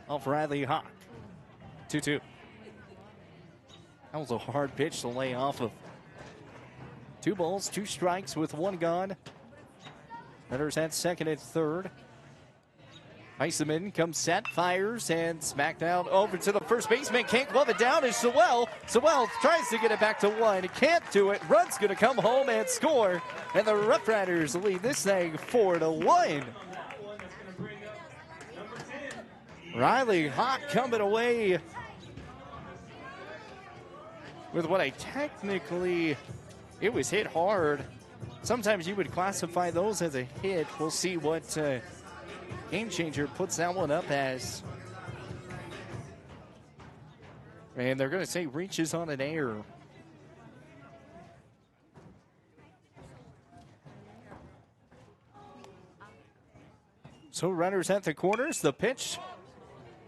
off Riley Hawk. 2-2. That was a hard pitch to lay off of. 2 balls, 2 strikes with 1 gone. Runners at second and third. Heisman comes set, fires, and smacked out over to the first baseman. Can't glove it down. Is Sewell. Sewell tries to get it back to 1. Can't do it. Run's going to come home and score. And the Rough Riders lead this thing 4-1. Riley Hawk coming away with what I technically, it was hit hard. Sometimes you would classify those as a hit. We'll see what Game Changer puts that one up as. And they're going to say reaches on an error. So runners at the corners. The pitch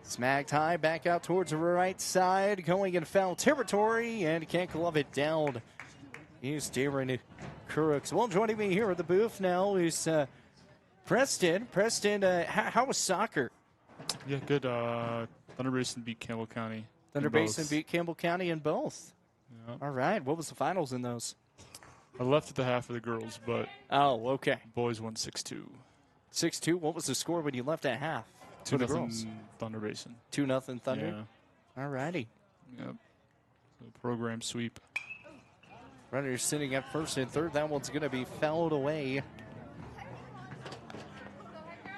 smacked high, back out towards the right side, going in foul territory, and can't glove it down. Here's Darren Crooks. Well, joining me here at the booth now is Preston. Preston, how was soccer? Yeah, good. Thunder Basin beat Campbell County. Thunder Basin beat Campbell County in both. Yeah. All right. What was the finals in those? I left at the half of the girls, but okay. Boys won 6-2. 6-2. What was the score when you left at half? 2-0 Thunder Basin. 2-0 Thunder? Yeah. All righty. Yep. So program sweep. Runners sitting at first and third. That one's going to be fouled away.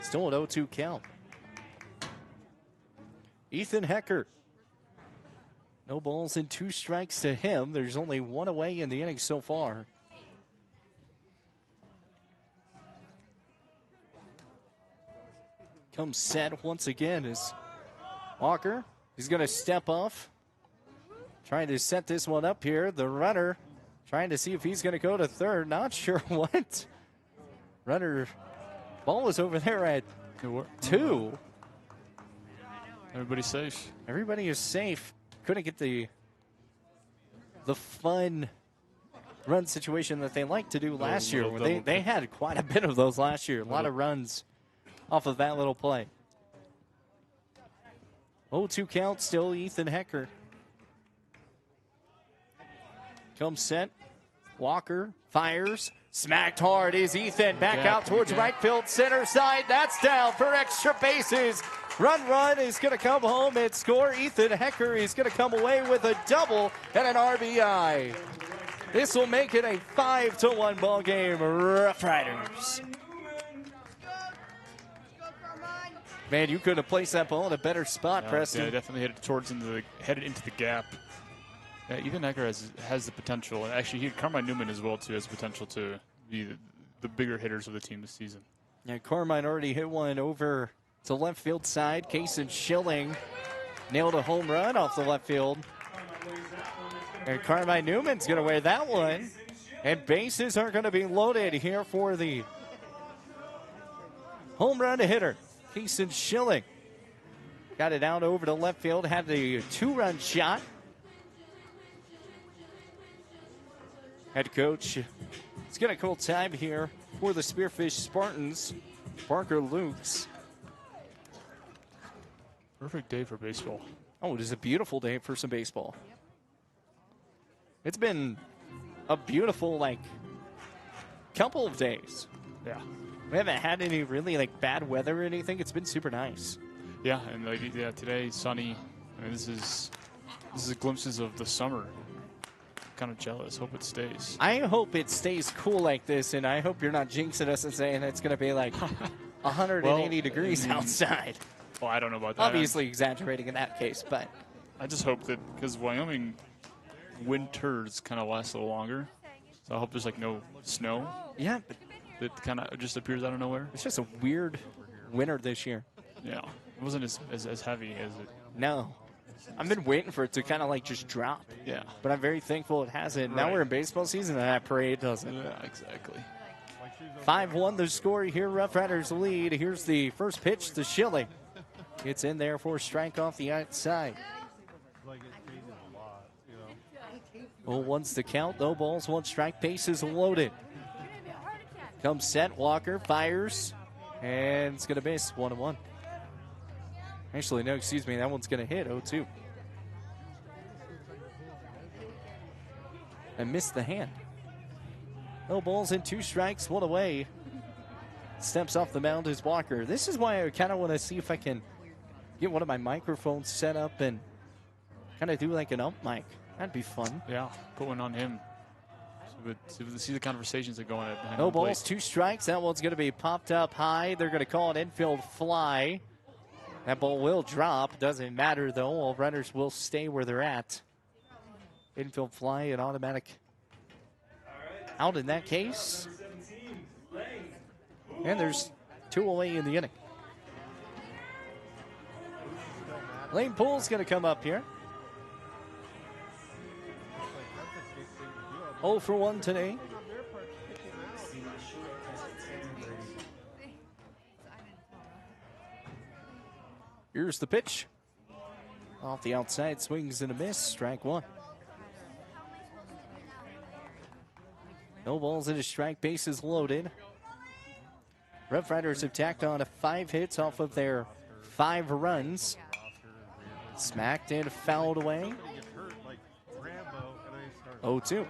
Still an 0-2 count. Ethan Hecker No balls and 2 strikes to him. There's only 1 away in the inning so far. Comes set once again is Walker. He's going to step off. Trying to set this one up here. The runner trying to see if he's going to go to third. Not sure what. Runner, ball was over there at 2. Everybody's safe. Everybody is safe. Couldn't get the fun run situation that they liked to do last year. They had quite a bit of those last year. A lot of runs off of that little play. 0-2 count, still Ethan Hecker. Comes set. Walker fires. Smacked hard is Ethan. Back out towards right field, center side. That's down for extra bases. Run is going to come home and score. Ethan Hecker is going to come away with a double and an RBI. This will make it a 5-1 ball game. Rough Riders. Man, you could have placed that ball in a better spot, Preston. Yeah, definitely headed into the gap. Yeah, Ethan Hecker has the potential, and actually Carmine Newman as well too has the potential to be the bigger hitters of the team this season. Yeah, Carmine already hit one over to left field side. Kason Schilling nailed a home run off the left field. And Carmine Newman's going to wear that one. And bases are going to be loaded here for the home run hitter, Kason Schilling. Got it out over to left field, had the 2-run shot. Head coach is going to call time here for the Spearfish Spartans. Parker Lukes. Perfect day for baseball. Oh, it is a beautiful day for some baseball. It's been a beautiful, couple of days. Yeah. We haven't had any really, bad weather or anything. It's been super nice. Yeah, and, today, sunny. I mean, this is glimpses of the summer. Kind of jealous. Hope it stays. I hope it stays cool like this, and I hope you're not jinxing us and saying it's going to be 180 degrees outside. Well, I don't know about that. Obviously exaggerating in that case, but I just hope that because Wyoming winters kind of last a little longer, so I hope there's no snow. Yeah, but it kind of just appears out of nowhere. It's just a weird winter this year. Yeah, it wasn't as heavy as it. No. I've been waiting for it to kind of just drop. Yeah. But I'm very thankful it hasn't. Now we're in baseball season and that parade doesn't. Yeah, exactly. 5-1 the score here. Rough Riders lead. Here's the first pitch to Schilling. It's in there for a strike off the outside. 0-1's the count. No balls, 1 strike. Bases loaded. Comes set. Walker fires. And it's going to miss 1-1. Actually, no, excuse me. That one's going to hit 0-2. And missed the hand. No balls and 2 strikes, 1 away. Steps off the mound is Walker. This is why I kind of want to see if I can get one of my microphones set up and kind of do an ump mic. That'd be fun. Yeah, put one on him. See the conversations that go on behind no home plate. balls, 2 strikes. That one's going to be popped up high. They're going to call an infield fly. That ball will drop. Doesn't matter, though. All runners will stay where they're at. Infield fly, an automatic out in that case. And there's 2 away in the inning. Lane Poole's going to come up here. 0 for 1 today. Here's the pitch. Off the outside, swings and a miss. Strike 1. No balls and a strike. Bases loaded. Rough Riders have tacked on 5 hits off of their 5 runs. Smacked and fouled away. 0-2.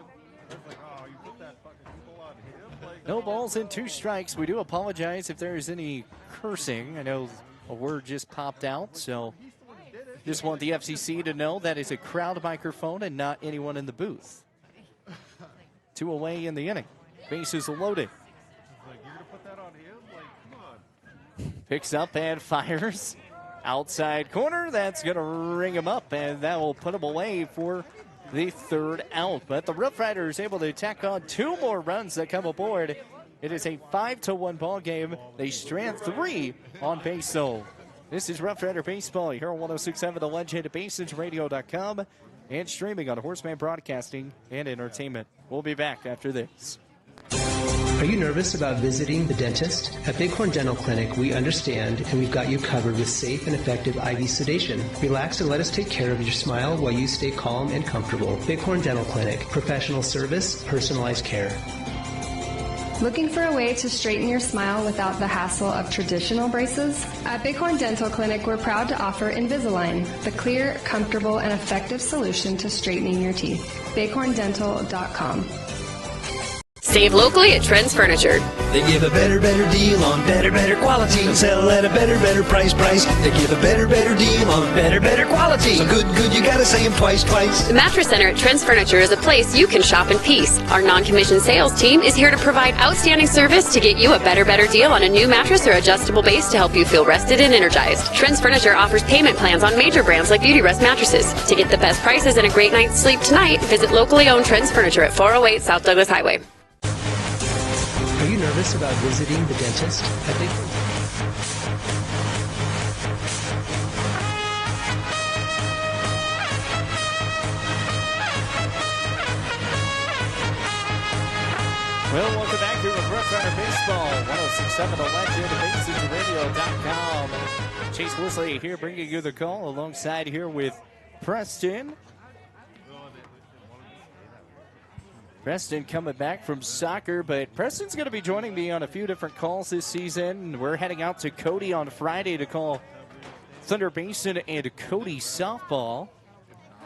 No balls and 2 strikes. We do apologize if there is any cursing. I know a word just popped out, so just want the FCC to know that is a crowd microphone and not anyone in the booth. 2 away in the inning. Bases loaded. Picks up and fires. Outside corner, that's going to ring him up, and that will put him away for the third out. But the Rough Riders able to tack on 2 more runs that come aboard. It is a 5-1 ball game. They strand 3 on base though. This is Rough Rider Baseball here on 106.7 The Legend at BasensRadio.com and streaming on Horseman Broadcasting and Entertainment. We'll be back after this. Are you nervous about visiting the dentist? At Bighorn Dental Clinic, we understand and we've got you covered with safe and effective IV sedation. Relax and let us take care of your smile while you stay calm and comfortable. Bighorn Dental Clinic, professional service, personalized care. Looking for a way to straighten your smile without the hassle of traditional braces? At Bighorn Dental Clinic, we're proud to offer Invisalign, the clear, comfortable, and effective solution to straightening your teeth. BighornDental.com. Save locally at Trends Furniture. They give a better deal on better quality. And sell at a better price. They give a better deal on better quality. So good, you gotta say them twice. The Mattress Center at Trends Furniture is a place you can shop in peace. Our non-commissioned sales team is here to provide outstanding service to get you a better deal on a new mattress or adjustable base to help you feel rested and energized. Trends Furniture offers payment plans on major brands like Beauty Rest mattresses. To get the best prices and a great night's sleep tonight, visit locally owned Trends Furniture at 408 South Douglas Highway. Are you nervous about visiting the dentist? I think. Well, welcome back here with Rough Rider Baseball, 106.7 The Legend, BasensRadio.com. Chase Worsley here bringing you the call alongside here with Preston. Preston coming back from soccer, but Preston's going to be joining me on a few different calls this season. We're heading out to Cody on Friday to call Thunder Basin and Cody softball.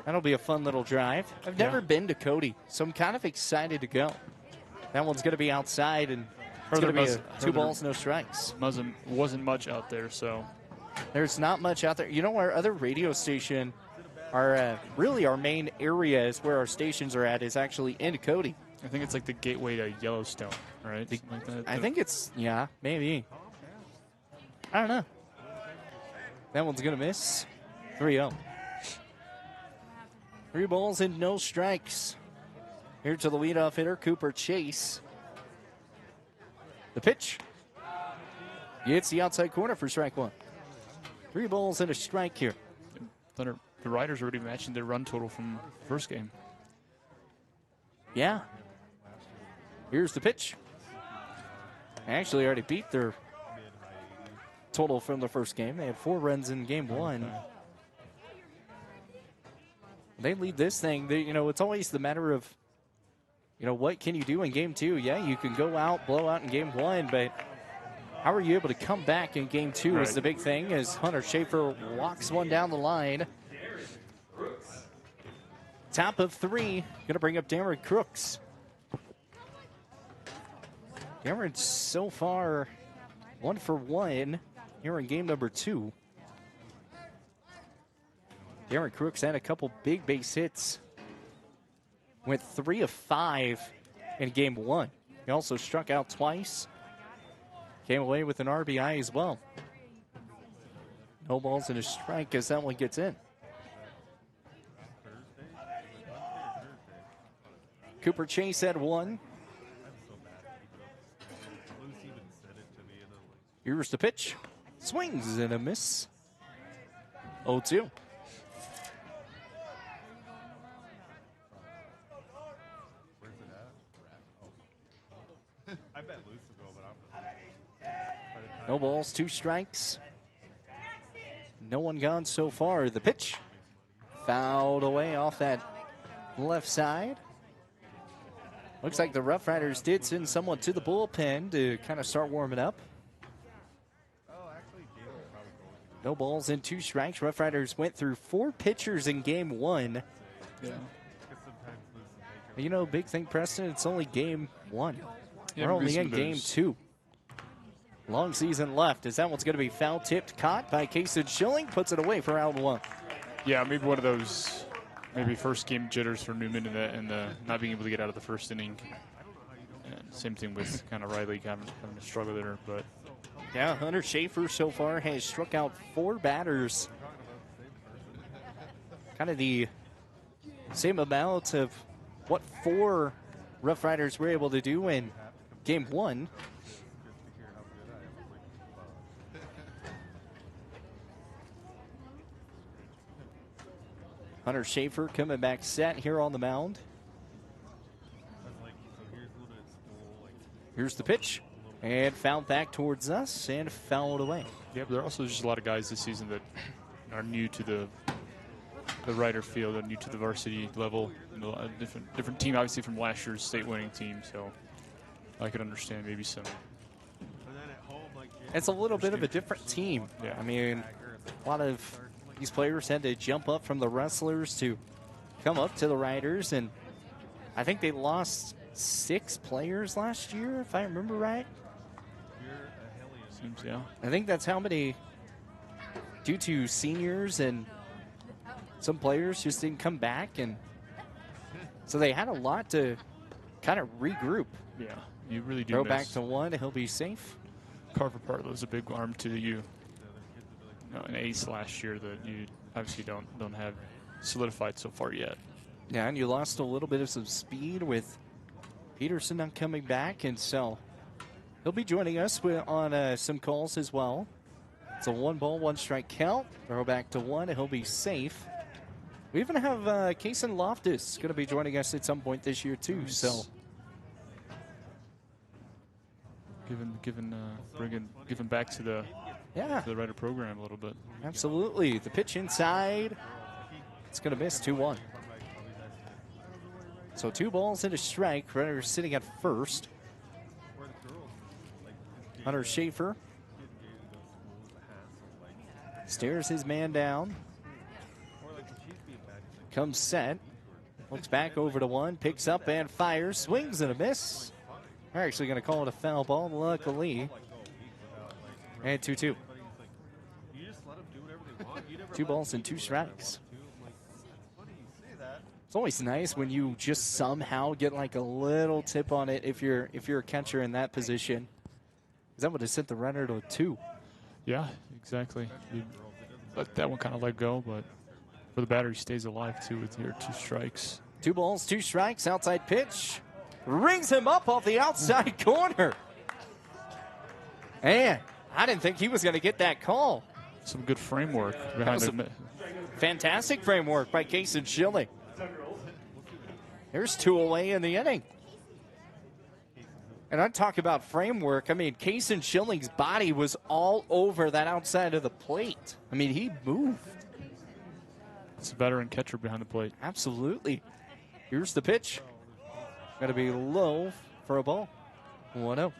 That'll be a fun little drive. I've never been to Cody, so I'm kind of excited to go. That one's going to be outside, and it's going to be 2 balls, no strikes. Wasn't much out there, so. There's not much out there. You know, our other radio station, really our main area is where our stations are at, is actually in Cody. I think it's like the gateway to Yellowstone, right? Like that. I think it's, yeah, maybe. I don't know. That one's going to miss. 3-0. 3 balls and no strikes. Here to the leadoff hitter, Cooper Chase. The pitch. It's the outside corner for strike 1. 3 balls and a strike here. Thunder. The Riders already matching their run total from the first game. Yeah. Here's the pitch. Actually already beat their total from the first game. They had 4 runs in game 1. They lead this thing. It's always the matter of, what can you do in game 2? Yeah, you can go out, blow out in game 1, but how are you able to come back in game 2 is the big thing, as Hunter Schaefer walks one down the line. Top of 3, going to bring up Darren Crooks. Darren so far 1 for 1 here in game number 2. Darren Crooks had a couple big base hits. Went 3 of 5 in game 1. He also struck out twice. Came away with an RBI as well. No balls and a strike as that one gets in. Cooper Chase had 1. Here's the pitch. Swings and a miss. 0-2. No balls, 2 strikes. No one gone so far. The pitch fouled away off that left side. Looks like the Rough Riders did send someone to the bullpen to kind of start warming up. No balls and 2 strikes. Rough Riders went through 4 pitchers in game 1. Yeah. Big thing, Preston, it's only game 1. Yeah, we're only in game 2. Long season left, as that one's going to be foul-tipped, caught by Kason Schilling, puts it away for out 1. Yeah, maybe one of those first game jitters for Newman and the not being able to get out of the first inning. And same thing with kind of Riley having to struggle there, but Yeah, Hunter Schaefer so far has struck out 4 batters. Kind of the same amount of what 4 Rough Riders were able to do in game 1. Hunter Schaefer coming back set here on the mound. Here's the pitch. And fouled back towards us and fouled away. Yeah, but there are also just a lot of guys this season that are new to the Rider field, and new to the varsity level. A different team, obviously, from last year's state winning team. So I could understand maybe some. It's a little bit of a different team. Yeah. I mean, a lot of these players had to jump up from the wrestlers to come up to the Riders, and I think they lost 6 players last year, if I remember right. Seems, yeah. I think that's how many, due to seniors and some players just didn't come back, and so they had a lot to kind of regroup. Yeah, you really do. Throw back to 1, he'll be safe. Carver Partlow is a big arm to you. An ace last year that you obviously don't have solidified so far yet. Yeah, and you lost a little bit of some speed with Peterson not coming back, and so he'll be joining us on some calls as well. It's a 1-ball, 1-strike count. Throw back to 1, and he'll be safe. We even have Kason Loftus going to be joining us at some point this year too. Nice. So, giving back to the Rider program a little bit. Absolutely, the pitch inside. It's going to miss 2-1. So 2 balls and a strike. Runner sitting at first. Hunter Schaefer stares his man down. Comes set. Looks back over to 1. Picks up and fires. Swings and a miss. They're actually going to call it a foul ball, luckily. And 2-2. 2 balls and 2 strikes. It's always nice when you just somehow get like a little tip on it if you're a catcher in that position. Because that would have sent the runner to 2. Yeah, exactly. You let that one kind of let go, but for the batter, he stays alive too with your 2 strikes. 2 balls, 2 strikes. Outside pitch. Rings him up off the outside corner. And I didn't think he was going to get that call. Some good framework behind it. Fantastic framework by Kason Schilling. There's 2 away in the inning. And I talk about framework. I mean, Kason Schilling's body was all over that outside of the plate. I mean, he moved. It's a veteran catcher behind the plate. Absolutely. Here's the pitch. Got to be low for a ball. 1-0.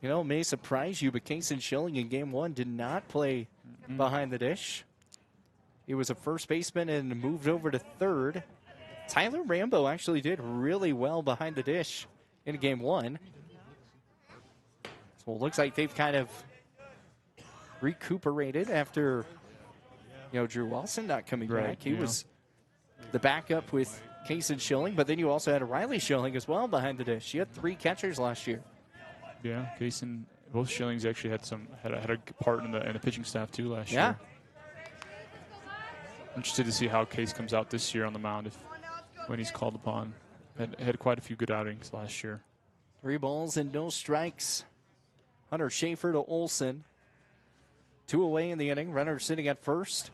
You know, it may surprise you, but Kason Schilling in game 1 did not play behind the dish. He was a first baseman and moved over to third. Tyler Rambo actually did really well behind the dish in game 1. So it looks like they've kind of recuperated after, Drew Wilson not coming back. He was the backup with Kason Schilling, but then you also had Riley Schilling as well behind the dish. You had 3 catchers last year. Yeah, Kason, both Schillings actually had a part in the pitching staff too last year. Interested to see how Case comes out this year on the mound when he's called upon. Had quite a few good outings last year. 3 balls and no strikes. Hunter Schaefer to Olson. 2 away in the inning. Runner sitting at first.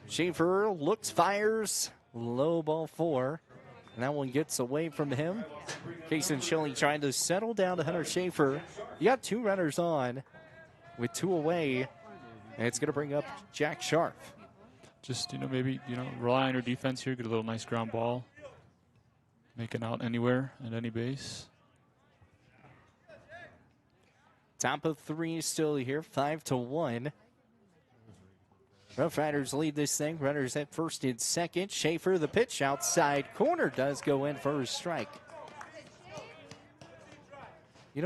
Schaefer looks, fires. Low ball 4. And that one gets away from him. Kason Schilling trying to settle down to Hunter Schaefer. You got 2 runners on with 2 away. And it's going to bring up Jack Sharp. Just, maybe, rely on your defense here. Get a little nice ground ball. Make it out anywhere at any base. Top of 3 still here. 5-1. Rough Riders lead this thing. Runners at first and second. Schaefer, the pitch outside corner, does go in for a strike.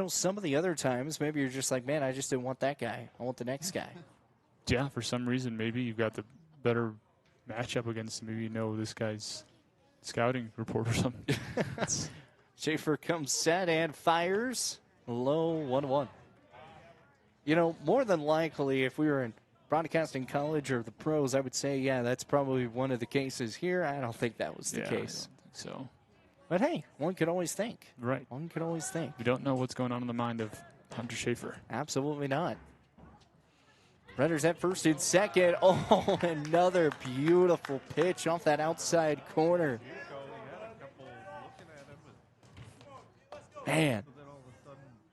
Some of the other times, maybe you're just like, man, I just didn't want that guy. I want the next guy. Yeah, for some reason, maybe you've got the better matchup against him. Maybe this guy's scouting report or something. Schaefer comes set and fires. low 1-1. You know, more than likely, if we were in broadcasting college or the pros, I would say, yeah, that's probably one of the cases here. I don't think that was the case. I don't think so. But hey, one could always think. Right. One could always think. We don't know what's going on in the mind of Hunter Schaefer. Absolutely not. Runners at first and second. Oh, another beautiful pitch off that outside corner. Man,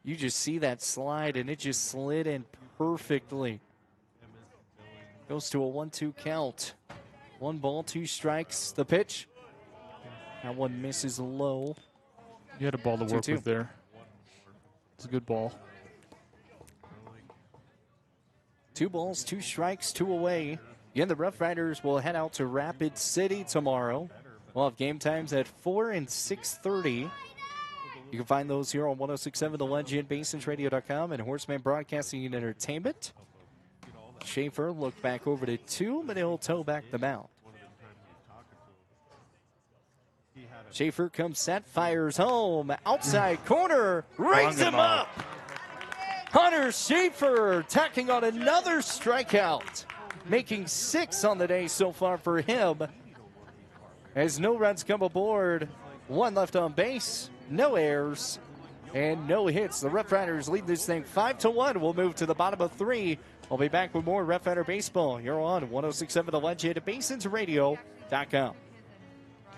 you just see that slide, and it just slid in perfectly. Goes to a 1-2 count. 1 ball, 2 strikes. The pitch. That one misses low. You had a ball to work 2-2. with there. It's a good ball. 2 balls, 2 strikes, 2 away. Again, the Rough Riders will head out to Rapid City tomorrow. We'll have game times at 4 and 6:30. You can find those here on 106.7 The Legend, BasensRadio.com, and Horseman Broadcasting and Entertainment. Schaefer look back over to 2, but he'll toe back the mound. Schaefer comes set, fires home, outside corner, rings him up. Hunter Schaefer tacking on another strikeout, making 6 on the day so far for him. As no runs come aboard, 1 left on base, no errors, and no hits. The Rough Riders lead this thing 5-1. We'll move to the bottom of 3. We'll be back with more Rough Rider baseball here on 106.7 The Legend at BasensRadio.com.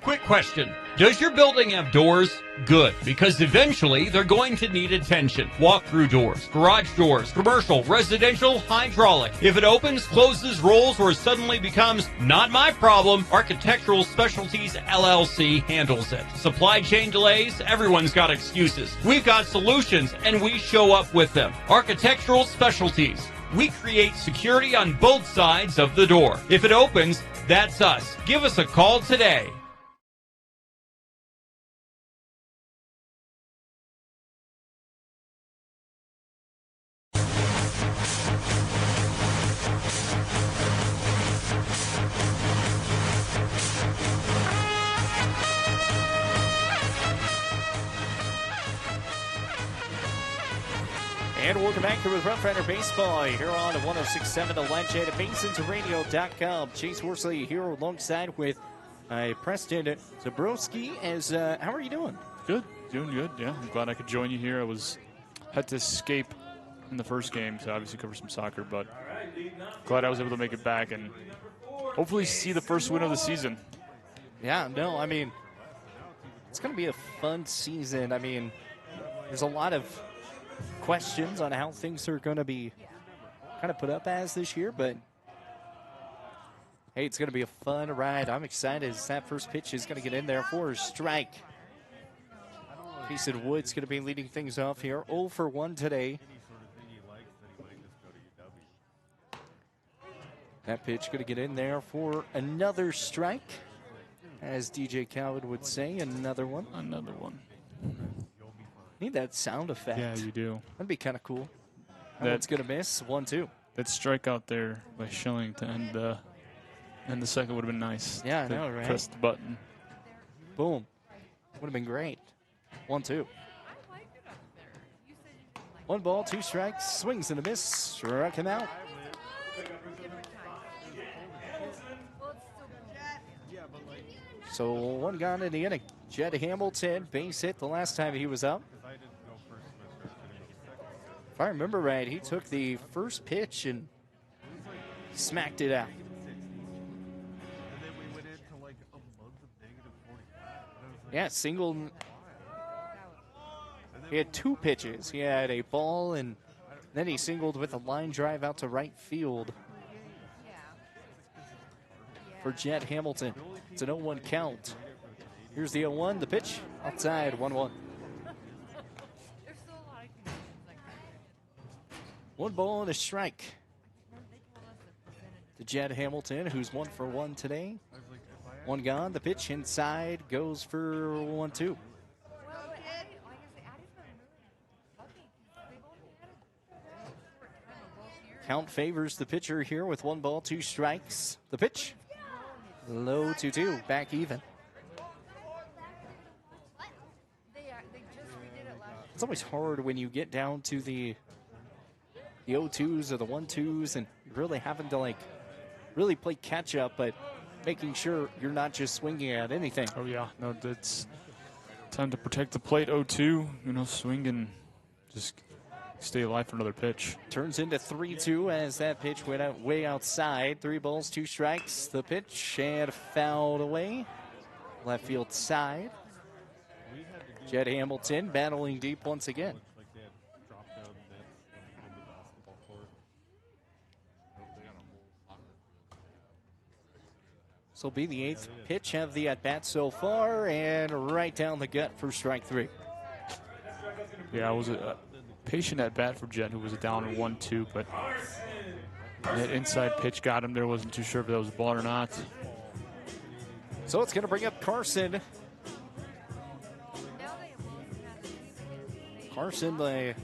Quick question. Does your building have doors? Good, because eventually they're going to need attention. Walk-through doors, garage doors, commercial, residential, hydraulic. If it opens, closes, rolls, or suddenly becomes not my problem, Architectural Specialties LLC handles it. Supply chain delays? Everyone's got excuses. We've got solutions, and we show up with them. Architectural Specialties. We create security on both sides of the door. If it opens, that's us. Give us a call today. And welcome back here with Rough Rider Baseball here on 106.7 The Legend at BasensRadio.com. Chase Horsley here alongside with Preston Zabrowski. How are you doing? Good, doing good, yeah. I'm glad I could join you here. Had to escape in the first game to obviously cover some soccer, but glad I was able to make it back and hopefully see the first win of the season. Yeah, no, I mean, it's going to be a fun season. I mean, there's a lot of questions on how things are going to be kind of put up as this year, but hey, it's going to be a fun ride. I'm excited as that first pitch is going to get in there for a strike. Jason Wood's going to be leading things off here. 0 for 1 today. That pitch going to get in there for another strike. As DJ Khaled would say, another one. Another one. Need that sound effect. Yeah, you do. That'd be kind of cool. That one's going to miss. 1-2. That strikeout there by Schilling to end the second would have been nice. Yeah, I know, right? Press the button. Boom. Would have been great. 1-2. 1 ball, 2 strikes. Swings and a miss. Struck him out. So 1 gone in the inning. Jed Hamilton, base hit the last time he was up. If I remember right, he took the first pitch and smacked it out. Yeah, single. He had 2 pitches. He had a ball, and then he singled with a line drive out to right field for Jed Hamilton. It's an 0-1 count. Here's the 0-1, the pitch, outside, 1-1. 1 ball and a strike to Jed Hamilton, who's 1 for 1 today. 1 gone, the pitch inside goes for 1-2. Count favors the pitcher here with 1 ball, 2 strikes. The pitch, low 2-2, back even. It's always hard when you get down to the 0-2s or the 1-2s and you're really having to like really play catch up, but making sure you're not just swinging at anything. Oh yeah, no, that's time to protect the plate. 0-2, swing and just stay alive for another pitch. Turns into 3-2 as that pitch went out way outside. 3 balls, 2 strikes. The pitch and fouled away. Left field side. Jed Hamilton battling deep once again. This will be the 8th pitch of the at-bat so far, and right down the gut for strike 3. Yeah, it was a patient at-bat for Jed, who was down in 1-2, but that inside pitch got him there. Wasn't too sure if that was a ball or not. So it's going to bring up Carson. Carson, the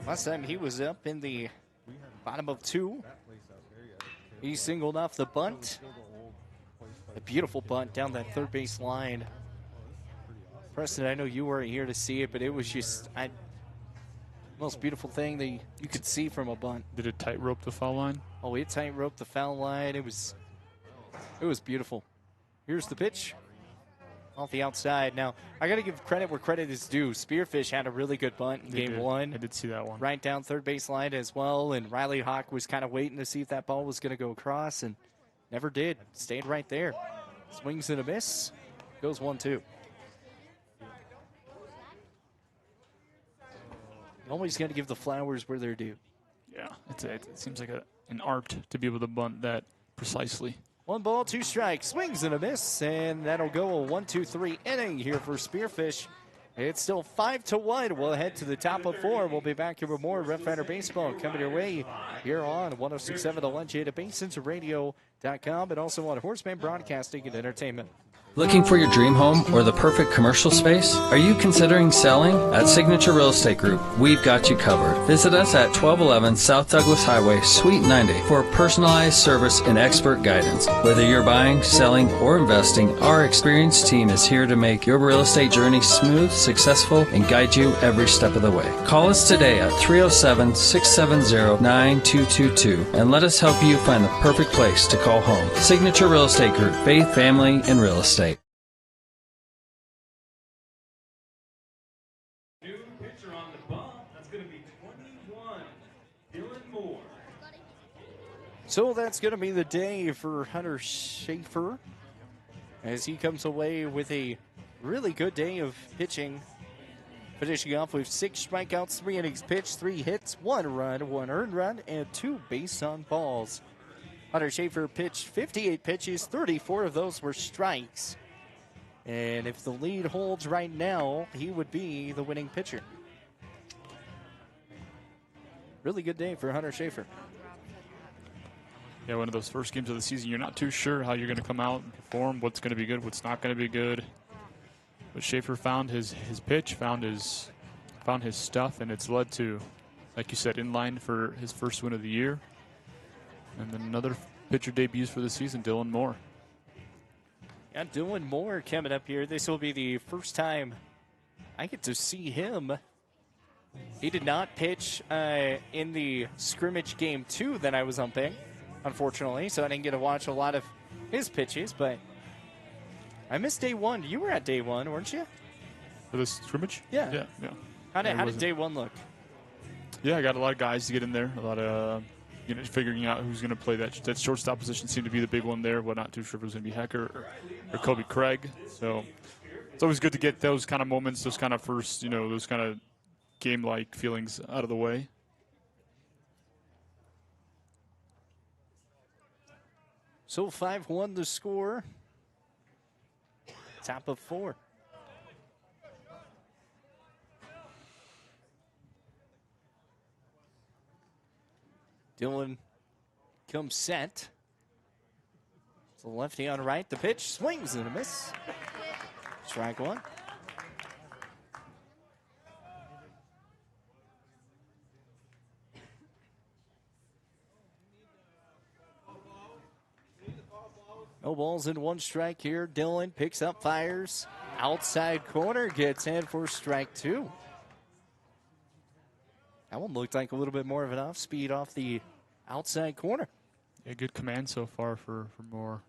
last time he was up in the bottom of 2. He singled off the bunt. A beautiful bunt down that third base line. Preston, I know you weren't here to see it, but it was just most beautiful thing that you could see from a bunt. Did it tightrope the foul line? Oh, it tightrope the foul line. It was beautiful. Here's the pitch. Off the outside. Now, I got to give credit where credit is due. Spearfish had a really good bunt in game 1. I did see that one. Right down third base line as well, and Riley Hawk was kind of waiting to see if that ball was going to go across, and never did. Stayed right there. Swings and a miss. Goes 1-2. Always got to give the flowers where they're due. Yeah, it seems like an art to be able to bunt that precisely. 1 ball, 2 strikes, swings and a miss, and that'll go a 1-2-3 inning here for Spearfish. It's still 5-1. We'll head to the top of 4. We'll be back here with more Rough Rider Baseball coming your way here on 106.7 The Legend at BasinRadio.com and also on Horseman Broadcasting and Entertainment. Looking for your dream home or the perfect commercial space? Are you considering selling? At Signature Real Estate Group, we've got you covered. Visit us at 1211 South Douglas Highway, Suite 90 for personalized service and expert guidance. Whether you're buying, selling, or investing, our experienced team is here to make your real estate journey smooth, successful, and guide you every step of the way. Call us today at 307-670-9222 and let us help you find the perfect place to call home. Signature Real Estate Group, faith, family, and real estate. So that's going to be the day for Hunter Schaefer as he comes away with a really good day of pitching. Finishing off with 6 strikeouts, 3 innings pitched, 3 hits, 1 run, 1 earned run, and 2 base on balls. Hunter Schaefer pitched 58 pitches, 34 of those were strikes. And if the lead holds right now, he would be the winning pitcher. Really good day for Hunter Schaefer. Yeah, one of those first games of the season, you're not too sure how you're going to come out and perform, what's going to be good, what's not going to be good. But Schaefer found his pitch, found his stuff, and it's led to, like you said, in line for his first win of the year. And then another pitcher debuts for the season, Dylan Moore. Yeah, Dylan Moore coming up here. This will be the first time I get to see him. He did not pitch in the scrimmage game 2 that I was umping, unfortunately, so I didn't get to watch a lot of his pitches, but I missed day 1. You were at day 1, weren't you? For the scrimmage? Yeah. Yeah. How did day 1 look? Yeah, I got a lot of guys to get in there, a lot of figuring out who's going to play that shortstop position seemed to be the big one there. Well, not too sure if it was going to be Hecker or Kobe Craig. So it's always good to get those kind of moments, those kind of first, those kind of game-like feelings out of the way. So 5-1 the score. Top of 4. Dylan comes set. So lefty on right. The pitch swings and a miss. Strike 1. No balls in 1 strike here. Dylan picks up, fires. Outside corner gets in for strike 2. That one looked like a little bit more of an off speed off the outside corner. Yeah, good command so far for Moore.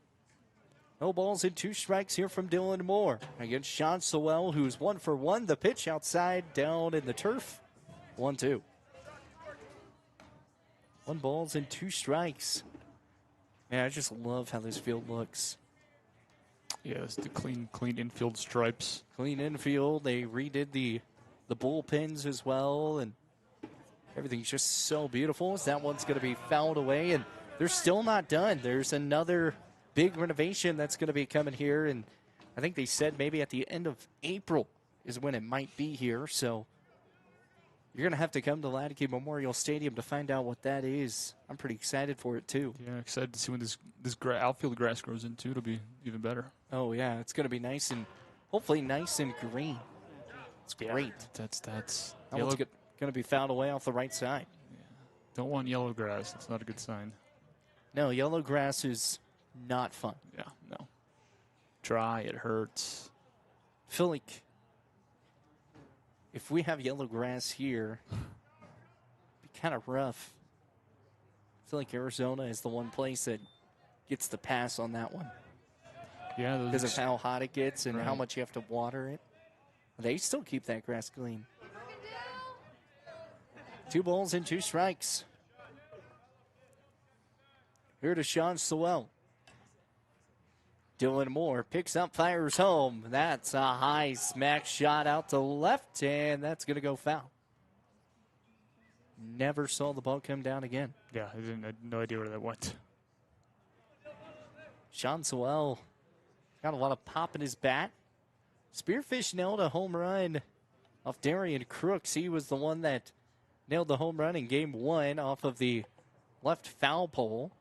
No balls and 2 strikes here from Dylan Moore against Sean Sewell, who's 1 for 1. The pitch outside down in the turf. 1-2. 1 balls and 2 strikes. Man, I just love how this field looks. Yeah, it's the clean infield stripes. Clean infield. They redid the bullpens as well, and everything's just so beautiful. As that one's going to be fouled away, and they're still not done. There's another big renovation that's going to be coming here, and I think they said maybe at the end of April is when it might be here. So you're going to have to come to Latke Memorial Stadium to find out what that is. I'm pretty excited for it, too. Yeah, excited to see when this outfield grass grows in, too. It'll be even better. Oh, yeah, it's going to be nice and hopefully nice and green. It's great. That's that one's going to be fouled away off the right side. Yeah. Don't want yellow grass. That's not a good sign. No, yellow grass is not fun. Yeah, no. Dry, it hurts. I feel like if we have yellow grass here, it'd be kind of rough. I feel like Arizona is the one place that gets the pass on that one. Yeah, because of how hot it gets and how much you have to water it. They still keep that grass clean. 2 balls and 2 strikes. Here to Sean Sewell. Dylan Moore picks up, fires home. That's a high smack shot out to left, and that's going to go foul. Never saw the ball come down again. Yeah, I had no idea where that went. Sean Sewell got a lot of pop in his bat. Spearfish nailed a home run off Darian Crooks. He was the one that nailed the home run in game 1 off of the left foul pole.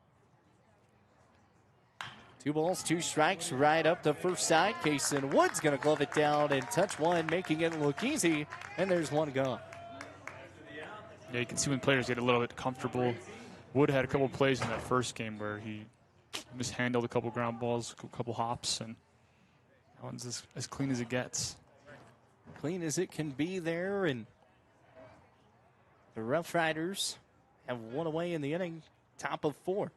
2 balls, 2 strikes, right up the first side. Kason Wood's going to glove it down and touch one, making it look easy, and there's one gone. Yeah, you can see when players get a little bit comfortable. Wood had a couple plays in that first game where he mishandled a couple ground balls, a couple hops, and that one's as clean as it gets. Clean as it can be there, and the Rough Riders have one away in the inning, top of 4.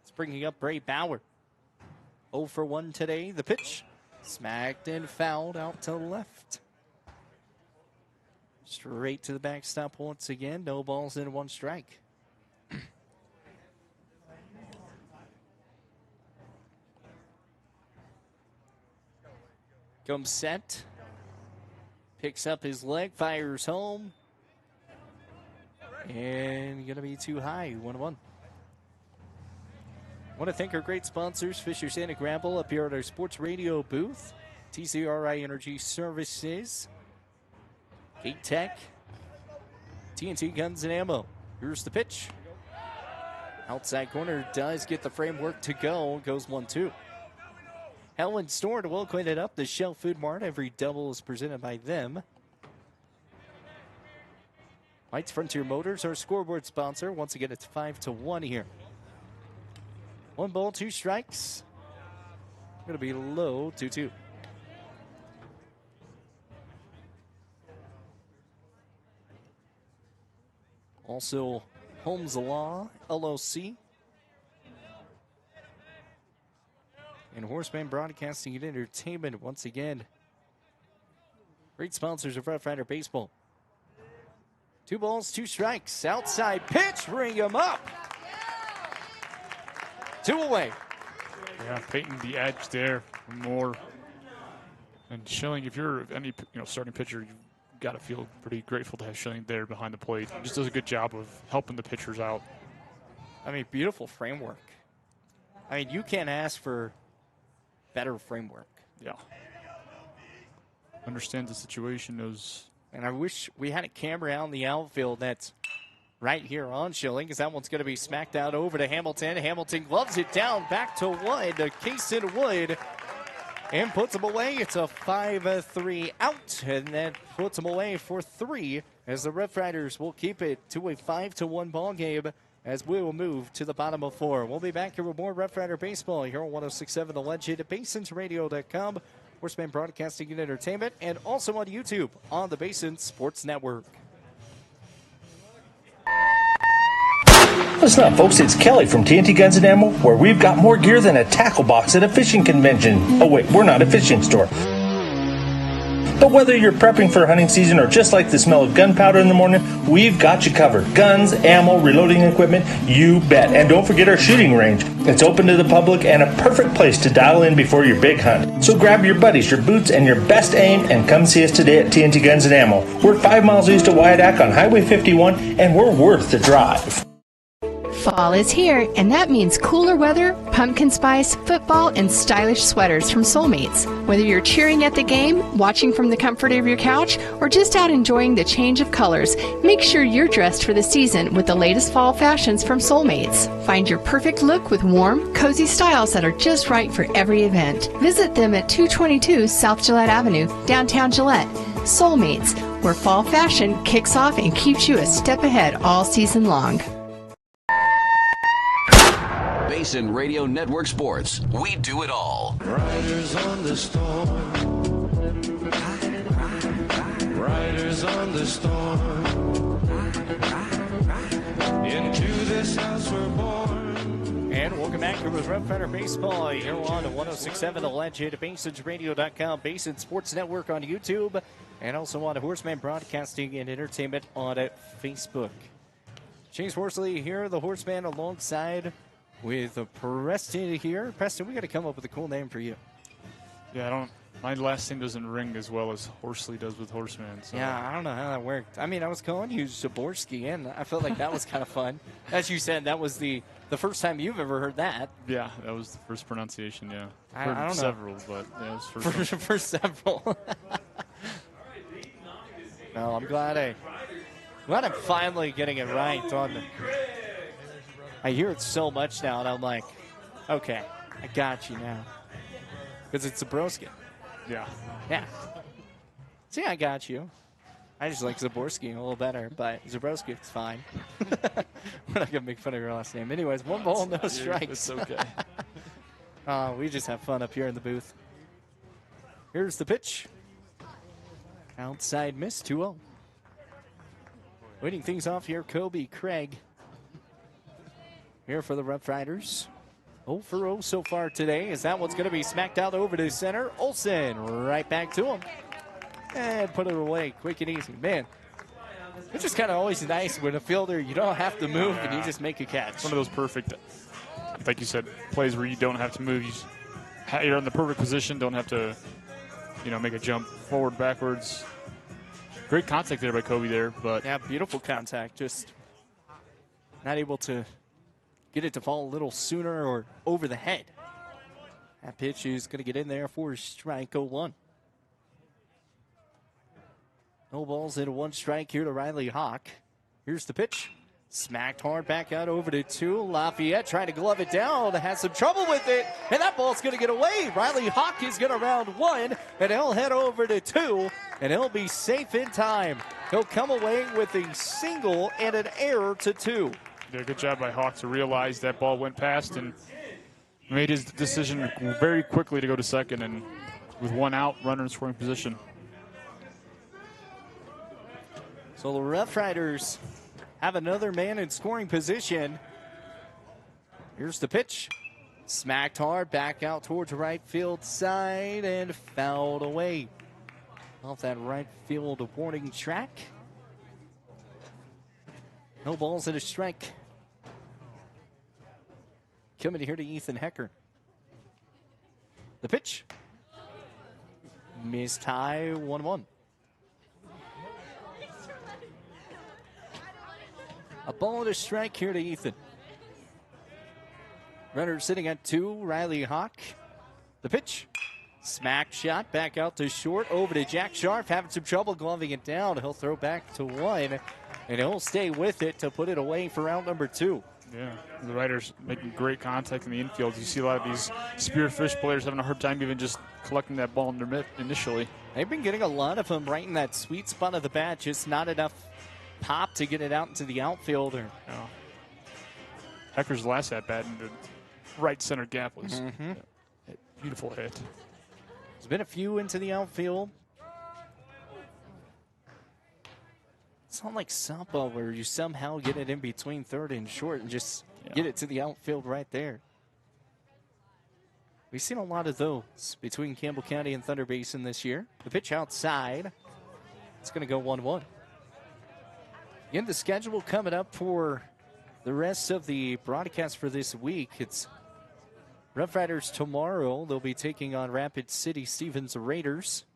It's bringing up Bray Bauer. 0 for 1 today. The pitch smacked and fouled out to left. Straight to the backstop once again. No balls and 1 strike. Comes set. Picks up his leg. Fires home. And going to be too high. 1-1. Want to thank our great sponsors, Fisher Santa Gramble, up here at our sports radio booth, TCRI Energy Services, Gate Tech, TNT Guns and Ammo. Here's the pitch. Outside corner does get the framework to go. Goes 1-2. Helen Store to well clean it up. The Shell Food Mart. Every double is presented by them. White's Frontier Motors, our scoreboard sponsor. Once again, it's 5-1 here. 1 ball, 2 strikes. Going to be low, 2-2. Also, Holmes Law, LLC. And Horseman Broadcasting and Entertainment, once again. Great sponsors of Rough Rider Baseball. 2 balls, 2 strikes. Outside pitch, ring him up. 2 away. Yeah, painting the edge there more. And Schilling, if you're any starting pitcher, you've got to feel pretty grateful to have Schilling there behind the plate. He just does a good job of helping the pitchers out. I mean, beautiful framework. I mean, you can't ask for better framework. Yeah. Understands the situation. And I wish we had a camera out in the outfield that's right here on Schilling, because that one's going to be smacked out over to Hamilton. Hamilton gloves it down back to Wood, to Kason Wood, and puts him away. It's a 5-3 out, and that puts him away for 3, as the Rough Riders will keep it to a 5-1 ball game as we will move to the bottom of 4. We'll be back here with more Rough Rider baseball here on 106.7 The Legend at BasonsRadio.com. Horseman Broadcasting and Entertainment, and also on YouTube on the Basin Sports Network. Listen up, folks. It's Kelly from TNT Guns and Ammo, where we've got more gear than a tackle box at a fishing convention. Oh, wait, we're not a fishing store. But whether you're prepping for hunting season or just like the smell of gunpowder in the morning, we've got you covered. Guns, ammo, reloading equipment, you bet. And don't forget our shooting range. It's open to the public and a perfect place to dial in before your big hunt. So grab your buddies, your boots, and your best aim and come see us today at TNT Guns and Ammo. We're 5 miles east of Wyandotte on Highway 51, and we're worth the drive. Fall is here, and that means cooler weather, pumpkin spice, football, and stylish sweaters from Soulmates. Whether you're cheering at the game, watching from the comfort of your couch, or just out enjoying the change of colors, make sure you're dressed for the season with the latest fall fashions from Soulmates. Find your perfect look with warm, cozy styles that are just right for every event. Visit them at 222 South Gillette Avenue, downtown Gillette. Soulmates, where fall fashion kicks off and keeps you a step ahead all season long. Basin Radio Network Sports. We do it all. Riders on the storm. Riders on the storm. Into this house we're born. And welcome back to Rough Rider Baseball here on 106.7 The Legend, BasinRadio.com, Basin Sports Network on YouTube, and also on Horseman Broadcasting and Entertainment on Facebook. James Horsley here, the Horseman, alongside with Preston here. Preston, we got to come up with a cool name for you. Yeah, my last name doesn't ring as well as Horsley does with Horseman. So. Yeah, I don't know how that worked. I mean, I was calling you Zaborski, and I felt like that was kind of fun. As you said, that was the first time you've ever heard that. Yeah, that was the first pronunciation, yeah. I don't know. Several, but yeah, it was for several. No, I'm glad I'm finally getting it right on the... I hear it so much now, and I'm like, okay, I got you now. Because it's Zaborski. Yeah. Yeah. See, I got you. I just like Zaborski a little better, but Zaborski is fine. We're not going to make fun of your last name. Anyways, 1 ball, no strikes. It's okay. We just have fun up here in the booth. Here's the pitch. Outside miss, 2-0. Leading things off here, Kobe Craig. Here for the Rough Riders. 0 for 0 so far today. Is that what's going to be smacked out over to center? Olsen right back to him. And put it away quick and easy. Man, it's just kind of always nice when a fielder, you don't have to move and you just make a catch. One of those perfect, like you said, plays where you don't have to move. You're in the perfect position, don't have to, make a jump forward, backwards. Great contact there by Kobe there, but... Yeah, beautiful contact. Just not able to get it to fall a little sooner or over the head. That pitch is going to get in there for strike 0-1. No balls and 1 strike here to Riley Hawk. Here's the pitch. Smacked hard back out over to 2. Lafayette trying to glove it down. Has some trouble with it. And that ball's going to get away. Riley Hawk is going to round 1. And he'll head over to 2. And he'll be safe in time. He'll come away with a single and an error to 2. Yeah, good job by Hawk to realize that ball went past and made his decision very quickly to go to second, and with 1 out, runner in scoring position. So the Rough Riders have another man in scoring position. Here's the pitch. Smacked hard, back out towards right field side, and fouled away. Off that right field warning track. No balls and a strike. Coming here to Ethan Hecker. The pitch. Missed high, 1-1. A ball and a strike here to Ethan. Runner sitting at 2, Riley Hawk. The pitch. Smack shot back out to short, over to Jack Sharp, having some trouble gloving it down. He'll throw back to 1, and he'll stay with it to put it away for round number 2. Yeah, the Riders making great contact in the infield. You see a lot of these Spearfish players having a hard time even just collecting that ball in their mitt initially. They've been getting a lot of them right in that sweet spot of the bat, just not enough pop to get it out into the outfield. Hecker's last at bat in the right center gap was a beautiful hit. There's been a few into the outfield. It's not like softball where you somehow get it in between third and short and just get it to the outfield right there. We've seen a lot of those between Campbell County and Thunder Basin this year. The pitch outside. It's going to go 1-1. Again, the schedule coming up for the rest of the broadcast for this week. It's Rough Riders tomorrow. They'll be taking on Rapid City Stevens Raiders.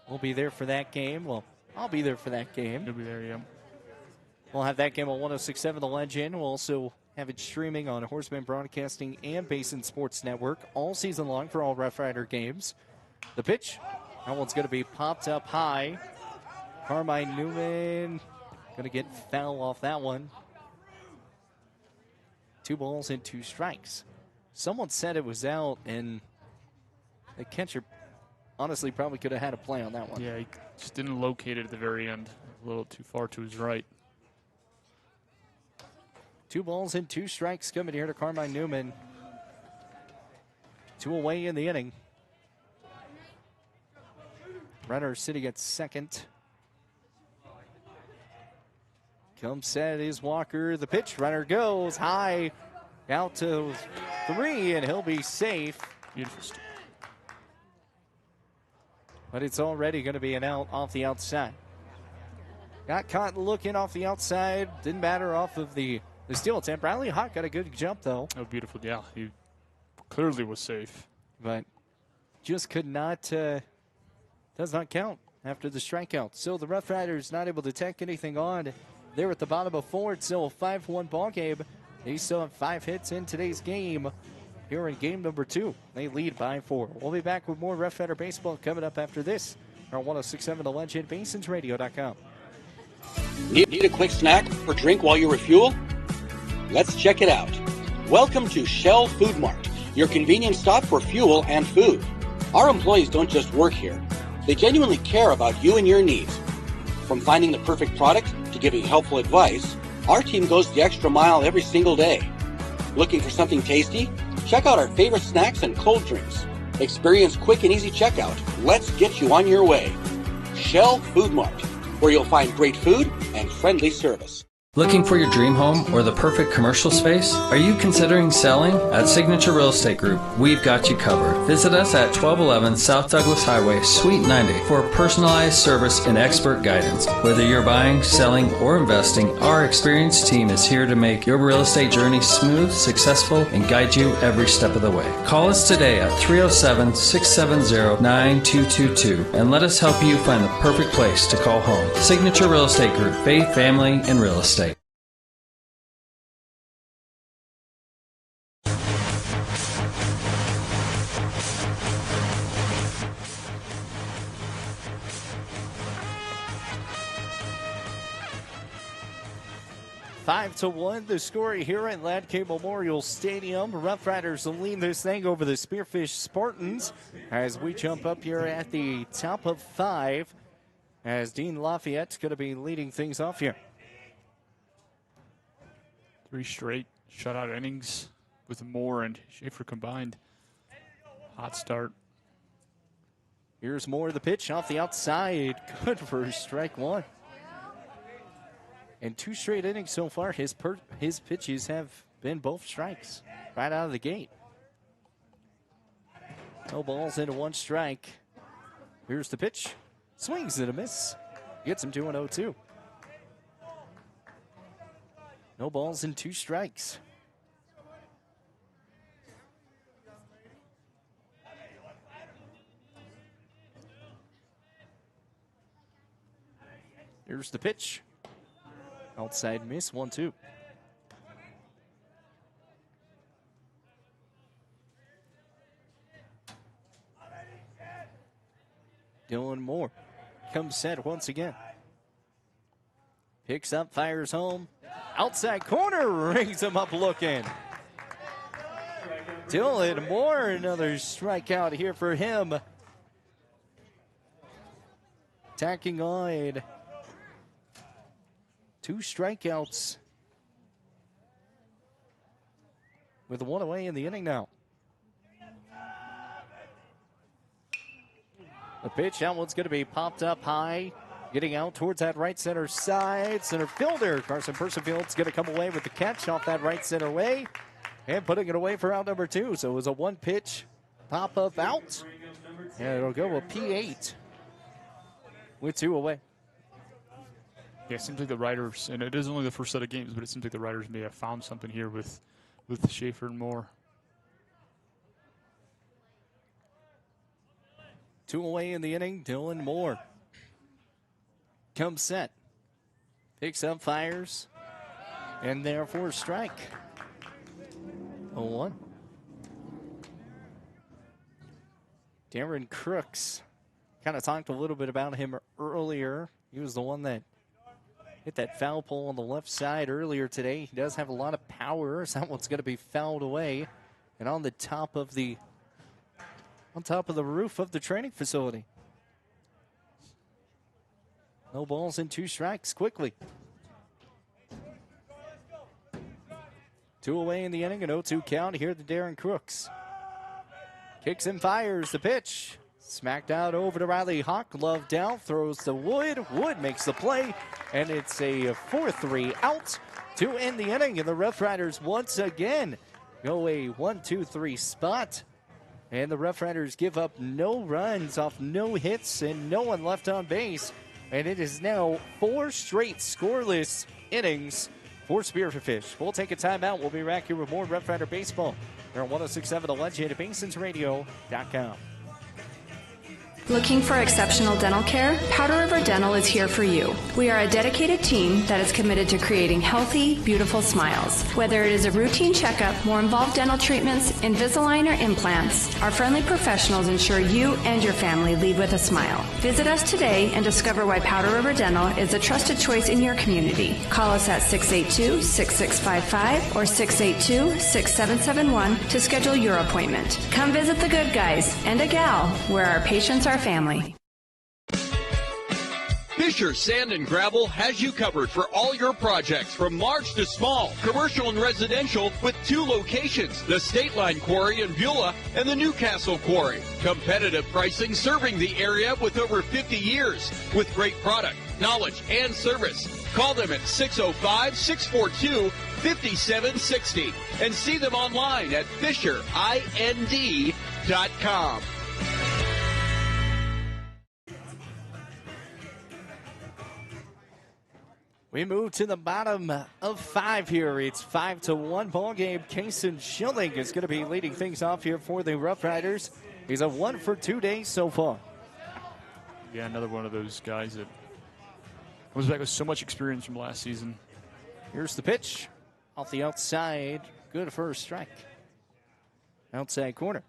We'll be there for that game. Well, I'll be there for that game. You'll be there, yeah. We'll have that game on 106.7 The Legend. We'll also have it streaming on Horseman Broadcasting and Basin Sports Network all season long for all Rough Rider games. The pitch, that one's going to be popped up high. Carmine Newman going to get foul off that one. 2 balls and 2 strikes. Someone said it was out, and the catcher honestly probably could have had a play on that one. Yeah, he just didn't locate it at the very end. A little too far to his right. 2 balls and 2 strikes coming here to Carmine Newman. 2 away in the inning. Runner sitting at second. Comes set is Walker. The pitch, runner goes high out to 3, and he'll be safe. Beautiful. But it's already going to be an out off the outside. Got caught looking off the outside. Didn't matter off of the steal attempt. Riley Hawk got a good jump, though. Oh, beautiful. Yeah, he clearly was safe. But just could not, does not count after the strikeout. So the Rough Riders not able to tack anything on there at the bottom of 4. It's still a 5-1 ball game. They still have 5 hits in today's game. Here in game number 2, they lead by 4. We'll be back with more Rough Rider baseball coming up after this. Our 106.7 The Legend, BasinsRadio.com. Need a quick snack or drink while you refuel? Let's check it out. Welcome to Shell Food Mart, your convenience stop for fuel and food. Our employees don't just work here. They genuinely care about you and your needs. From finding the perfect product to giving helpful advice, our team goes the extra mile every single day. Looking for something tasty? Check out our favorite snacks and cold drinks. Experience quick and easy checkout. Let's get you on your way. Shell Food Mart, where you'll find great food and friendly service. Looking for your dream home or the perfect commercial space? Are you considering selling? At Signature Real Estate Group, we've got you covered. Visit us at 1211 South Douglas Highway, Suite 90 for personalized service and expert guidance. Whether you're buying, selling, or investing, our experienced team is here to make your real estate journey smooth, successful, and guide you every step of the way. Call us today at 307-670-9222 and let us help you find the perfect place to call home. Signature Real Estate Group, faith, family, and real estate. 5-1, the score here at Ladke Memorial Stadium. Rough Riders will lead this thing over the Spearfish Spartans as we jump up here at the top of 5 as Dean Lafayette's going to be leading things off here. 3 straight shutout innings with Moore and Schaefer combined. Hot start. Here's Moore, the pitch off the outside. Good for strike 1. And 2 straight innings so far, his pitches have been both strikes right out of the gate. No balls into 1 strike. Here's the pitch. Swings and a miss. Gets him to an 0-2. No balls and 2 strikes. Here's the pitch. Outside miss, 1-2. Dylan Moore comes set once again. Picks up, fires home. Outside corner, rings him up looking. Dylan Moore, another strikeout here for him. Tacking on 2 strikeouts with 1 away in the inning now. pitch. That one's going to be popped up high. Getting out towards that right center side. Center fielder Carson Persenfield's going to come away with the catch off that right center way. And putting it away for out number 2. So it was a one-pitch pop-up out. And it'll go a P8 with 2 away. Yeah, it seems like the Riders, and it is only the first set of games, but it seems like the Riders may have found something here with Schaefer and Moore. 2 away in the inning. Dylan Moore comes set. Picks up, fires, and therefore strike. 0-1. Darren Crooks. Kind of talked a little bit about him earlier. He was the one that hit that foul pole on the left side earlier today. He does have a lot of power. So that one's going to be fouled away. And on top of the roof of the training facility. No balls and 2 strikes quickly. 2 away in the inning, an 0-2 count here to Darren Crooks. Kicks and fires the pitch. Smacked out over to Riley Hawk. Glove down, throws to Wood. Wood makes the play, and it's a 4-3 out to end the inning. And the Rough Riders once again go a 1-2-3 spot. And the Rough Riders give up no runs off no hits and no one left on base. And it is now 4 straight scoreless innings for Spearfish. We'll take a timeout. We'll be back here with more Rough Rider baseball. They're on 106.7 The Legend at BasonsRadio.com. Looking for exceptional dental care? Powder River Dental is here for you. We are a dedicated team that is committed to creating healthy, beautiful smiles. Whether it is a routine checkup, more involved dental treatments, Invisalign, or implants, our friendly professionals ensure you and your family leave with a smile. Visit us today and discover why Powder River Dental is a trusted choice in your community. Call us at 682-6655 or 682-6771 to schedule your appointment. Come visit the good guys and a gal where our patients are family. Fisher Sand and Gravel has you covered for all your projects from large to small, commercial and residential, with 2 locations, the State Line Quarry in Beulah and the Newcastle Quarry. Competitive pricing serving the area with over 50 years, with great product, knowledge, and service. Call them at 605-642-5760 and see them online at FisherIND.com. We move to the bottom of 5 here. It's 5-1 ball game. Kason Schilling is going to be leading things off here for the Rough Riders. He's a 1 for 2 days so far. Yeah, another one of those guys that comes back with so much experience from last season. Here's the pitch off the outside. Good for a strike. Outside corner.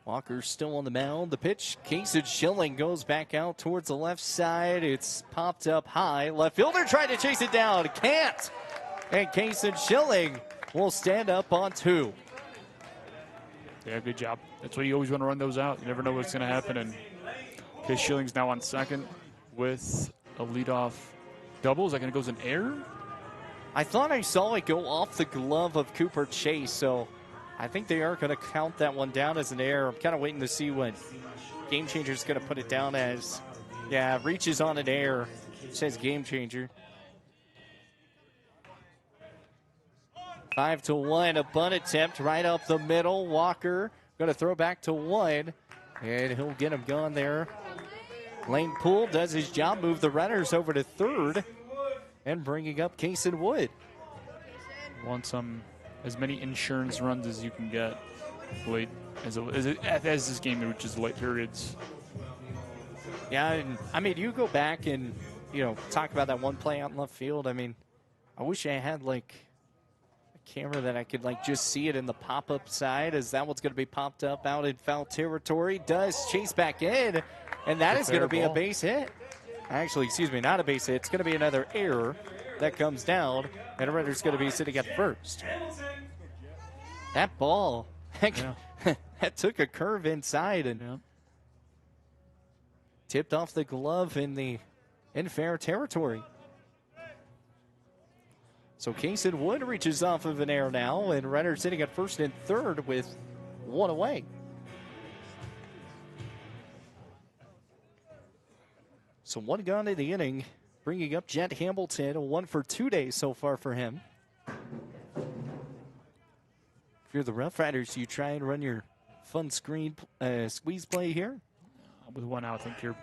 Walker's still on the mound. The pitch, Kason Schilling goes back out towards the left side. It's popped up high. Left fielder tried to chase it down. Can't. And Kason Schilling will stand up on 2. Yeah, good job. That's why you always want to run those out. You never know what's going to happen. And Case Schilling's now on second with a leadoff double. Is that going to go as an error? I thought I saw it go off the glove of Cooper Chase, so I think they are going to count that one down as an error. I'm kind of waiting to see what Game Changer is going to put it down as. Yeah, reaches on an error. It says Game Changer. 5-1, a bunt attempt right up the middle. Walker going to throw back to 1, and he'll get him gone there. Lane Poole does his job, move the runners over to third, and bringing up Kason Wood. Want as many insurance runs as you can get late as this game, which is late periods. Yeah, and I mean, you go back and, talk about that one play out in left field. I mean, I wish I had, a camera that I could, just see it in the pop-up side, as that one's going to be popped up out in foul territory. Does chase back in, and that is going to be a base hit. Actually, excuse me, not a base hit. It's going to be another error that comes down, and Ritter's going to be sitting at first. That ball, that took a curve inside and tipped off the glove in fair territory. So Kaysen Wood reaches off of an air now, and Renner sitting at first and third with one away. So one gone in the inning, bringing up Jet Hamilton, a 1 for 2 days so far for him. If you're the Rough Riders, you try and run your fun screen squeeze play here. With one out, I think you're...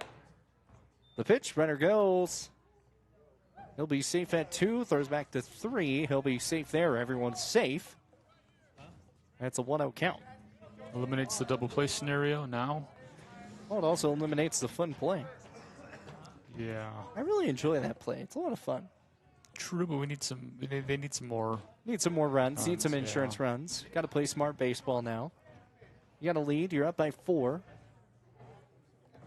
The pitch, runner goes. He'll be safe at 2, throws back to 3. He'll be safe there. Everyone's safe. That's a 1-0 count. Eliminates the double play scenario now. Well, it also eliminates the fun play. Yeah. I really enjoy that play. It's a lot of fun. True, but we need some. They need some more. Need some more runs. Need some insurance runs. Got to play smart baseball now. You got a lead. You're up by 4.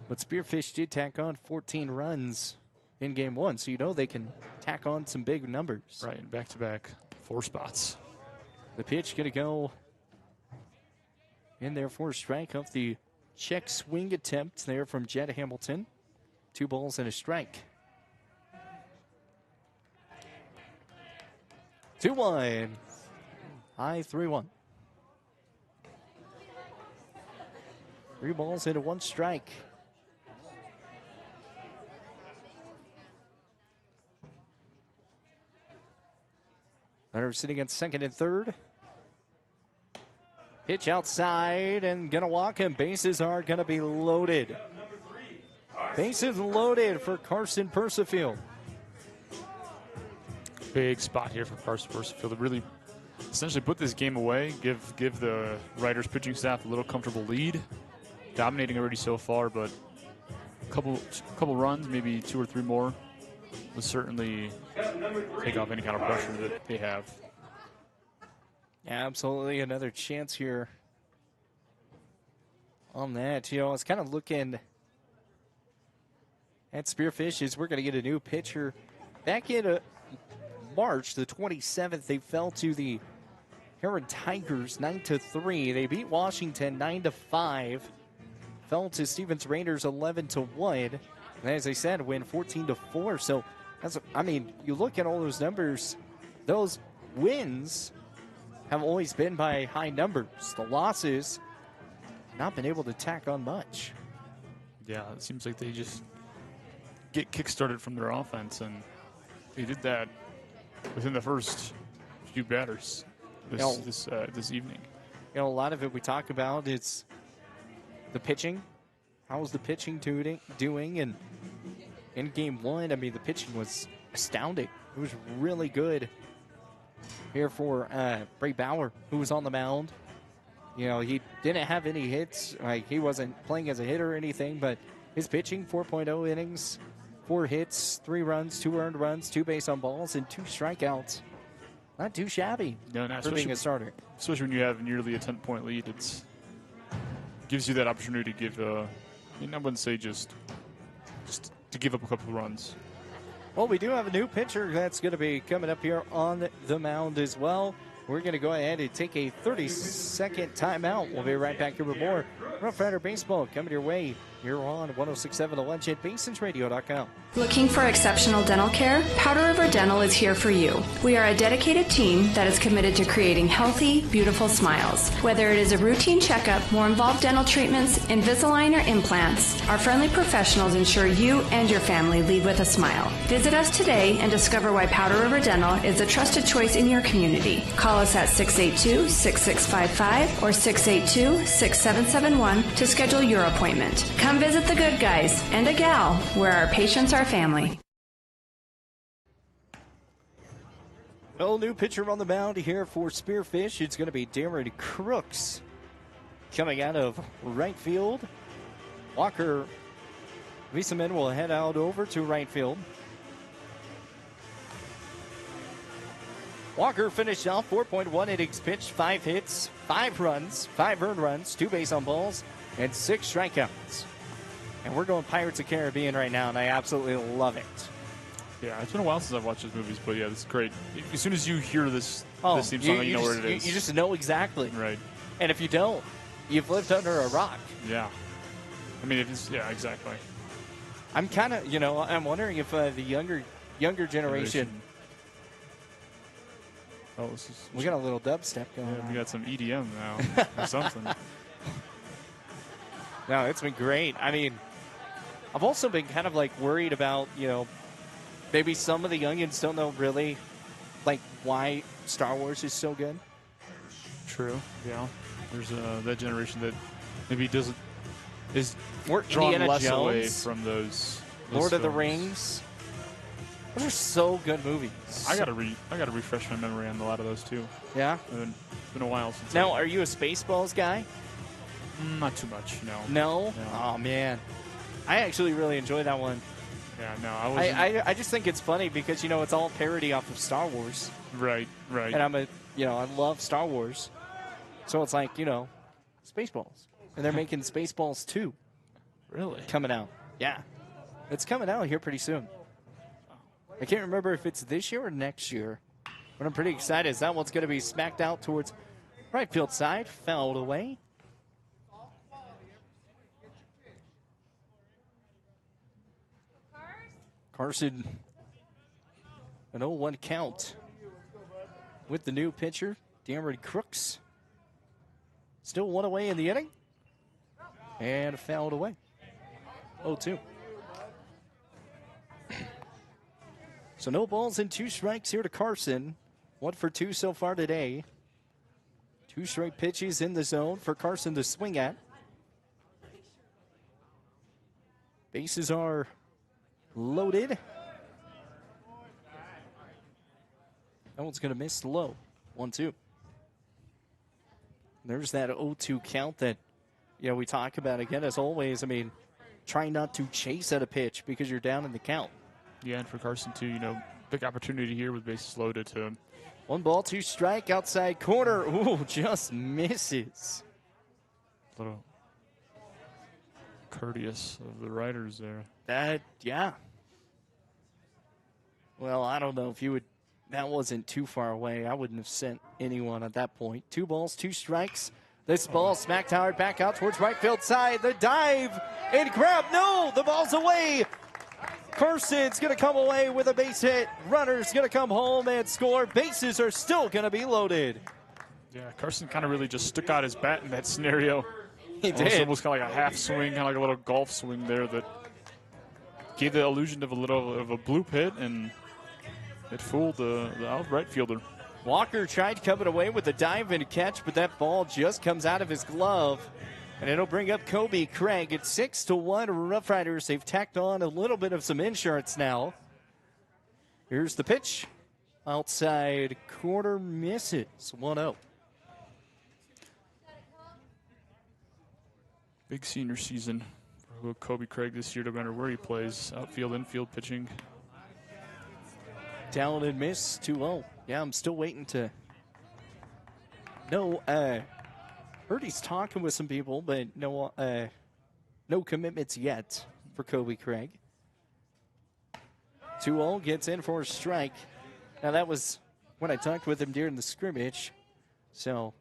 But Spearfish did tack on 14 runs in game 1, so you know they can tack on some big numbers. Right, back-to-back 4 spots. The pitch going to go in there for a strike off the check swing attempt there from Jet Hamilton. 2 balls and a strike. 2-1. High 3-1. 3 balls into 1 strike. Runner sitting at second and third. Pitch outside and gonna walk him. Bases are gonna be loaded. Bases loaded for Carson Persifield. Big spot here for Carson Persifield to really essentially put this game away, give the Riders pitching staff a little comfortable lead. Dominating already so far, but a couple runs, maybe 2 or 3 more, will certainly take off any kind of pressure that they have. Yeah, absolutely. Another chance here on that. You know, I was kind of looking at Spearfish as we're going to get a new pitcher. Back in March the 27th, they fell to the Heron Tigers 9-3. They beat Washington 9-5. Fell to Stevens Raiders 11-1. And as I said, win 14-4. So that's, I mean, you look at all those numbers, those wins have always been by high numbers. The losses, not been able to tack on much. Yeah, it seems like they just get kick-started from their offense, and they did that within the first few batters this evening. You know, a lot of it we talk about is the pitching. How was the pitching doing? And in game 1, I mean, the pitching was astounding. It was really good here for Bray Bauer, who was on the mound. You know, he didn't have any hits. Like, he wasn't playing as a hitter or anything, but his pitching, 4.0 innings, 4 hits, 3 runs, 2 earned runs, 2 base on balls, and 2 strikeouts. Not too shabby for being a starter. Especially when you have nearly a 10-point lead, it gives you that opportunity to give, I wouldn't say just to give up a couple of runs. Well, we do have a new pitcher that's going to be coming up here on the mound as well. We're going to go ahead and take a 30-second timeout. We'll be right back here with more Rough Rider Baseball coming your way here on 106.7 The Legend, BasonsRadio.com. Looking for exceptional dental care? Powder River Dental is here for you. We are a dedicated team that is committed to creating healthy, beautiful smiles. Whether it is a routine checkup, more involved dental treatments, Invisalign, or implants, our friendly professionals ensure you and your family lead with a smile. Visit us today and discover why Powder River Dental is a trusted choice in your community. Call us at 682-6655 or 682-6771 to schedule your appointment. Come visit the good guys and a gal where our patients are family. Well, new pitcher on the mound here for Spearfish. It's going to be Darren Crooks coming out of right field. Walker Wieseman will head out over to right field. Walker finished off 4.1 innings pitched, 5 hits, 5 runs, 5 earned runs, 2 base on balls, and 6 strikeouts. And we're going Pirates of the Caribbean right now, and I absolutely love it. Yeah, it's been a while since I've watched those movies, but yeah, this is great. As soon as you hear this theme song, you know where it is. You just know exactly. Right. And if you don't, you've lived under a rock. Yeah. I mean, yeah, exactly. I'm kind of, I'm wondering if the younger generation Oh, this is. We got a little dubstep going Yeah, on. we got some EDM now or something. No, it's been great. I mean, I've also been kind of like worried about, maybe some of the youngins don't know really like why Star Wars is so good. True. Yeah. There's that generation that maybe is Or drawn Indiana less away Jones, from those Lord of the films. Rings. Those are so good movies. I gotta refresh my memory on a lot of those too. Yeah? It's been a while since. Now, are you a Spaceballs guy? Not too much. No. No? Oh man, I actually really enjoy that one. Yeah. No. I was. I just think it's funny because it's all parody off of Star Wars. Right. Right. And I love Star Wars, so it's like Spaceballs, and they're making Spaceballs 2. Really? Coming out. Yeah, it's coming out here pretty soon. I can't remember if it's this year or next year, but I'm pretty excited. Is that one's going to be smacked out towards right field side, fouled away. Carson, an 0-1 count with the new pitcher, Cameron Crooks. Still one away in the inning, and fouled away. 0-2. So no balls and 2 strikes here to Carson. 1 for 2 so far today. 2 straight pitches in the zone for Carson to swing at. Bases are loaded. That one's going to miss low. 1-2. There's that 0-2 count that we talk about again as always. I mean, try not to chase at a pitch because you're down in the count. Yeah, and for Carson too, big opportunity here with bases loaded to him. 1 ball, 2 strike, outside corner. Ooh, just misses. A little courteous of the riders there. Yeah. Well, I don't know if you would. That wasn't too far away. I wouldn't have sent anyone at that point. 2 balls, 2 strikes. This ball smacked Howard back out towards right field side. The dive and grab. No, the ball's away. Carson's going to come away with a base hit. Runner's going to come home and score. Bases are still going to be loaded. Yeah, Carson kind of really just stuck out his bat in that scenario. He did. Almost kind of like a half swing, kind of like a little golf swing there that gave the illusion of a bloop hit, and it fooled the out right fielder. Walker tried coming away with a dive and catch, but that ball just comes out of his glove. And it'll bring up Kobe Craig. It's 6-1 Rough Riders. They've tacked on a little bit of some insurance now. Here's the pitch. Outside corner misses. 1-0. Big senior season for Kobe Craig this year, no matter where he plays. Outfield, infield, pitching. Down and miss. 2-0. Yeah, I'm still waiting to know. Heard he's talking with some people, but no commitments yet for Kobe Craig. 2-0 gets in for a strike. Now that was when I talked with him during the scrimmage. So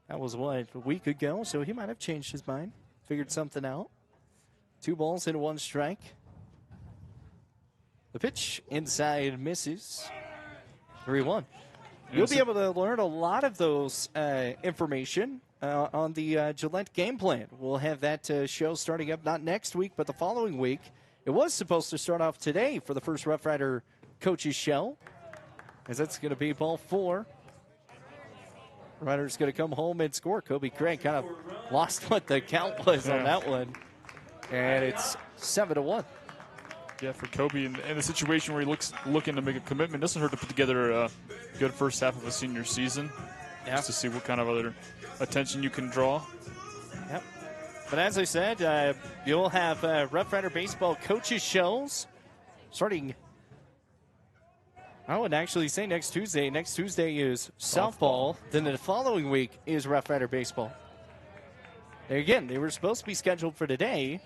that was a week ago. So he might have changed his mind, figured something out. 2 balls and 1 strike. The pitch inside misses. 3-1. You'll be able to learn a lot of those information on the Gillette game plan. We'll have that show starting up not next week, but the following week. It was supposed to start off today for the first Rough Rider coaches show, as that's going to be ball 4. Rider's going to come home and score. Kobe Craig kind of lost what the count was on that one, and it's 7-1. Yeah, for Kobe, in a situation where he looking to make a commitment, doesn't hurt to put together a good first half of a senior season. Yeah. Just to see what kind of other attention you can draw. Yep. But as I said, you'll have Rough Rider baseball coaches shows starting. I would actually say next Tuesday. Next Tuesday is softball. Then the following week is Rough Rider baseball. There again, they were supposed to be scheduled for today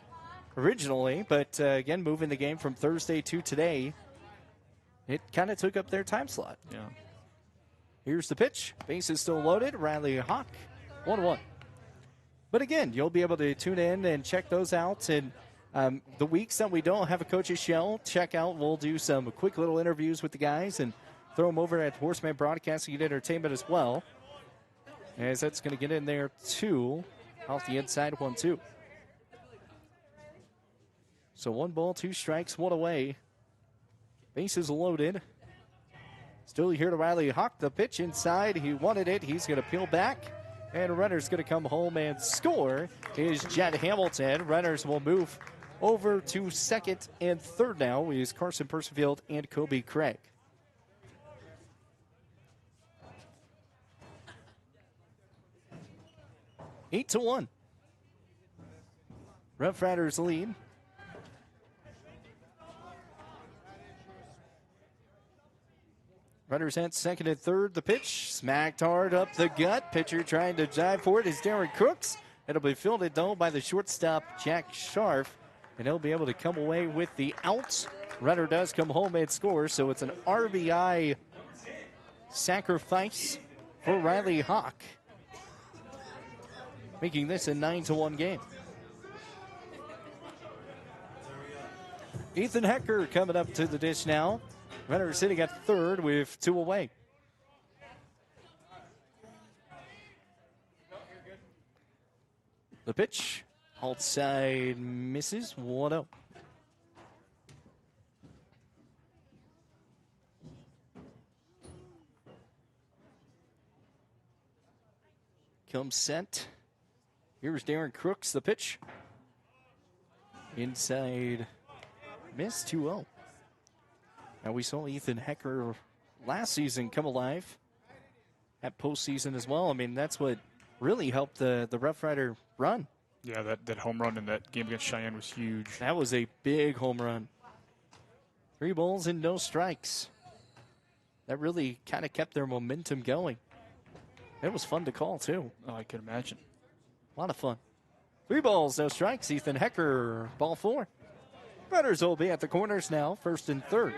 originally, but again, moving the game from Thursday to today, it kind of took up their time slot. Yeah. Here's the pitch. Base is still loaded. Riley Hawk, 1-1. But again, you'll be able to tune in and check those out. And the weeks that we don't have a coach's show, check out. We'll do some quick little interviews with the guys and throw them over at Horseman Broadcasting and Entertainment as well. As that's going to get in there, 2 off the inside, 1-2. So 1 ball, 2 strikes, 1 away. Bases loaded. Still here to Riley Hawk. The pitch inside. He wanted it. He's going to peel back. And runner's going to come home and score is Jed Hamilton. Runners will move over to second and third now is Carson Percival and Kobe Craig. Eight to 1. Rough Riders lead. Runners at second and third. The pitch smacked hard up the gut. Pitcher trying to dive for it is Darren Crooks. It'll be fielded though by the shortstop Jack Scharf, and he'll be able to come away with the out. Runner does come home and score, so it's an RBI sacrifice for Riley Hawk, making this a 9-1 game. Ethan Hecker coming up to the dish now. Runner sitting at third with 2 away. The pitch, outside misses, 1-0. Comes set. Here's Darren Crooks, the pitch. Inside miss, 2-0. Now we saw Ethan Hecker last season come alive at postseason as well. I mean, that's what really helped the Rough Rider run. Yeah, that home run in that game against Cheyenne was huge. That was a big home run. 3 balls and no strikes. That really kind of kept their momentum going. It was fun to call, too. Oh, I can imagine. A lot of fun. 3 balls, no strikes. Ethan Hecker, ball 4. Runners will be at the corners now, first and third.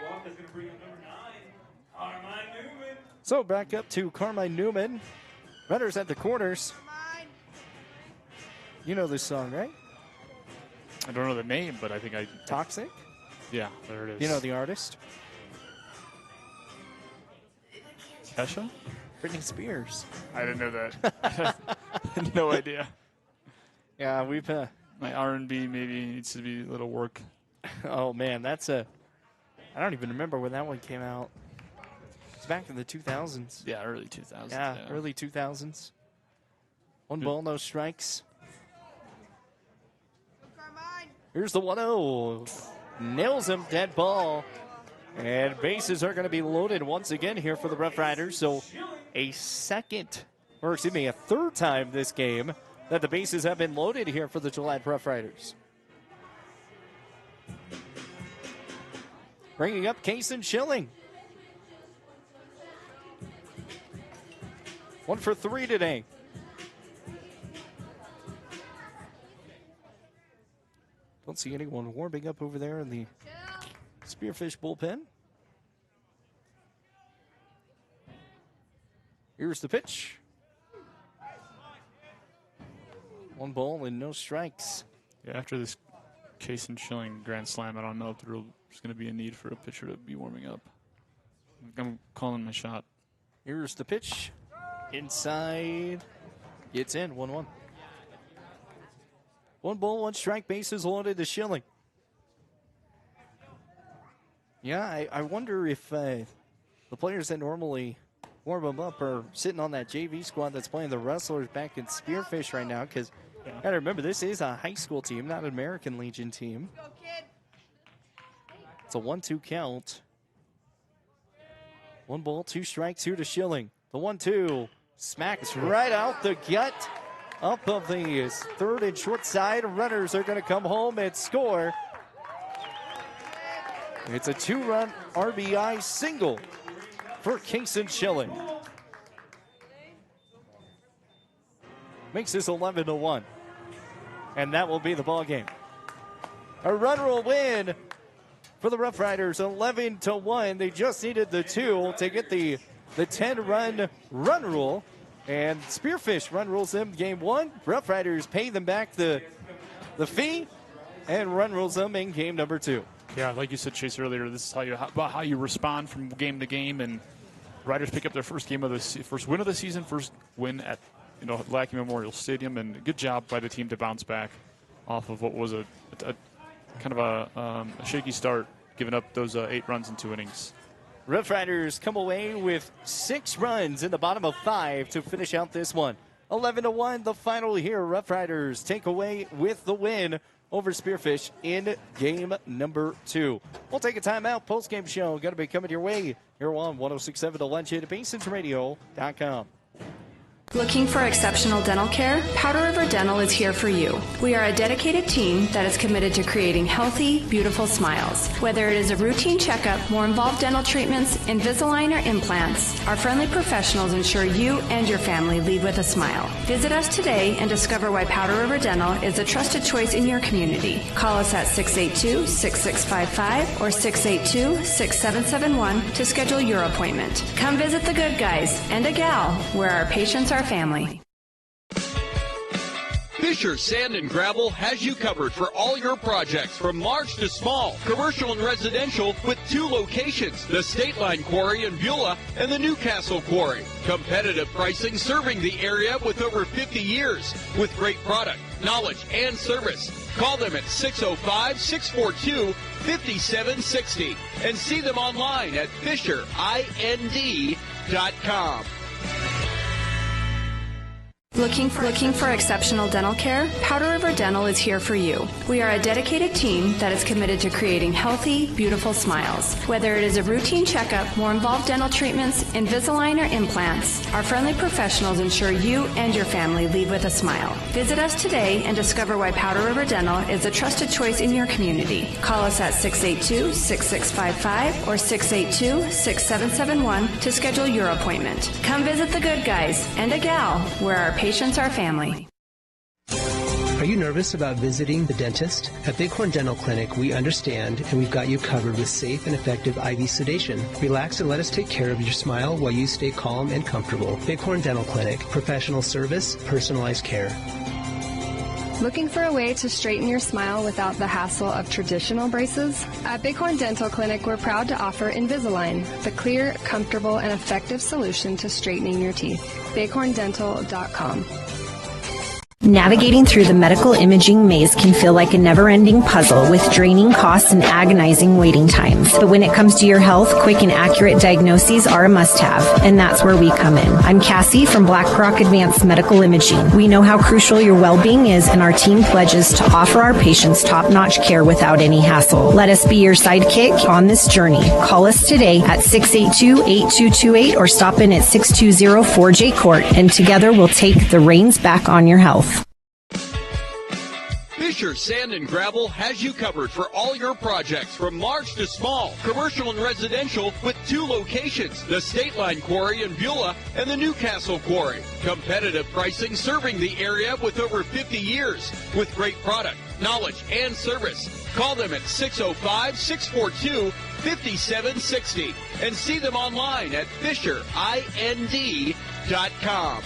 So back up to Carmine Newman. Runners at the corners. You know this song, right? I don't know the name, but I think I... Toxic? Yeah, there it is. You know the artist? Kesha? Britney Spears. I didn't know that. I had no idea. Yeah, we've... My R&B maybe needs to be a little work. Oh, man, that's a... I don't even remember when that one came out. It's back in the 2000s. Yeah, early 2000s. Yeah, early 2000s. 1 ball, no strikes. Here's the 1-0. Nails him, dead ball. And bases are going to be loaded once again here for the Rough Riders. So a third time this game that the bases have been loaded here for the Gillette Rough Riders. Bringing up Kason Schilling. 1 for 3 today. Don't see anyone warming up over there in the Spearfish bullpen. Here's the pitch. 1 ball and no strikes. Yeah, after this Kason Schilling grand slam, I don't know if there's going to be a need for a pitcher to be warming up. I'm calling my shot. Here's the pitch. Inside. Gets in, 1-1. 1 ball, 1 strike, bases loaded to Schilling. Yeah, I wonder if the players that normally warm them up are sitting on that JV squad that's playing the Wrestlers back in Spearfish right now, because you gotta remember, this is a high school team, not an American Legion team. It's a 1-2 count. 1 ball, 2 strikes here to Schilling. The 1-2 smacks right out the gut. Up of the third and short side. Runners are going to come home and score. It's a 2-run RBI single for Kason Schilling. Makes this 11-1. And that will be the ball game. A run rule win for the Rough Riders, 11-1. They just needed the 2 to get the 10-run run rule. And Spearfish run rules them game 1. Rough Riders pay them back the fee and run rules them in game number 2. Yeah, like you said, Chase, earlier, this is how you respond from game to game. And Riders pick up their first win of the season, first win at Lackey Memorial Stadium, and good job by the team to bounce back off of what was a kind of a shaky start, giving up those 8 runs in 2 innings. Rough Riders come away with 6 runs in the bottom of 5 to finish out this one. 11-1, the final here. Rough Riders take away with the win over Spearfish in game number 2. We'll take a timeout. Post-game show going to be coming your way here on 106.7 The Lunch at BasensRadio.com. Looking for exceptional dental care? Powder River Dental is here for you. We are a dedicated team that is committed to creating healthy, beautiful smiles. Whether it is a routine checkup, more involved dental treatments, Invisalign, or implants, our friendly professionals ensure you and your family leave with a smile. Visit us today and discover why Powder River Dental is a trusted choice in your community. Call us at 682-6655 or 682-6771 to schedule your appointment. Come visit the good guys and a gal where our patients are family. Fisher Sand and Gravel has you covered for all your projects from large to small, commercial and residential, with 2 locations, the State Line Quarry in Beulah and the Newcastle Quarry. Competitive pricing serving the area with over 50 years, with great product, knowledge, and service. Call them at 605-642-5760 and see them online at FisherIND.com. Looking for exceptional dental care? Powder River Dental is here for you. We are a dedicated team that is committed to creating healthy, beautiful smiles. Whether it is a routine checkup, more involved dental treatments, Invisalign, or implants, our friendly professionals ensure you and your family leave with a smile. Visit us today and discover why Powder River Dental is a trusted choice in your community. Call us at 682-6655 or 682-6771 to schedule your appointment. Come visit the good guys and a gal where our patients are family. Are you nervous about visiting the dentist? At Bighorn Dental Clinic, we understand and we've got you covered with safe and effective IV sedation. Relax and let us take care of your smile while you stay calm and comfortable. Bighorn Dental Clinic, professional service, personalized care. Looking for a way to straighten your smile without the hassle of traditional braces? At Bighorn Dental Clinic, we're proud to offer Invisalign, the clear, comfortable, and effective solution to straightening your teeth. BighornDental.com. Navigating through the medical imaging maze can feel like a never-ending puzzle with draining costs and agonizing waiting times. But when it comes to your health, quick and accurate diagnoses are a must-have, and that's where we come in. I'm Cassie from BlackRock Advanced Medical Imaging. We know how crucial your well-being is, and our team pledges to offer our patients top-notch care without any hassle. Let us be your sidekick on this journey. Call us today at 682-8228 or stop in at 620 4J Court, and together we'll take the reins back on your health. Fisher Sand and Gravel has you covered for all your projects from large to small, commercial and residential, with 2 locations, the State Line Quarry in Beulah and the Newcastle Quarry. Competitive pricing serving the area with over 50 years, with great product, knowledge, and service. Call them at 605-642-5760 and see them online at FisherIND.com.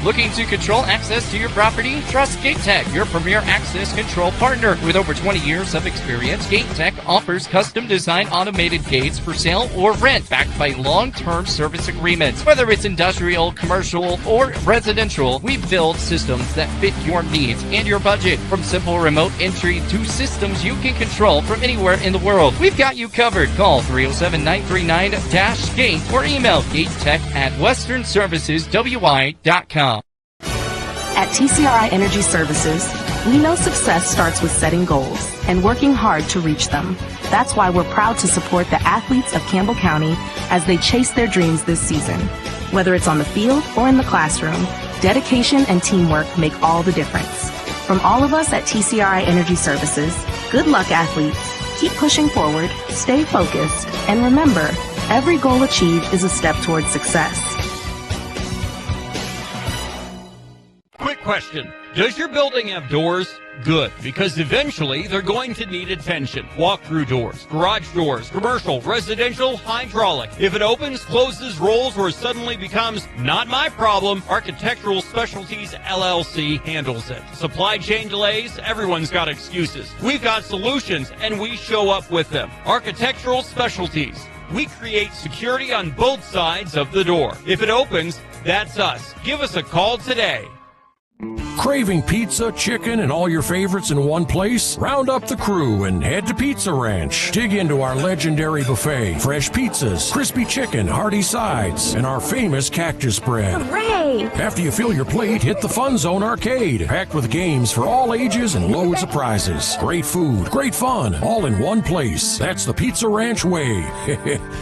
Looking to control access to your property? Trust GateTech, your premier access control partner. With over 20 years of experience, GateTech offers custom-designed automated gates for sale or rent, backed by long-term service agreements. Whether it's industrial, commercial, or residential, we build systems that fit your needs and your budget. From simple remote entry to systems you can control from anywhere in the world, we've got you covered. Call 307-939-GATE or email gatetech@westernserviceswi.com. At TCRI Energy Services, we know success starts with setting goals and working hard to reach them. That's why we're proud to support the athletes of Campbell County as they chase their dreams this season. Whether it's on the field or in the classroom, dedication and teamwork make all the difference. From all of us at TCRI Energy Services, good luck, athletes. Keep pushing forward, stay focused, and remember, every goal achieved is a step towards success. Quick question. Does your building have doors? Good, because eventually they're going to need attention. Walk-through doors, garage doors, commercial, residential, hydraulic. If it opens, closes, rolls, or suddenly becomes not my problem, Architectural Specialties LLC handles it. Supply chain delays, everyone's got excuses. We've got solutions, and we show up with them. Architectural Specialties. We create security on both sides of the door. If it opens, that's us. Give us a call today. Craving pizza, chicken, and all your favorites in one place? Round up the crew and head to Pizza Ranch. Dig into our legendary buffet. Fresh pizzas, crispy chicken, hearty sides, and our famous cactus bread. Hooray! After you fill your plate, hit the Fun Zone Arcade. Packed with games for all ages and loads of prizes. Great food, great fun, all in one place. That's the Pizza Ranch way.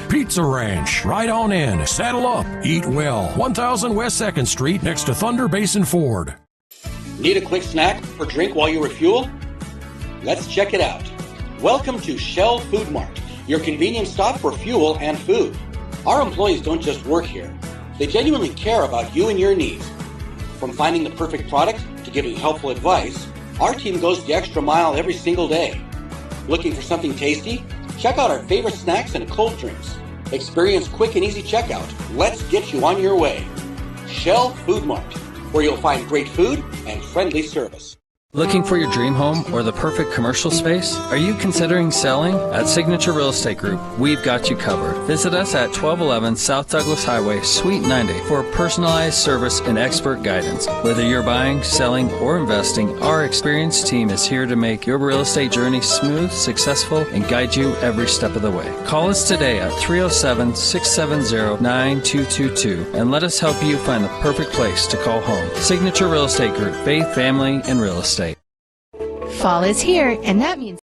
Pizza Ranch. Right on in. Saddle up. Eat well. 1000 West 2nd Street next to Thunder Basin Ford. Need a quick snack or drink while you refuel? Let's check it out. Welcome to Shell Food Mart, your convenience stop for fuel and food. Our employees don't just work here. They genuinely care about you and your needs. From finding the perfect product to giving helpful advice, our team goes the extra mile every single day. Looking for something tasty? Check out our favorite snacks and cold drinks. Experience quick and easy checkout. Let's get you on your way. Shell Food Mart, where you'll find great food and friendly service. Looking for your dream home or the perfect commercial space? Are you considering selling? At Signature Real Estate Group, we've got you covered. Visit us at 1211 South Douglas Highway, Suite 90 for personalized service and expert guidance. Whether you're buying, selling, or investing, our experienced team is here to make your real estate journey smooth, successful, and guide you every step of the way. Call us today at 307-670-9222 and let us help you find the perfect place to call home. Signature Real Estate Group, faith, family, and real estate. Fall is here, and that means...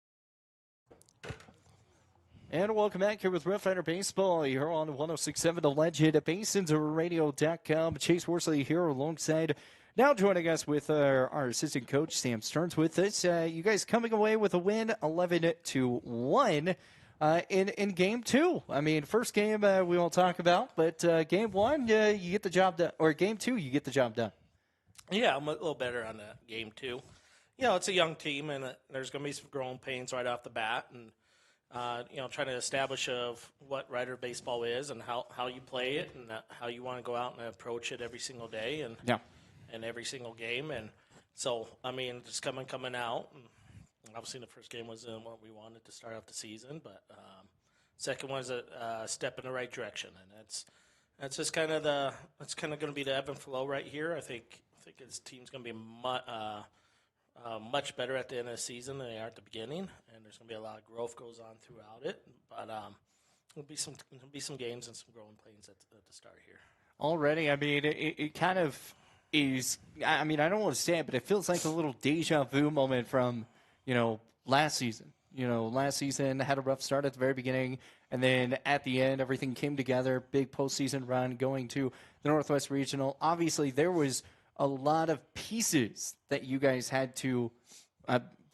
And welcome back here with Rough Rider Baseball here on 106.7 The Legend at BasonsRadio.com. Chase Worsley here alongside, now joining us with our assistant coach, Sam Stearns, with us. You guys coming away with a win, 11-1 in Game 2. I mean, first game we won't talk about, but Game 1, you get the job done, or Game 2, you get the job done. Yeah, I'm a little better on Game 2. You know, it's a young team, and there's going to be some growing pains right off the bat. And, trying to establish of what Rider baseball is and how you play it and how you want to go out and approach it every single day and every single game. And so, I mean, just coming out. And obviously, the first game was what we wanted to start off the season, but second one is a step in the right direction. And that's just kind of going to be the ebb and flow right here. I think this team's going to be much better at the end of the season than they are at the beginning, and there's going to be a lot of growth goes on throughout it. But there'll be some games and some growing pains at the start here. Already, I mean, it kind of is. I mean, I don't want to say it, but it feels like a little deja vu moment from last season. Last season had a rough start at the very beginning, and then at the end, everything came together. Big postseason run, going to the Northwest Regional. Obviously, there was a lot of pieces that you guys had to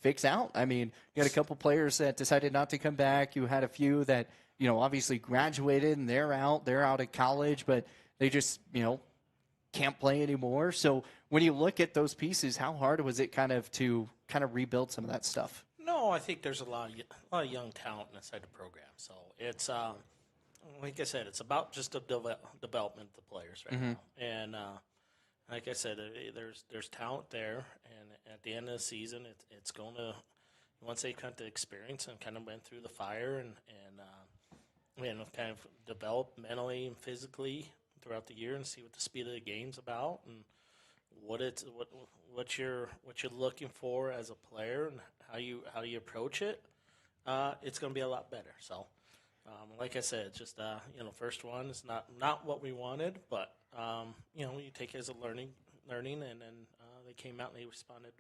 fix out. I mean, you had a couple players that decided not to come back. You had a few that, obviously graduated and they're out of college, but they just, can't play anymore. So when you look at those pieces, how hard was it to rebuild some of that stuff? No, I think there's a lot of young talent inside the program. So it's, like I said, it's about just the development of the players right now. And, like I said, there's talent there, and at the end of the season, it's going to, once they come to experience and kind of went through the fire and kind of develop mentally and physically throughout the year and see what the speed of the game's about and what you're looking for as a player and how you approach it, it's going to be a lot better. So, like I said, just first one is not what we wanted, but you take it as a learning, and then they came out and they responded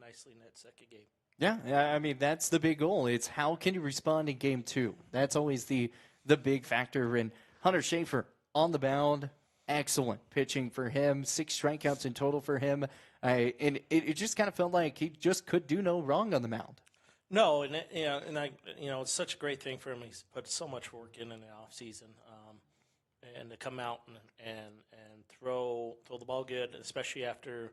nicely in that second game. Yeah, I mean, that's the big goal. It's how can you respond in Game 2? That's always the big factor. And Hunter Schaefer on the mound, excellent pitching for him, 6 strikeouts in total for him. And it just kind of felt like he just could do no wrong on the mound. No, it's such a great thing for him. He's put so much work in the off season. And to come out and throw the ball good, especially after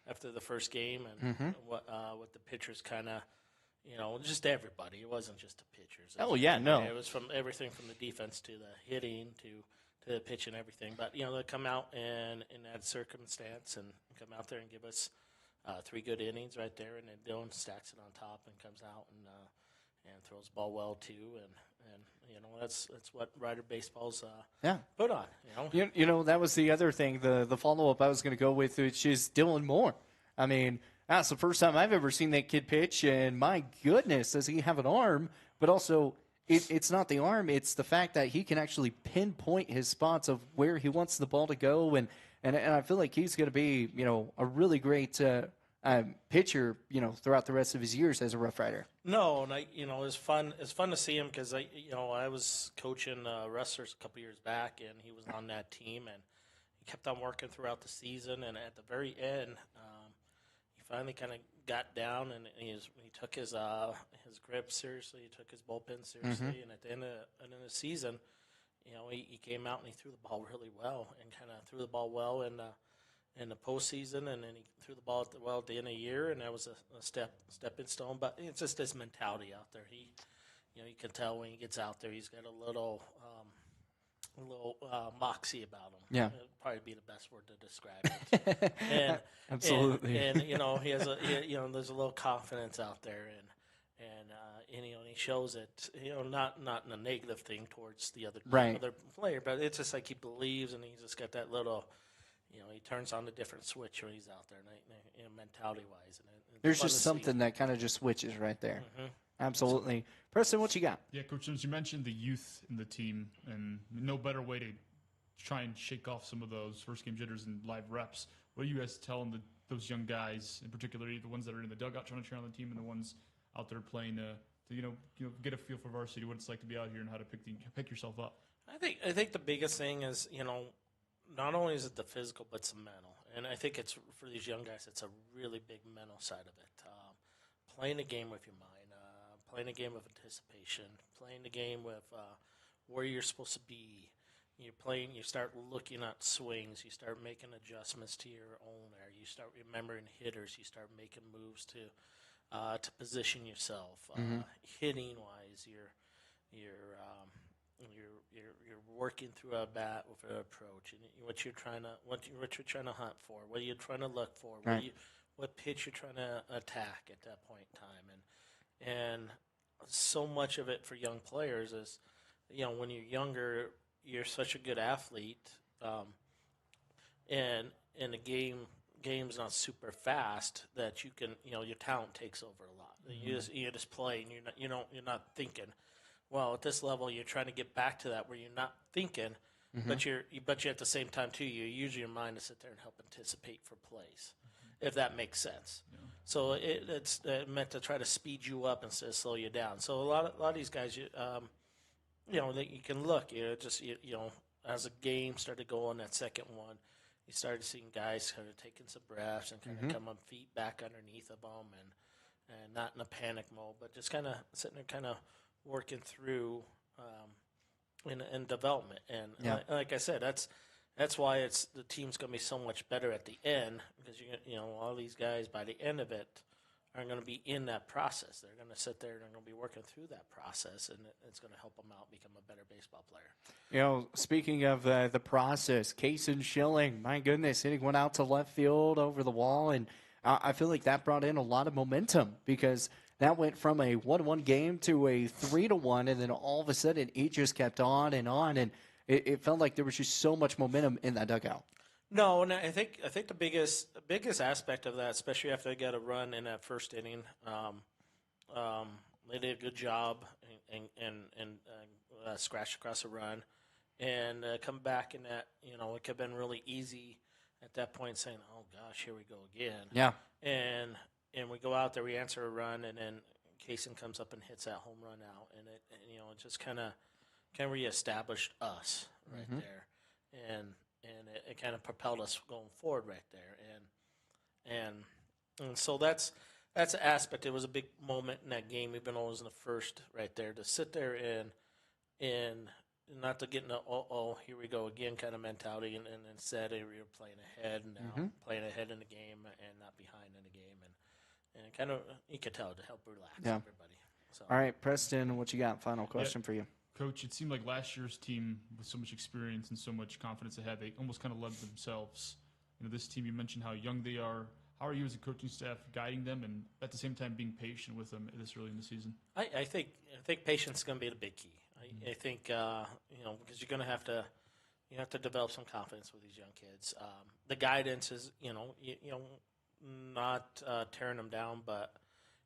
after the first game, and what the pitchers kind of, just everybody. It wasn't just the pitchers. It was from everything from the defense to the hitting to the pitch and everything. But they come out in that circumstance and come out there and give us 3 good innings right there, and then Dylan stacks it on top and comes out and throws the ball well too, and that's what Rider baseball's put on. That was the other thing. The follow up I was going to go with, which is Dylan Moore. I mean, that's the first time I've ever seen that kid pitch, and my goodness, does he have an arm? But also, it's not the arm; it's the fact that he can actually pinpoint his spots of where he wants the ball to go, and I feel like he's going to be a really great pitcher, throughout the rest of his years as a Rough Rider. No, and it's fun. It's fun to see him because I was coaching wrestlers a couple years back, and he was on that team, and he kept on working throughout the season. And at the very end, he finally kind of got down, and he took his grip seriously. He took his bullpen seriously, and at the end of the season, he came out and he threw the ball really well, and kind of threw the ball well in the postseason, and then he threw the ball at the end of the year, and that was a stepping stone. But it's just his mentality out there. He, you can tell when he gets out there, he's got a little moxie about him. Yeah, it'd probably be the best word to describe it. And, absolutely. And he has there's a little confidence out there, and he shows it. Not in a negative thing towards the other player, but it's just like he believes, and he's just got that little. He turns on a different switch when he's out there, mentality-wise. There's just something that kind of just switches right there. Mm-hmm. Absolutely. Preston, what you got? Yeah, Coach Sims, you mentioned the youth in the team, and no better way to try and shake off some of those first-game jitters and live reps. What are you guys telling those young guys, in particular, the ones that are in the dugout trying to cheer on the team and the ones out there playing to get a feel for varsity, what it's like to be out here and how to pick yourself up? I think the biggest thing is, not only is it the physical, but it's the mental. And I think it's for these young guys, it's a really big mental side of it. Playing the game with your mind, playing the game with anticipation, playing the game with where you're supposed to be. You start looking at swings, you start making adjustments to your own air, you start remembering hitters, you start making moves to position yourself. Hitting wise, you're working through a bat with an approach, and what you're trying to hunt for, what you're trying to look for, what pitch you're trying to attack at that point in time, and so much of it for young players is, when you're younger, you're such a good athlete, and the game's not super fast that you can, your talent takes over a lot. You just play, and you're not thinking. Well, at this level, you're trying to get back to that where you're not thinking, but you're at the same time too. You use your mind to sit there and help anticipate for plays, if that makes sense. Yeah. So it's meant to try to speed you up instead of slow you down. So a lot of these guys, that you can look, as a game started going, that second one, you started seeing guys kind of taking some breaths and kind of come on feet back underneath of them, and not in a panic mode, but just kind of sitting there, kind of working through in development, and like I said, that's why the team's going to be so much better at the end, because all these guys by the end of it are going to be in that process. They're going to sit there and they're going to be working through that process, and it's going to help them out become a better baseball player. Speaking of the process, Kaysen Schilling, my goodness, hitting one out to left field over the wall, and I feel like that brought in a lot of momentum because that went from a 1-1 game to a 3-1, and then all of a sudden it just kept on, and it felt like there was just so much momentum in that dugout. No, and I think the biggest aspect of that, especially after they got a run in that first inning, they did a good job and scratched across a run, and come back in that, it could have been really easy at that point saying, oh gosh, here we go again. Yeah. And we go out there, we answer a run, and then Kaysen comes up and hits that home run out, and it just kind of reestablished us right there, and it kind of propelled us going forward right there, and so that's an aspect. It was a big moment in that game, even though it was in the first right there, to sit there and not to get in the here we go again kind of mentality, and instead we were playing ahead and now playing ahead in the game and not behind. kind of you could tell to help relax Yeah. everybody. So. All right, Preston, what you got? Final question for you. Coach, it seemed like last year's team, with so much experience and so much confidence they had, they almost kind of led themselves. This team, you mentioned how young they are. How are you as a coaching staff guiding them and at the same time being patient with them this early in the season? I think patience is going to be the big key. I think because you're going to have to develop some confidence with these young kids. The guidance is not tearing them down, but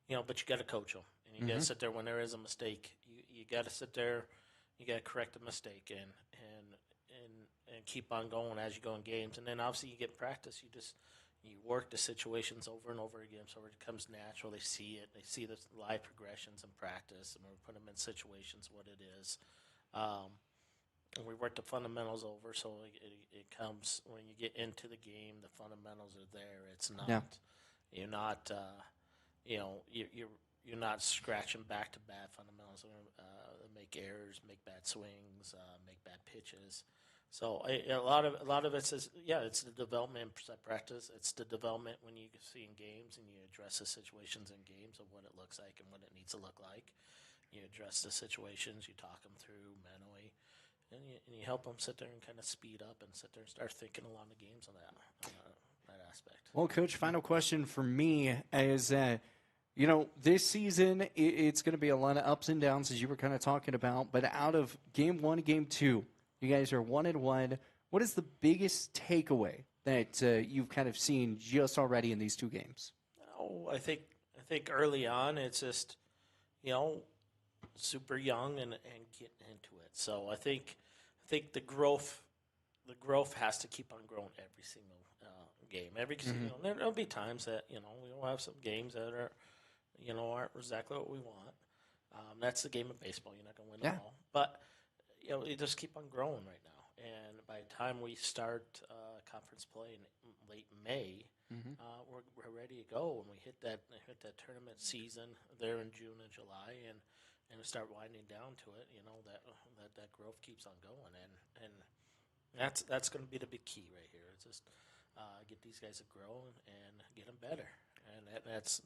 you got to coach them, and you got to sit there when there is a mistake. You got to sit there, you got to correct the mistake and keep on going as you go in games, and then obviously you get practice. You work the situations over and over again, so it becomes natural. They see it. They see the live progressions in practice, and we put them in situations what it is. And we work the fundamentals over, so it comes when you get into the game. The fundamentals are there. It's not you're not you're not scratching back to bad fundamentals. Make errors, make bad swings, make bad pitches. So a lot of it says, it's the development in practice. It's the development when you see in games and you address the situations in games of what it looks like and what it needs to look like. You address the situations, you talk them through mentally, and you help them sit there and kind of speed up and sit there and start thinking along the games on that aspect. Well, Coach, final question for me is, this season it's going to be a lot of ups and downs as you were kind of talking about, but out of game 1 and game 2, you guys are 1-1. What is the biggest takeaway that you've kind of seen just already in these 2 games? Oh, I think early on it's just, super young and getting into it. So I think the growth has to keep on growing every single game. There'll be times that we'll have some games that are aren't exactly what we want. That's the game of baseball. You're not going to win them all, but you just keep on growing right now. And by the time we start conference play in late May, we're ready to go. And we hit that tournament season there in June and July, and start winding down to it. That growth keeps on going, and that's going to be the big key right here. It's just get these guys to grow and get them better. And that's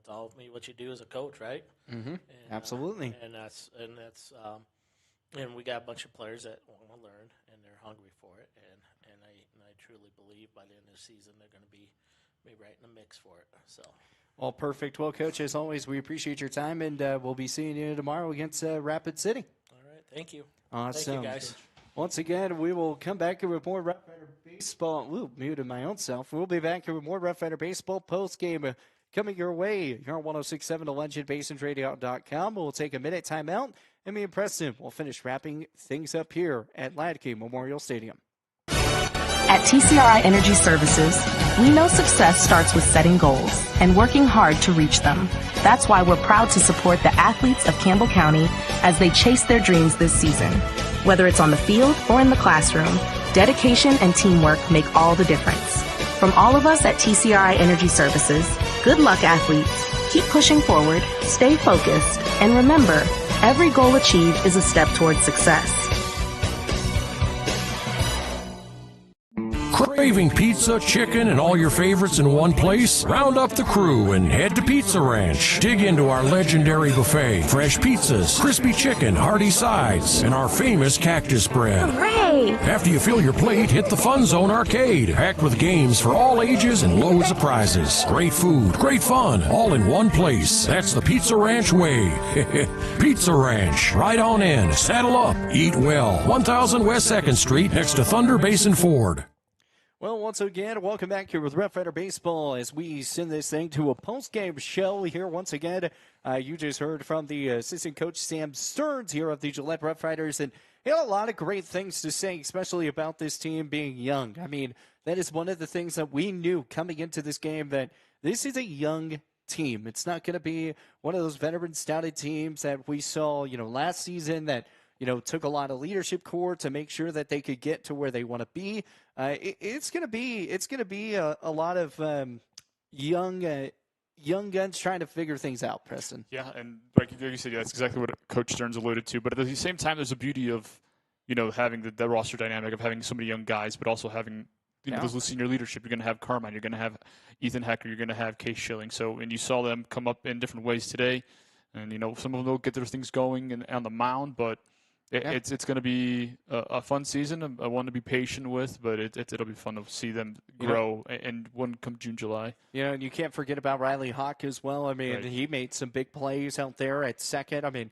all what you do as a coach, right? Mm-hmm. Absolutely. And we got a bunch of players that want to learn and they're hungry for it. And I truly believe by the end of the season they're going to be right in the mix for it. So. Well, perfect. Well, Coach, as always, we appreciate your time, and we'll be seeing you tomorrow against Rapid City. All right. Thank you. Awesome. Thank you, guys. Once again, we will come back here with more Rough Rider Baseball. Ooh, muted my own self. We'll be back here with more Rough Rider Baseball post-game coming your way here on 106.7 to LegendBasonRadio.com. We'll take a minute timeout, and me and Preston will finish wrapping things up here at Latke Memorial Stadium. At TCRI Energy Services, we know success starts with setting goals and working hard to reach them. That's why we're proud to support the athletes of Campbell County as they chase their dreams this season. Whether it's on the field or in the classroom, dedication and teamwork make all the difference. From all of us at TCRI Energy Services, good luck, athletes. Keep pushing forward, stay focused, and remember, every goal achieved is a step towards success. Craving pizza, chicken, and all your favorites in one place? Round up the crew and head to Pizza Ranch. Dig into our legendary buffet. Fresh pizzas, crispy chicken, hearty sides, and our famous cactus bread. Hooray! After you fill your plate, hit the Fun Zone Arcade. Packed with games for all ages and loads of prizes. Great food, great fun, all in one place. That's the Pizza Ranch way. Pizza Ranch. Right on in. Saddle up. Eat well. 1000 West 2nd Street next to Thunder Basin Ford. Well, once again, welcome back here with Rough Rider Baseball as we send this thing to a post-game show here once again. You just heard from the assistant coach Sam Stearns here of the Gillette Rough Riders, and he had a lot of great things to say, especially about this team being young. I mean, that is one of the things that we knew coming into this game, that this is a young team. It's not going to be one of those veteran-stouted teams that we saw, last season that took a lot of leadership core to make sure that they could get to where they want to be. It's going to be a lot of young guns trying to figure things out, Preston. Yeah, and like you said, that's exactly what Coach Stearns alluded to. But at the same time, there's a beauty of having the roster dynamic of having so many young guys, but also having those senior leadership. You're going to have Carmine. You're going to have Ethan Hecker. You're going to have Case Schilling. So, and you saw them come up in different ways today. And, some of them will get their things going on the mound, but it's going to be a fun season, a one to be patient with, but it'll be fun to see them grow and one come June, July. And you can't forget about Riley Hawk as well. I mean, he made some big plays out there at second. I mean,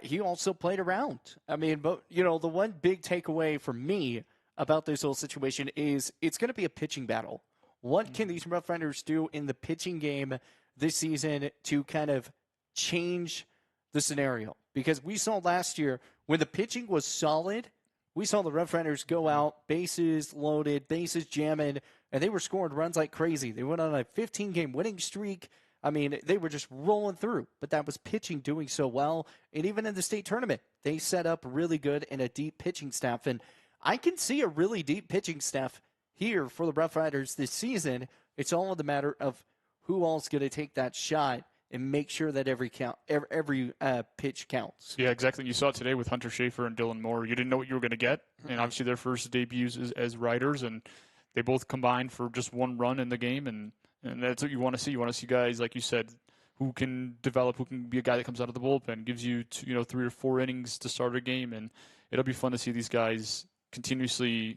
he also played around. I mean, but, the one big takeaway for me about this whole situation is it's going to be a pitching battle. What can these Rough Riders do in the pitching game this season to kind of change the scenario? Because we saw last year when the pitching was solid, we saw the Rough Riders go out, bases loaded, bases jamming, and they were scoring runs like crazy. They went on a 15-game winning streak. I mean, they were just rolling through, but that was pitching doing so well. And even in the state tournament, they set up really good and a deep pitching staff. And I can see a really deep pitching staff here for the Rough Riders this season. It's all in the matter of who all's going to take that shot and make sure that every pitch counts. Yeah, exactly. You saw it today with Hunter Schaefer and Dylan Moore. You didn't know what you were going to get, and obviously their first debuts as riders, and they both combined for just one run in the game, and that's what you want to see. You want to see guys, like you said, who can develop, who can be a guy that comes out of the bullpen, gives you 3 or 4 innings to start a game, and it'll be fun to see these guys continuously,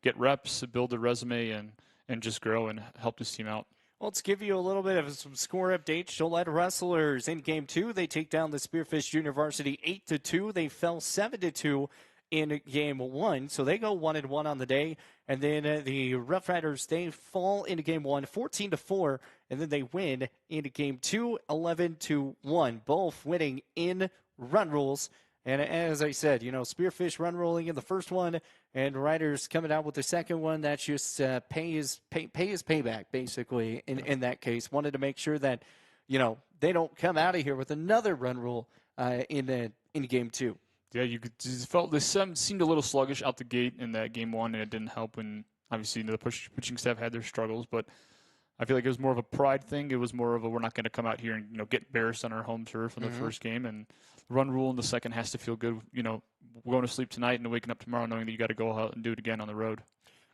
get reps, build their resume, and just grow and help this team out. Well, let's give you a little bit of some score updates. Gillette Wrestlers in Game 2, they take down the Spearfish Junior Varsity 8-2. They fell 7-2 in Game 1, so they go 1-1 on the day. And then the Rough Riders, they fall into Game 1, 14-4, and then they win into Game 2, 11-1. Both winning in run rules. And as I said, Spearfish run rolling in the first one, and Riders coming out with the second one. That's just pay his payback, basically, in that case. Wanted to make sure that, they don't come out of here with another run rule in Game 2. Yeah, you felt this seemed a little sluggish out the gate in that Game 1, and it didn't help when, obviously, the pitching staff had their struggles. But I feel like it was more of a pride thing. It was more of a we're not going to come out here and get embarrassed on our home turf in the first game. And run rule in the second has to feel good. We're going to sleep tonight and waking up tomorrow knowing that you got to go out and do it again on the road.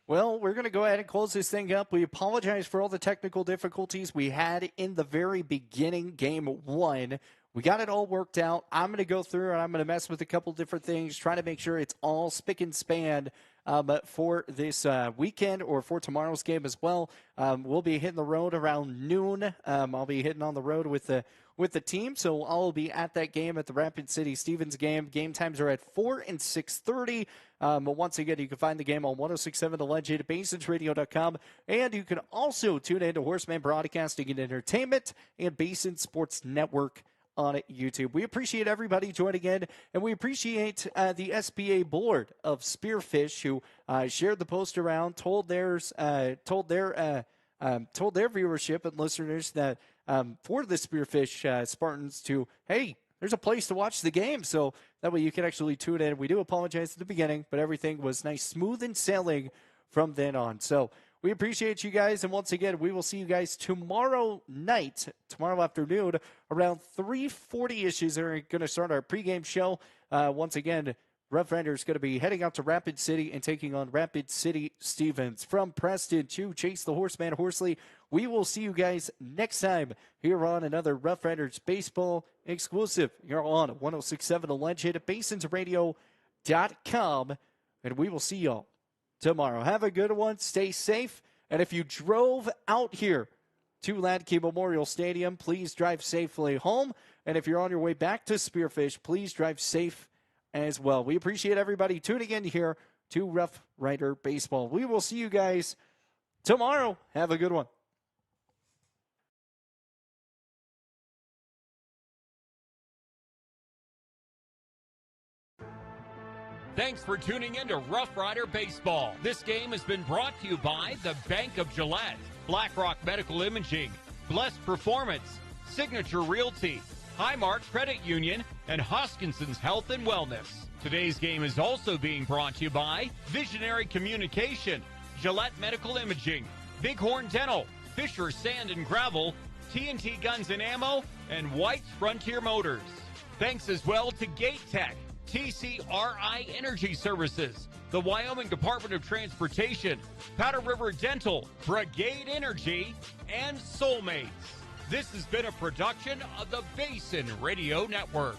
Well, we're going to go ahead and close this thing up. We apologize for all the technical difficulties we had in the very beginning, Game 1. We got it all worked out. I'm going to go through and I'm going to mess with a couple different things, trying to make sure it's all spick and span for this weekend or for tomorrow's game as well. We'll be hitting the road around noon. I'll be hitting on the road with the team, so I'll be at that game at the Rapid City Stevens game. Game times are at 4 and 6:30. Once again, you can find the game on 106.7 The Legend at BasonsRadio.com, and you can also tune in to Horseman Broadcasting and Entertainment and Basin Sports Network on YouTube. We appreciate everybody joining in, and we appreciate the SBA board of Spearfish who shared the post around, told their viewership and listeners that for the Spearfish Spartans to, hey, there's a place to watch the game, so that way you can actually tune in. We do apologize at the beginning, but everything was nice, smooth and sailing from then on. So we appreciate you guys, and once again, we will see you guys tomorrow afternoon, around 3:40-ish is going to start our pregame show. Once again, Rough Riders going to be heading out to Rapid City and taking on Rapid City Stevens. From Preston to Chase the Horseman Horsley, we will see you guys next time here on another Rough Riders Baseball exclusive. You're on 106.7 The Legend at BasonsRadio.com, and we will see y'all tomorrow. Have a good one. Stay safe. And if you drove out here to Latke Memorial Stadium, please drive safely home. And if you're on your way back to Spearfish, please drive safe as well. We appreciate everybody tuning in here to Rough Rider Baseball. We will see you guys tomorrow. Have a good one. Thanks for tuning in to Rough Rider Baseball. This game has been brought to you by the Bank of Gillette, BlackRock Medical Imaging, Blessed Performance, Signature Realty, Highmark Credit Union, and Hoskinson's Health and Wellness. Today's game is also being brought to you by Visionary Communication, Gillette Medical Imaging, Bighorn Dental, Fisher Sand and Gravel, TNT Guns and Ammo, and White's Frontier Motors. Thanks as well to Gate Tech, TCRI Energy Services, the Wyoming Department of Transportation, Powder River Dental, Brigade Energy, and Soulmates. This has been a production of the Basin Radio Network.